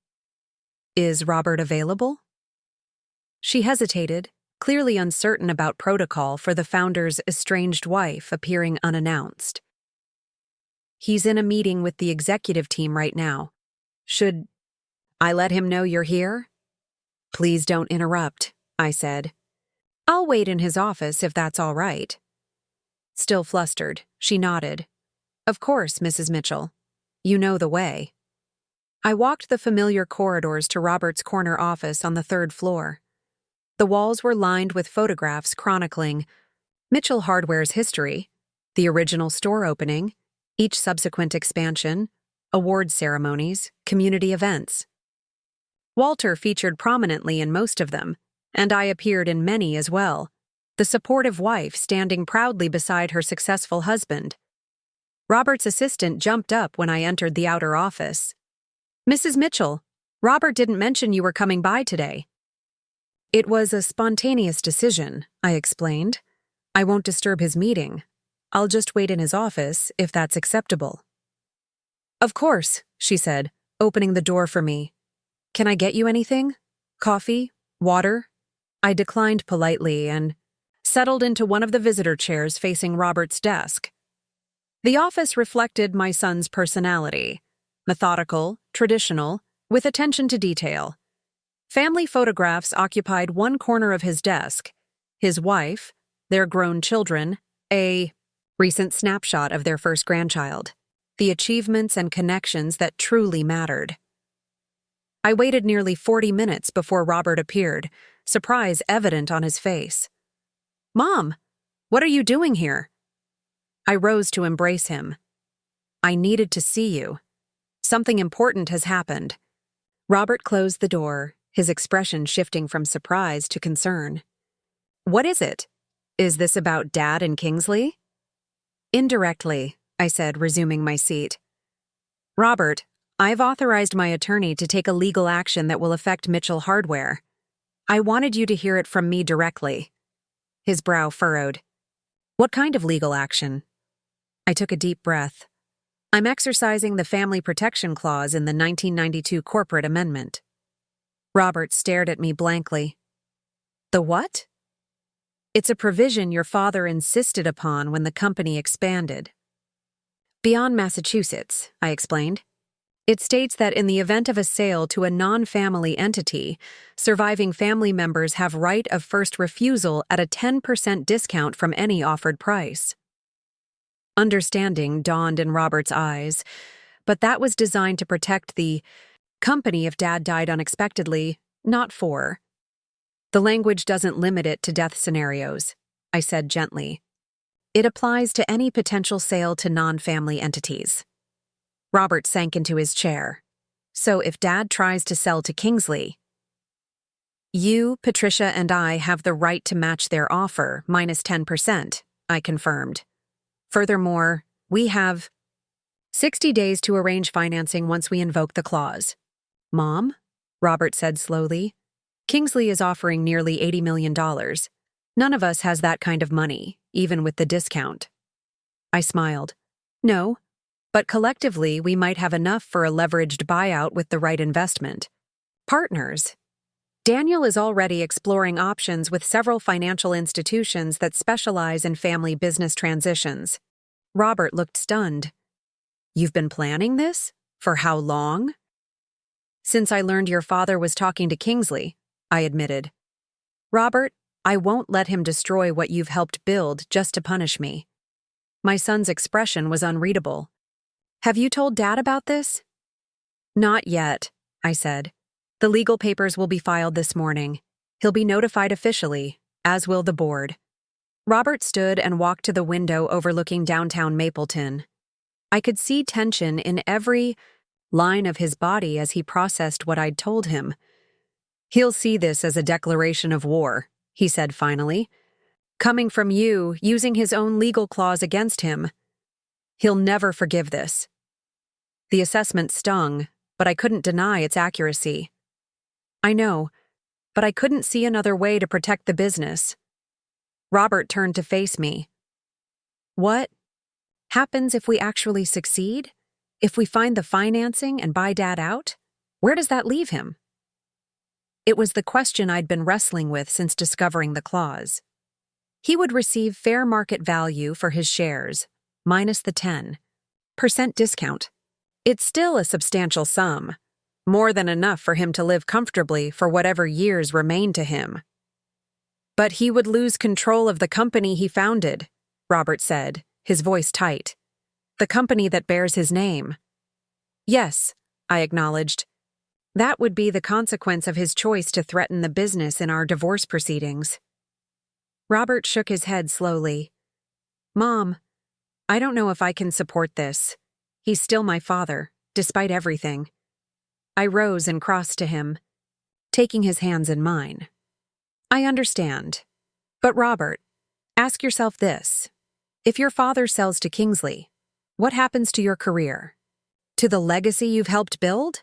Is Robert available? She hesitated, clearly uncertain about protocol for the founder's estranged wife appearing unannounced. He's in a meeting with the executive team right now. Should I let him know you're here? Please don't interrupt, I said. I'll wait in his office if that's all right. Still flustered, she nodded. Of course, Mrs. Mitchell. You know the way. I walked the familiar corridors to Robert's corner office on the 3rd floor. The walls were lined with photographs chronicling Mitchell Hardware's history, the original store opening, each subsequent expansion, awards ceremonies, community events. Walter featured prominently in most of them, and I appeared in many as well, the supportive wife standing proudly beside her successful husband. Robert's assistant jumped up when I entered the outer office. Mrs. Mitchell, Robert didn't mention you were coming by today. It was a spontaneous decision, I explained. I won't disturb his meeting. I'll just wait in his office, if that's acceptable. Of course, she said, opening the door for me. Can I get you anything? Coffee? Water? I declined politely and settled into one of the visitor chairs facing Robert's desk. The office reflected my son's personality. Methodical, traditional, with attention to detail. Family photographs occupied one corner of his desk. His wife, their grown children, a recent snapshot of their first grandchild, the achievements and connections that truly mattered. I waited nearly 40 minutes before Robert appeared, surprise evident on his face. Mom, what are you doing here? I rose to embrace him. I needed to see you. Something important has happened. Robert closed the door, his expression shifting from surprise to concern. What is it? Is this about Dad and Kingsley? Indirectly, I said, resuming my seat. Robert, I've authorized my attorney to take a legal action that will affect Mitchell Hardware. I wanted you to hear it from me directly. His brow furrowed. What kind of legal action? I took a deep breath. I'm exercising the Family Protection Clause in the 1992 Corporate Amendment. Robert stared at me blankly. The what? It's a provision your father insisted upon when the company expanded. Beyond Massachusetts, I explained. It states that in the event of a sale to a non-family entity, surviving family members have right of first refusal at a 10% discount from any offered price. Understanding dawned in Robert's eyes, but that was designed to protect the company if Dad died unexpectedly, not for. The language doesn't limit it to death scenarios, I said gently. It applies to any potential sale to non-family entities. Robert sank into his chair. So if Dad tries to sell to Kingsley, You, Patricia, and I have the right to match their offer, minus 10%, I confirmed. Furthermore, we have 60 days to arrange financing once we invoke the clause. Mom, Robert said slowly, Kingsley is offering nearly $80 million. None of us has that kind of money, even with the discount. I smiled. No, but collectively we might have enough for a leveraged buyout with the right investment. Partners. Daniel is already exploring options with several financial institutions that specialize in family business transitions. Robert looked stunned. You've been planning this? For how long? Since I learned your father was talking to Kingsley, I admitted. Robert, I won't let him destroy what you've helped build just to punish me. My son's expression was unreadable. Have you told Dad about this? Not yet, I said. The legal papers will be filed this morning. He'll be notified officially, as will the board. Robert stood and walked to the window overlooking downtown Mapleton. I could see tension in every line of his body as he processed what I'd told him. He'll see this as a declaration of war, he said finally. Coming from you, using his own legal clause against him. He'll never forgive this. The assessment stung, but I couldn't deny its accuracy. I know, but I couldn't see another way to protect the business. Robert turned to face me. What happens if we actually succeed? If we find the financing and buy Dad out? Where does that leave him? It was the question I'd been wrestling with since discovering the clause. He would receive fair market value for his shares, minus the 10% discount. It's still a substantial sum, more than enough for him to live comfortably for whatever years remain to him. But he would lose control of the company he founded, Robert said, his voice tight. The company that bears his name. Yes, I acknowledged. That would be the consequence of his choice to threaten the business in our divorce proceedings. Robert shook his head slowly. Mom, I don't know if I can support this. He's still my father, despite everything. I rose and crossed to him, taking his hands in mine. I understand. But Robert, ask yourself this. If your father sells to Kingsley, what happens to your career? To the legacy you've helped build?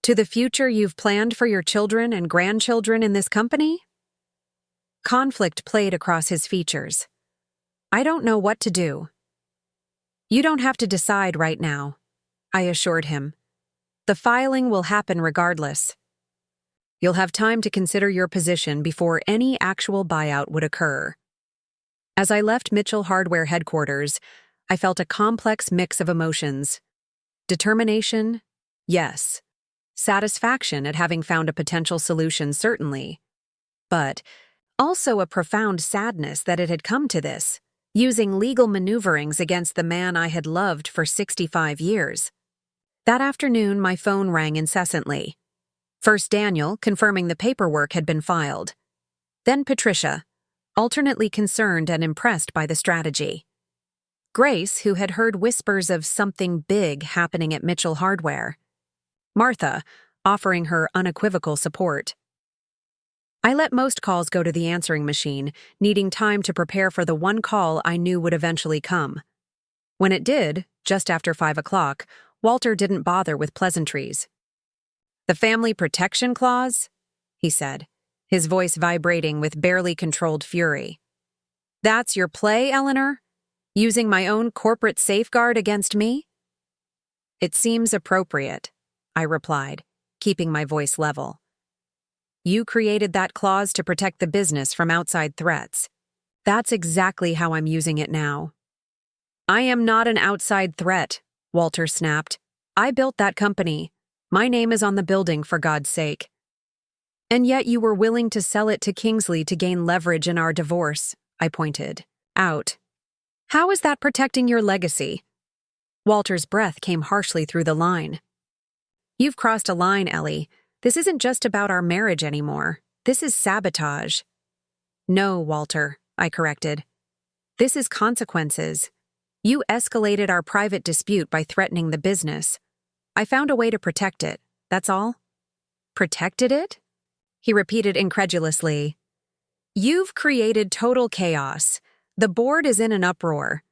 To the future you've planned for your children and grandchildren in this company? Conflict played across his features. I don't know what to do. You don't have to decide right now, I assured him. The filing will happen regardless. You'll have time to consider your position before any actual buyout would occur. As I left Mitchell Hardware headquarters, I felt a complex mix of emotions. Determination? Yes. Satisfaction at having found a potential solution, certainly. But also a profound sadness that it had come to this, using legal maneuverings against the man I had loved for 65 years. That afternoon, my phone rang incessantly. First Daniel, confirming the paperwork had been filed. Then Patricia, alternately concerned and impressed by the strategy. Grace, who had heard whispers of something big happening at Mitchell Hardware. Martha, offering her unequivocal support. I let most calls go to the answering machine, needing time to prepare for the one call I knew would eventually come. When it did, just after 5 o'clock, Walter didn't bother with pleasantries. The family protection clause? He said, his voice vibrating with barely controlled fury. That's your play, Eleanor? Using my own corporate safeguard against me? It seems appropriate, I replied, keeping my voice level. You created that clause to protect the business from outside threats. That's exactly how I'm using it now. I am not an outside threat, Walter snapped. I built that company. My name is on the building, for God's sake. And yet you were willing to sell it to Kingsley to gain leverage in our divorce, I pointed out. How is that protecting your legacy? Walter's breath came harshly through the line. You've crossed a line, Ellie. This isn't just about our marriage anymore. This is sabotage. No, Walter, I corrected. This is consequences. You escalated our private dispute by threatening the business. I found a way to protect it, that's all. Protected it? he repeated incredulously. You've created total chaos. The board is in an uproar.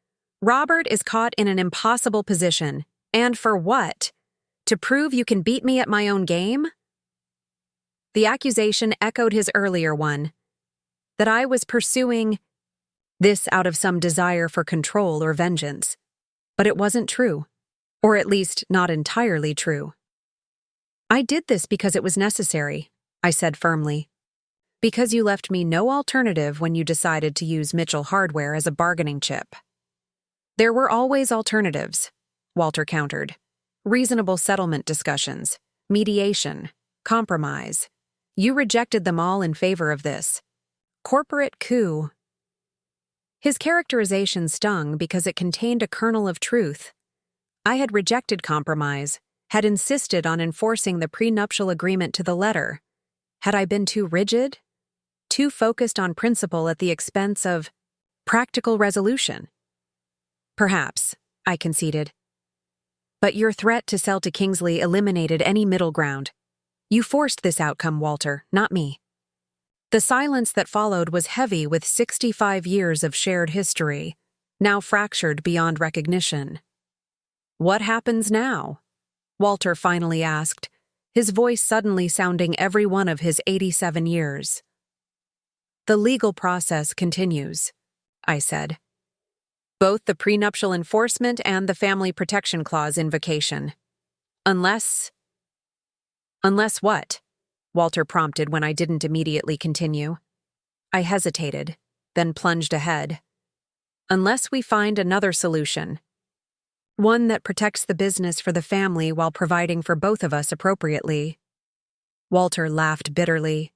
Robert is caught in an impossible position. And for what? To prove you can beat me at my own game? The accusation echoed his earlier one, that I was pursuing this out of some desire for control or vengeance. But it wasn't true, or at least not entirely true. I did this because it was necessary, I said firmly. Because you left me no alternative when you decided to use Mitchell Hardware as a bargaining chip. There were always alternatives, Walter countered. Reasonable settlement discussions, mediation, compromise. You rejected them all in favor of this corporate coup. His characterization stung because it contained a kernel of truth. I had rejected compromise, had insisted on enforcing the prenuptial agreement to the letter. Had I been too rigid? Too focused on principle at the expense of practical resolution? Perhaps, I conceded. But your threat to sell to Kingsley eliminated any middle ground. You forced this outcome, Walter, not me. The silence that followed was heavy with 65 years of shared history, now fractured beyond recognition. What happens now? Walter finally asked, his voice suddenly sounding every one of his 87 years. The legal process continues, I said. Both the prenuptial enforcement and the family protection clause invocation. Unless what? Walter prompted when I didn't immediately continue. I hesitated, then plunged ahead. Unless we find another solution. One that protects the business for the family while providing for both of us appropriately. Walter laughed bitterly.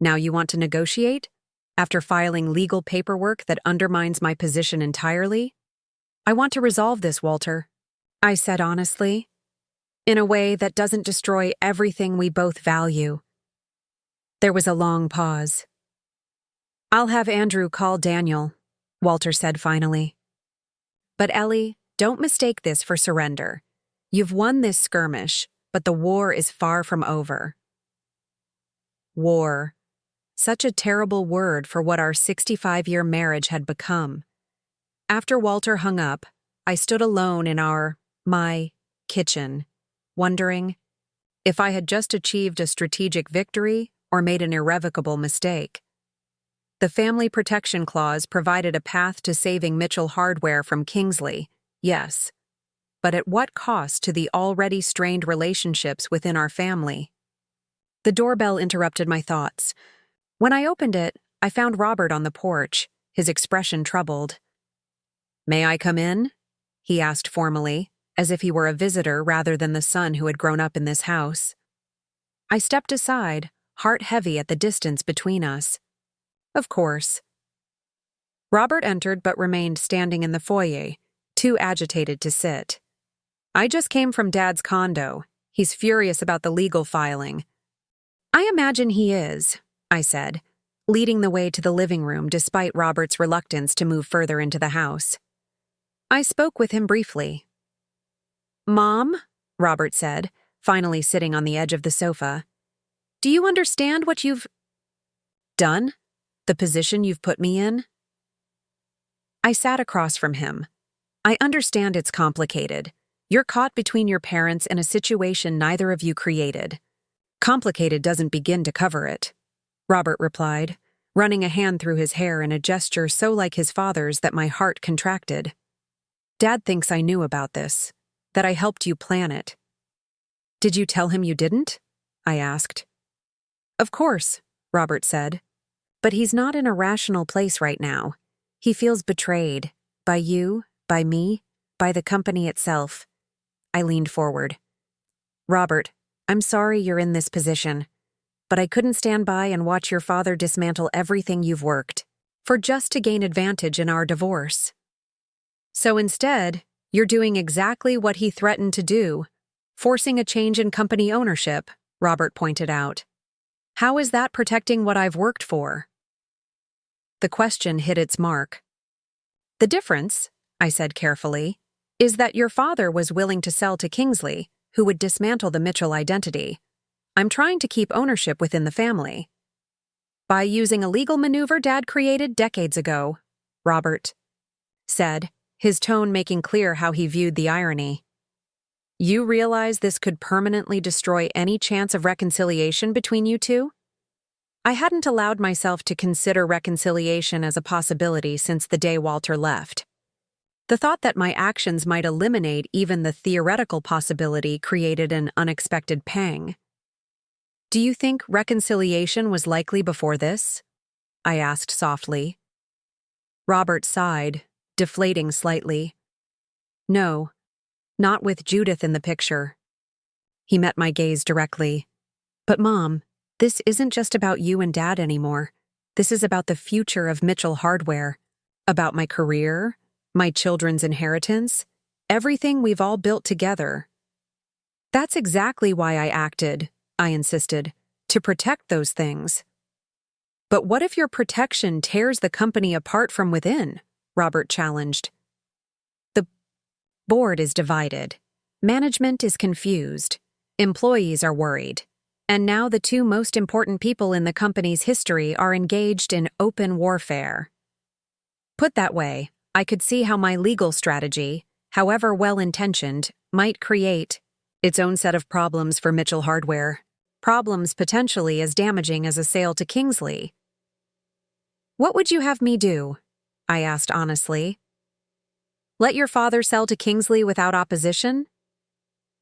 Now you want to negotiate? After filing legal paperwork that undermines my position entirely? I want to resolve this, Walter, I said honestly, in a way that doesn't destroy everything we both value. There was a long pause. I'll have Andrew call Daniel, Walter said finally. But Ellie, don't mistake this for surrender. You've won this skirmish, but the war is far from over. War. Such a terrible word for what our 65-year marriage had become. After Walter hung up, I stood alone in my kitchen, wondering if I had just achieved a strategic victory or made an irrevocable mistake. The family protection clause provided a path to saving Mitchell Hardware from Kingsley, yes, but at what cost to the already strained relationships within our family? The doorbell interrupted my thoughts. When I opened it, I found Robert on the porch, his expression troubled. May I come in? He asked formally, as if he were a visitor rather than the son who had grown up in this house. I stepped aside, heart heavy at the distance between us. Of course. Robert entered but remained standing in the foyer, too agitated to sit. I just came from Dad's condo. He's furious about the legal filing. I imagine he is, I said, leading the way to the living room despite Robert's reluctance to move further into the house. I spoke with him briefly. Mom, Robert said, finally sitting on the edge of the sofa, do you understand what you've done? The position you've put me in? I sat across from him. I understand it's complicated. You're caught between your parents in a situation neither of you created. Complicated doesn't begin to cover it, Robert replied, running a hand through his hair in a gesture so like his father's that my heart contracted. Dad thinks I knew about this, that I helped you plan it. Did you tell him you didn't? I asked. Of course, Robert said. But he's not in a rational place right now. He feels betrayed. By you, by me, by the company itself. I leaned forward. Robert, I'm sorry you're in this position, but I couldn't stand by and watch your father dismantle everything you've worked for just to gain advantage in our divorce. So instead, you're doing exactly what he threatened to do, forcing a change in company ownership, Robert pointed out. How is that protecting what I've worked for? The question hit its mark. The difference, I said carefully, is that your father was willing to sell to Kingsley, who would dismantle the Mitchell identity. I'm trying to keep ownership within the family. By using a legal maneuver Dad created decades ago, Robert said, his tone making clear how he viewed the irony. You realize this could permanently destroy any chance of reconciliation between you two? I hadn't allowed myself to consider reconciliation as a possibility since the day Walter left. The thought that my actions might eliminate even the theoretical possibility created an unexpected pang. Do you think reconciliation was likely before this? I asked softly. Robert sighed, deflating slightly. No, not with Judith in the picture. He met my gaze directly. But Mom, this isn't just about you and Dad anymore. This is about the future of Mitchell Hardware, about my career, my children's inheritance, everything we've all built together. That's exactly why I acted, I insisted, to protect those things. But what if your protection tears the company apart from within? Robert challenged. The board is divided. Management is confused. Employees are worried. And now the two most important people in the company's history are engaged in open warfare. Put that way, I could see how my legal strategy, however well-intentioned, might create its own set of problems for Mitchell Hardware, problems potentially as damaging as a sale to Kingsley. What would you have me do? I asked honestly. Let your father sell to Kingsley without opposition?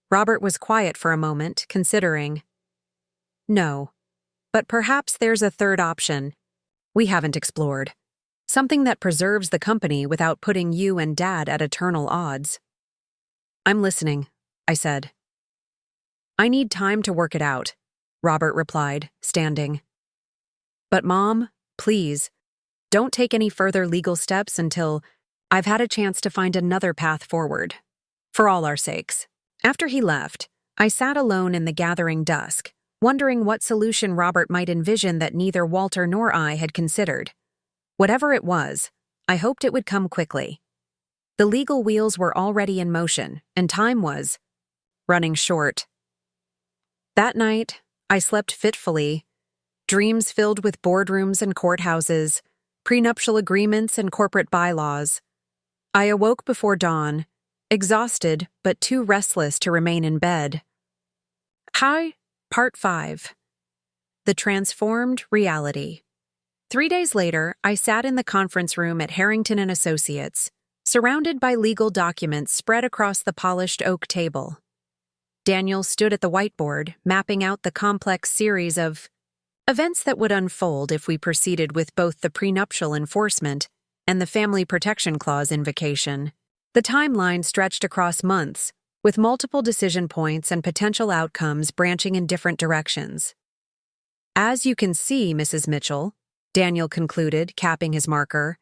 Robert was quiet for a moment, considering. No, but perhaps there's a third option we haven't explored. Something that preserves the company without putting you and Dad at eternal odds. I'm listening, I said. I need time to work it out, Robert replied, standing. But Mom, please, don't take any further legal steps until I've had a chance to find another path forward. For all our sakes. After he left, I sat alone in the gathering dusk, wondering what solution Robert might envision that neither Walter nor I had considered. Whatever it was, I hoped it would come quickly. The legal wheels were already in motion, and time was running short. That night, I slept fitfully, dreams filled with boardrooms and courthouses, prenuptial agreements and corporate bylaws. I awoke before dawn, exhausted but too restless to remain in bed. Part 5. The Transformed Reality. 3 days later, I sat in the conference room at Harrington & Associates, surrounded by legal documents spread across the polished oak table. Daniel stood at the whiteboard, mapping out the complex series of events that would unfold if we proceeded with both the prenuptial enforcement and the Family Protection Clause invocation. The timeline stretched across months, with multiple decision points and potential outcomes branching in different directions. As you can see, Mrs. Mitchell, Daniel concluded, capping his marker,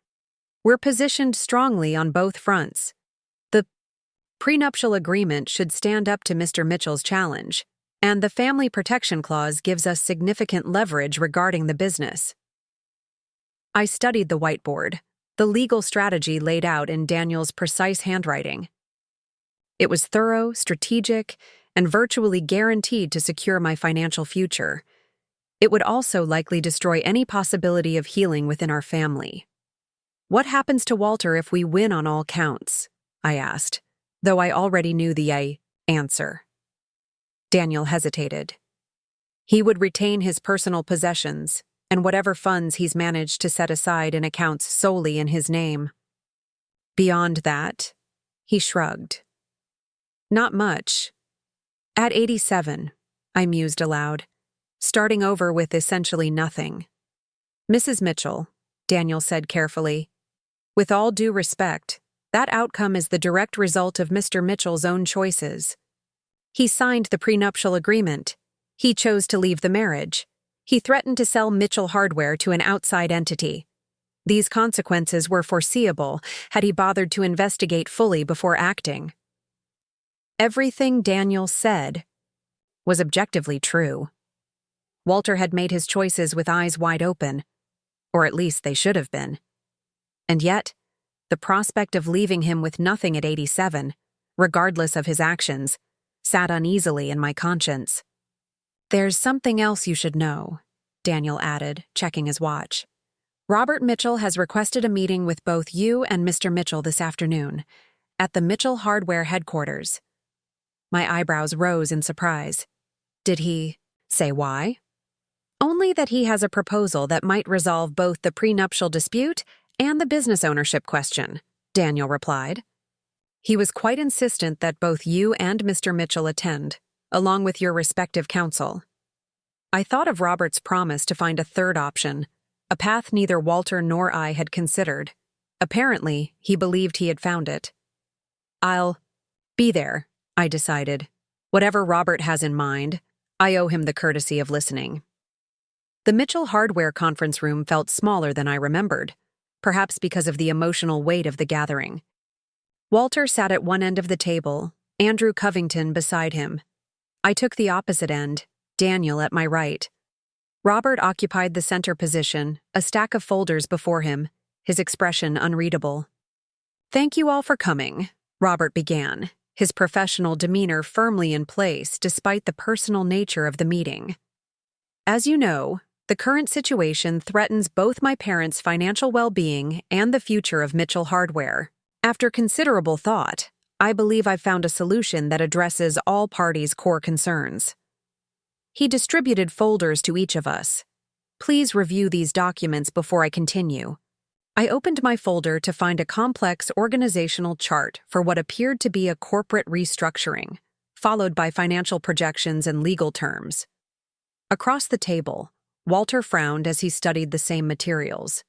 we're positioned strongly on both fronts. The prenuptial agreement should stand up to Mr. Mitchell's challenge, and the Family Protection Clause gives us significant leverage regarding the business. I studied the whiteboard, the legal strategy laid out in Daniel's precise handwriting. It was thorough, strategic, and virtually guaranteed to secure my financial future. It would also likely destroy any possibility of healing within our family. What happens to Walter if we win on all counts? I asked, though I already knew the answer. Daniel hesitated. He would retain his personal possessions and whatever funds he's managed to set aside in accounts solely in his name. Beyond that, he shrugged. Not much. At 87, I mused aloud, starting over with essentially nothing. Mrs. Mitchell, Daniel said carefully, with all due respect, that outcome is the direct result of Mr. Mitchell's own choices. He signed the prenuptial agreement. He chose to leave the marriage. He threatened to sell Mitchell Hardware to an outside entity. These consequences were foreseeable had he bothered to investigate fully before acting. Everything Daniel said was objectively true. Walter had made his choices with eyes wide open, or at least they should have been. And yet, the prospect of leaving him with nothing at 87, regardless of his actions, sat uneasily in my conscience. There's something else you should know, Daniel added, checking his watch. Robert Mitchell has requested a meeting with both you and Mr. Mitchell this afternoon, at the Mitchell Hardware headquarters. My eyebrows rose in surprise. Did he say why? Only that he has a proposal that might resolve both the prenuptial dispute and the business ownership question, Daniel replied. He was quite insistent that both you and Mr. Mitchell attend, along with your respective counsel. I thought of Robert's promise to find a third option, a path neither Walter nor I had considered. Apparently, he believed he had found it. I'll be there, I decided. Whatever Robert has in mind, I owe him the courtesy of listening. The Mitchell Hardware conference room felt smaller than I remembered, perhaps because of the emotional weight of the gathering. Walter sat at one end of the table, Andrew Covington beside him. I took the opposite end, Daniel at my right. Robert occupied the center position, a stack of folders before him, his expression unreadable. Thank you all for coming, Robert began, his professional demeanor firmly in place despite the personal nature of the meeting. As you know, the current situation threatens both my parents' financial well-being and the future of Mitchell Hardware. After considerable thought, I believe I've found a solution that addresses all parties' core concerns. He distributed folders to each of us. Please review these documents before I continue. I opened my folder to find a complex organizational chart for what appeared to be a corporate restructuring, followed by financial projections and legal terms. Across the table, Walter frowned as he studied the same materials.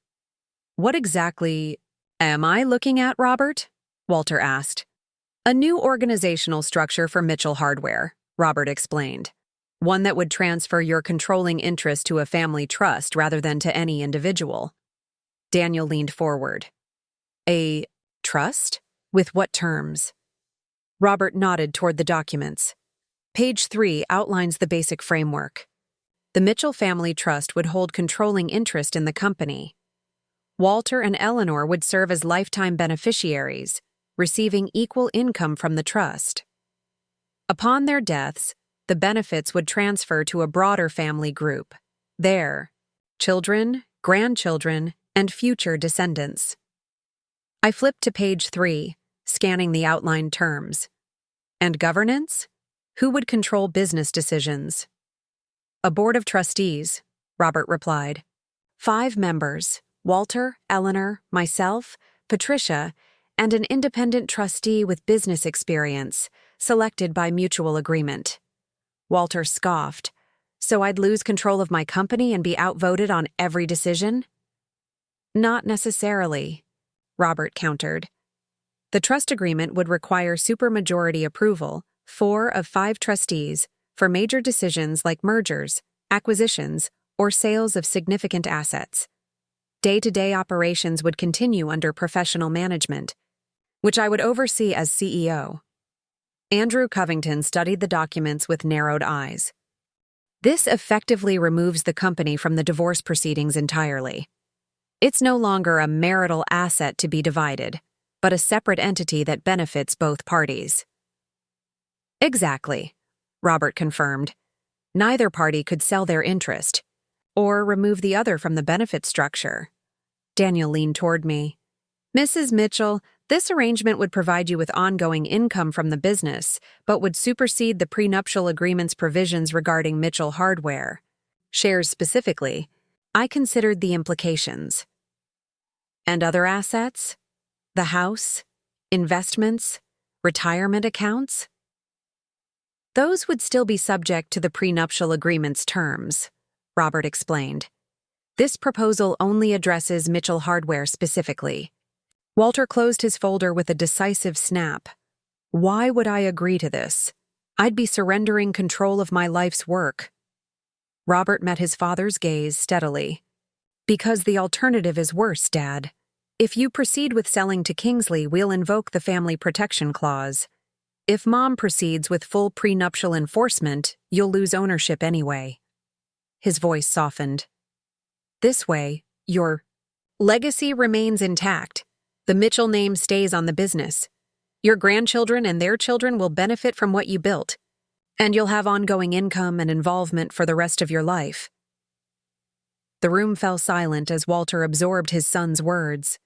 What exactly am I looking at, Robert? Walter asked. A new organizational structure for Mitchell Hardware, Robert explained. One that would transfer your controlling interest to a family trust rather than to any individual. Daniel leaned forward. A trust? With what terms? Robert nodded toward the documents. Page 3 outlines the basic framework. The Mitchell Family Trust would hold controlling interest in the company. Walter and Eleanor would serve as lifetime beneficiaries, receiving equal income from the trust. Upon their deaths, the benefits would transfer to a broader family group, their children, grandchildren, and future descendants. I flipped to page 3, scanning the outlined terms. And governance? Who would control business decisions? A board of trustees, Robert replied. 5 members, Walter, Eleanor, myself, Patricia, and an independent trustee with business experience, selected by mutual agreement. Walter scoffed. So I'd lose control of my company and be outvoted on every decision? Not necessarily, Robert countered. The trust agreement would require supermajority approval, 4 of 5 trustees, for major decisions like mergers, acquisitions, or sales of significant assets. Day-to-day operations would continue under professional management, which I would oversee as CEO. Andrew Covington studied the documents with narrowed eyes. This effectively removes the company from the divorce proceedings entirely. It's no longer a marital asset to be divided, but a separate entity that benefits both parties. Exactly, Robert confirmed. Neither party could sell their interest, or remove the other from the benefit structure. Daniel leaned toward me. Mrs. Mitchell, this arrangement would provide you with ongoing income from the business, but would supersede the prenuptial agreement's provisions regarding Mitchell Hardware. Shares specifically, I considered the implications. And other assets? The house? Investments? Retirement accounts? Those would still be subject to the prenuptial agreement's terms, Robert explained. This proposal only addresses Mitchell Hardware specifically. Walter closed his folder with a decisive snap. Why would I agree to this? I'd be surrendering control of my life's work. Robert met his father's gaze steadily. Because the alternative is worse, Dad. If you proceed with selling to Kingsley, we'll invoke the Family Protection Clause. If Mom proceeds with full prenuptial enforcement, you'll lose ownership anyway. His voice softened. This way, your legacy remains intact. The Mitchell name stays on the business. Your grandchildren and their children will benefit from what you built. And you'll have ongoing income and involvement for the rest of your life. The room fell silent as Walter absorbed his son's words.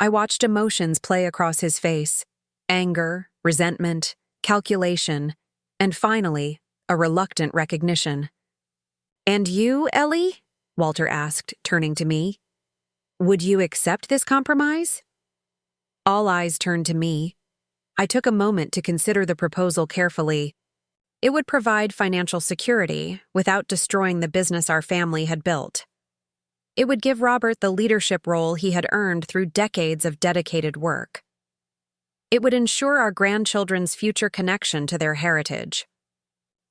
I watched emotions play across his face: anger, resentment, calculation, and finally, a reluctant recognition. "And you, Ellie?" Walter asked, turning to me. "Would you accept this compromise?" All eyes turned to me. I took a moment to consider the proposal carefully. It would provide financial security without destroying the business our family had built. It would give Robert the leadership role he had earned through decades of dedicated work. It would ensure our grandchildren's future connection to their heritage.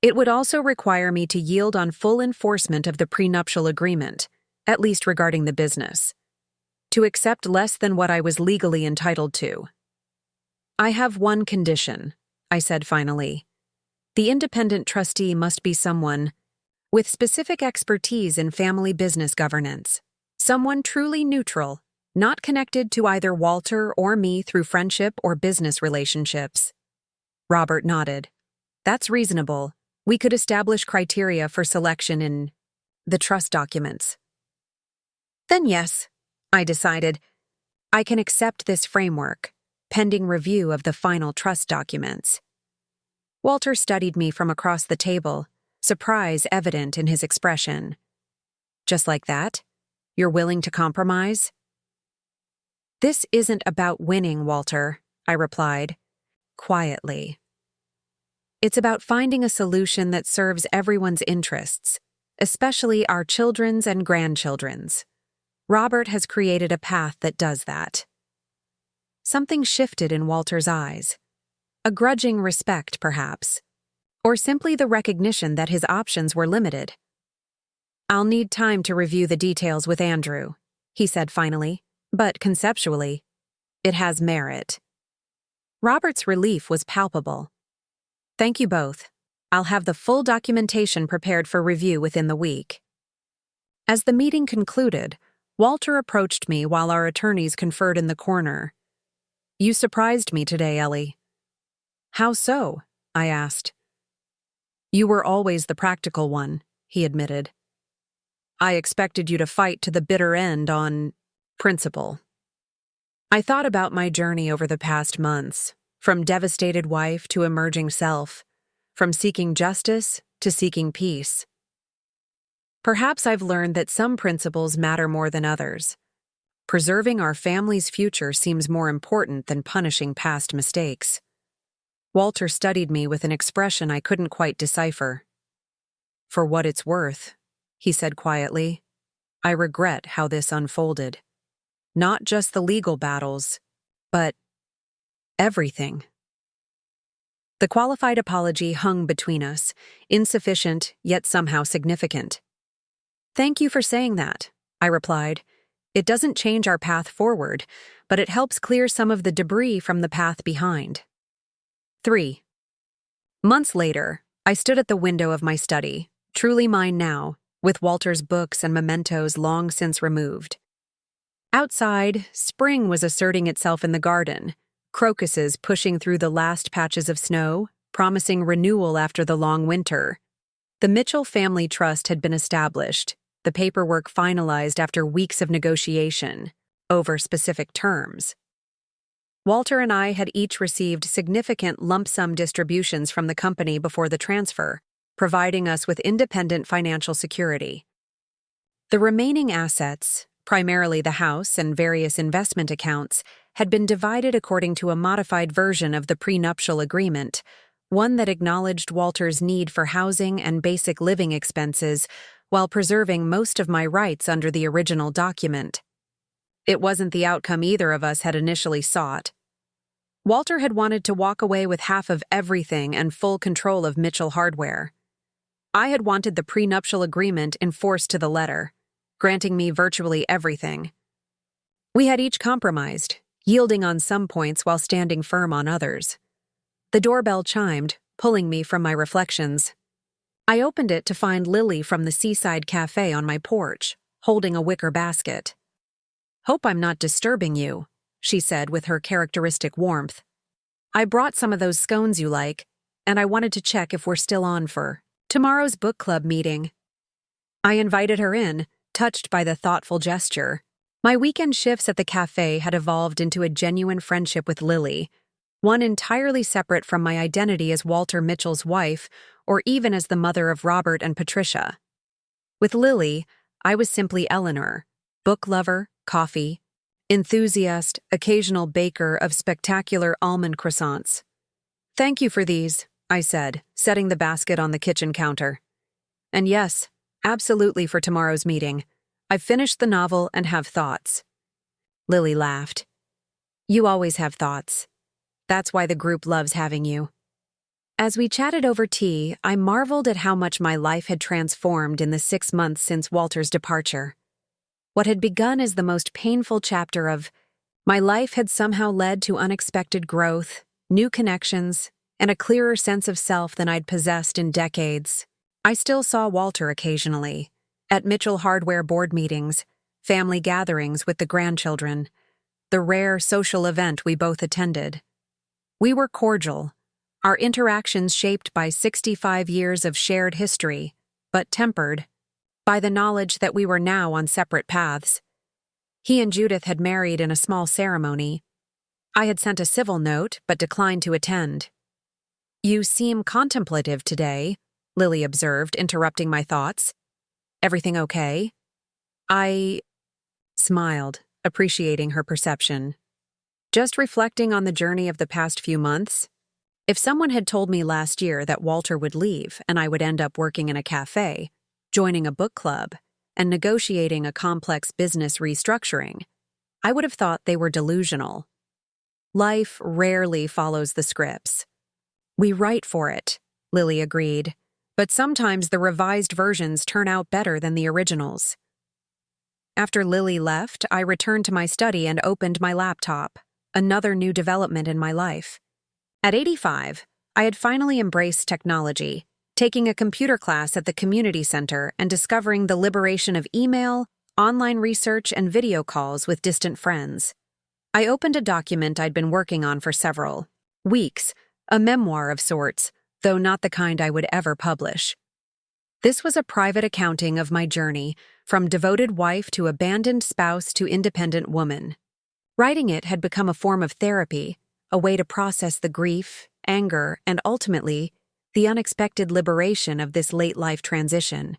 It would also require me to yield on full enforcement of the prenuptial agreement, at least regarding the business. To accept less than what I was legally entitled to. "I have one condition," I said finally. "The independent trustee must be someone with specific expertise in family business governance. Someone truly neutral, not connected to either Walter or me through friendship or business relationships." Robert nodded. "That's reasonable. We could establish criteria for selection in the trust documents." "Then yes," I decided. "I can accept this framework, pending review of the final trust documents." Walter studied me from across the table, surprise evident in his expression. "Just like that? You're willing to compromise?" "This isn't about winning, Walter," I replied, quietly. "It's about finding a solution that serves everyone's interests, especially our children's and grandchildren's. Robert has created a path that does that." Something shifted in Walter's eyes. A grudging respect, perhaps. Or simply the recognition that his options were limited. "I'll need time to review the details with Andrew," he said finally, "but conceptually, it has merit." Robert's relief was palpable. "Thank you both. I'll have the full documentation prepared for review within the week." As the meeting concluded, Walter approached me while our attorneys conferred in the corner. "You surprised me today, Ellie." "How so?" I asked. "You were always the practical one," he admitted. "I expected you to fight to the bitter end on principle." I thought about my journey over the past months, from devastated wife to emerging self, from seeking justice to seeking peace. Perhaps I've learned that some principles matter more than others. Preserving our family's future seems more important than punishing past mistakes. Walter studied me with an expression I couldn't quite decipher. "For what it's worth," he said quietly, "I regret how this unfolded. Not just the legal battles, but everything." The qualified apology hung between us, insufficient yet somehow significant. "Thank you for saying that," I replied. "It doesn't change our path forward, but it helps clear some of the debris from the path behind." 3. Months later, I stood at the window of my study, truly mine now, with Walter's books and mementos long since removed. Outside, spring was asserting itself in the garden, crocuses pushing through the last patches of snow, promising renewal after the long winter. The Mitchell Family Trust had been established, the paperwork finalized after weeks of negotiation, over specific terms. Walter and I had each received significant lump sum distributions from the company before the transfer, providing us with independent financial security. The remaining assets, primarily the house and various investment accounts, had been divided according to a modified version of the prenuptial agreement, one that acknowledged Walter's need for housing and basic living expenses while preserving most of my rights under the original document. It wasn't the outcome either of us had initially sought. Walter had wanted to walk away with half of everything and full control of Mitchell Hardware. I had wanted the prenuptial agreement enforced to the letter, granting me virtually everything. We had each compromised, yielding on some points while standing firm on others. The doorbell chimed, pulling me from my reflections. I opened it to find Lily from the Seaside Cafe on my porch, holding a wicker basket. "Hope I'm not disturbing you," she said with her characteristic warmth. "I brought some of those scones you like. and I wanted to check if we're still on for tomorrow's book club meeting. I invited her in, touched by the thoughtful gesture. My weekend shifts at the cafe had evolved into a genuine friendship with Lily, one entirely separate from my identity as Walter Mitchell's wife or even as the mother of Robert and Patricia. With Lily, I was simply Eleanor, book lover, coffee, enthusiast, occasional baker of spectacular almond croissants. "Thank you for these," I said, setting the basket on the kitchen counter. "And yes, absolutely for tomorrow's meeting. I've finished the novel and have thoughts." Lily laughed. "You always have thoughts. That's why the group loves having you." As we chatted over tea, I marveled at how much my life had transformed in the 6 months since Walter's departure. What had begun as the most painful chapter of my life had somehow led to unexpected growth, new connections, and a clearer sense of self than I'd possessed in decades. I still saw Walter occasionally, at Mitchell Hardware board meetings, family gatherings with the grandchildren, the rare social event we both attended. We were cordial, our interactions shaped by 65 years of shared history, but tempered by the knowledge that we were now on separate paths. He and Judith had married in a small ceremony. I had sent a civil note, but declined to attend. "You seem contemplative today," Lily observed, interrupting my thoughts. "Everything okay?" I smiled, appreciating her perception. "Just reflecting on the journey of the past few months. If someone had told me last year that Walter would leave and I would end up working in a cafe, joining a book club, and negotiating a complex business restructuring, I would have thought they were delusional. Life rarely follows the scripts. We write for it," Lily agreed, "but sometimes the revised versions turn out better than the originals." After Lily left, I returned to my study and opened my laptop, another new development in my life. At 85, I had finally embraced technology, taking a computer class at the community center and discovering the liberation of email, online research, and video calls with distant friends. I opened a document I'd been working on for several weeks, a memoir of sorts, though not the kind I would ever publish. This was a private accounting of my journey, from devoted wife to abandoned spouse to independent woman. Writing it had become a form of therapy, a way to process the grief, anger, and ultimately, the unexpected liberation of this late-life transition.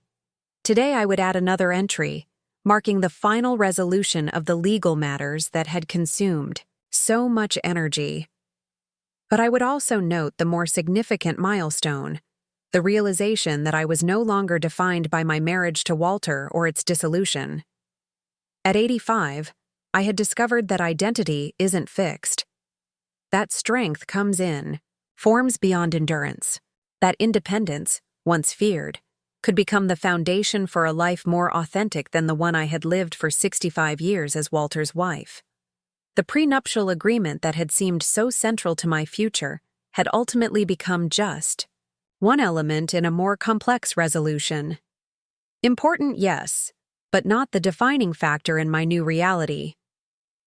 Today I would add another entry, marking the final resolution of the legal matters that had consumed so much energy. But I would also note the more significant milestone, the realization that I was no longer defined by my marriage to Walter or its dissolution. At 85, I had discovered that identity isn't fixed. That strength comes in, forms beyond endurance. That independence, once feared, could become the foundation for a life more authentic than the one I had lived for 65 years as Walter's wife. The prenuptial agreement that had seemed so central to my future had ultimately become just one element in a more complex resolution. Important, yes, but not the defining factor in my new reality.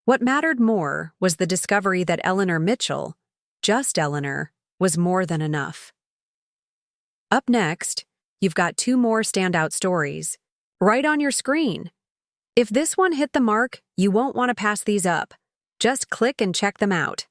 What mattered more was the discovery that Eleanor Mitchell, just Eleanor, was more than enough. Up next, you've got 2 more standout stories, right on your screen. If this one hit the mark, you won't want to pass these up. Just click and check them out.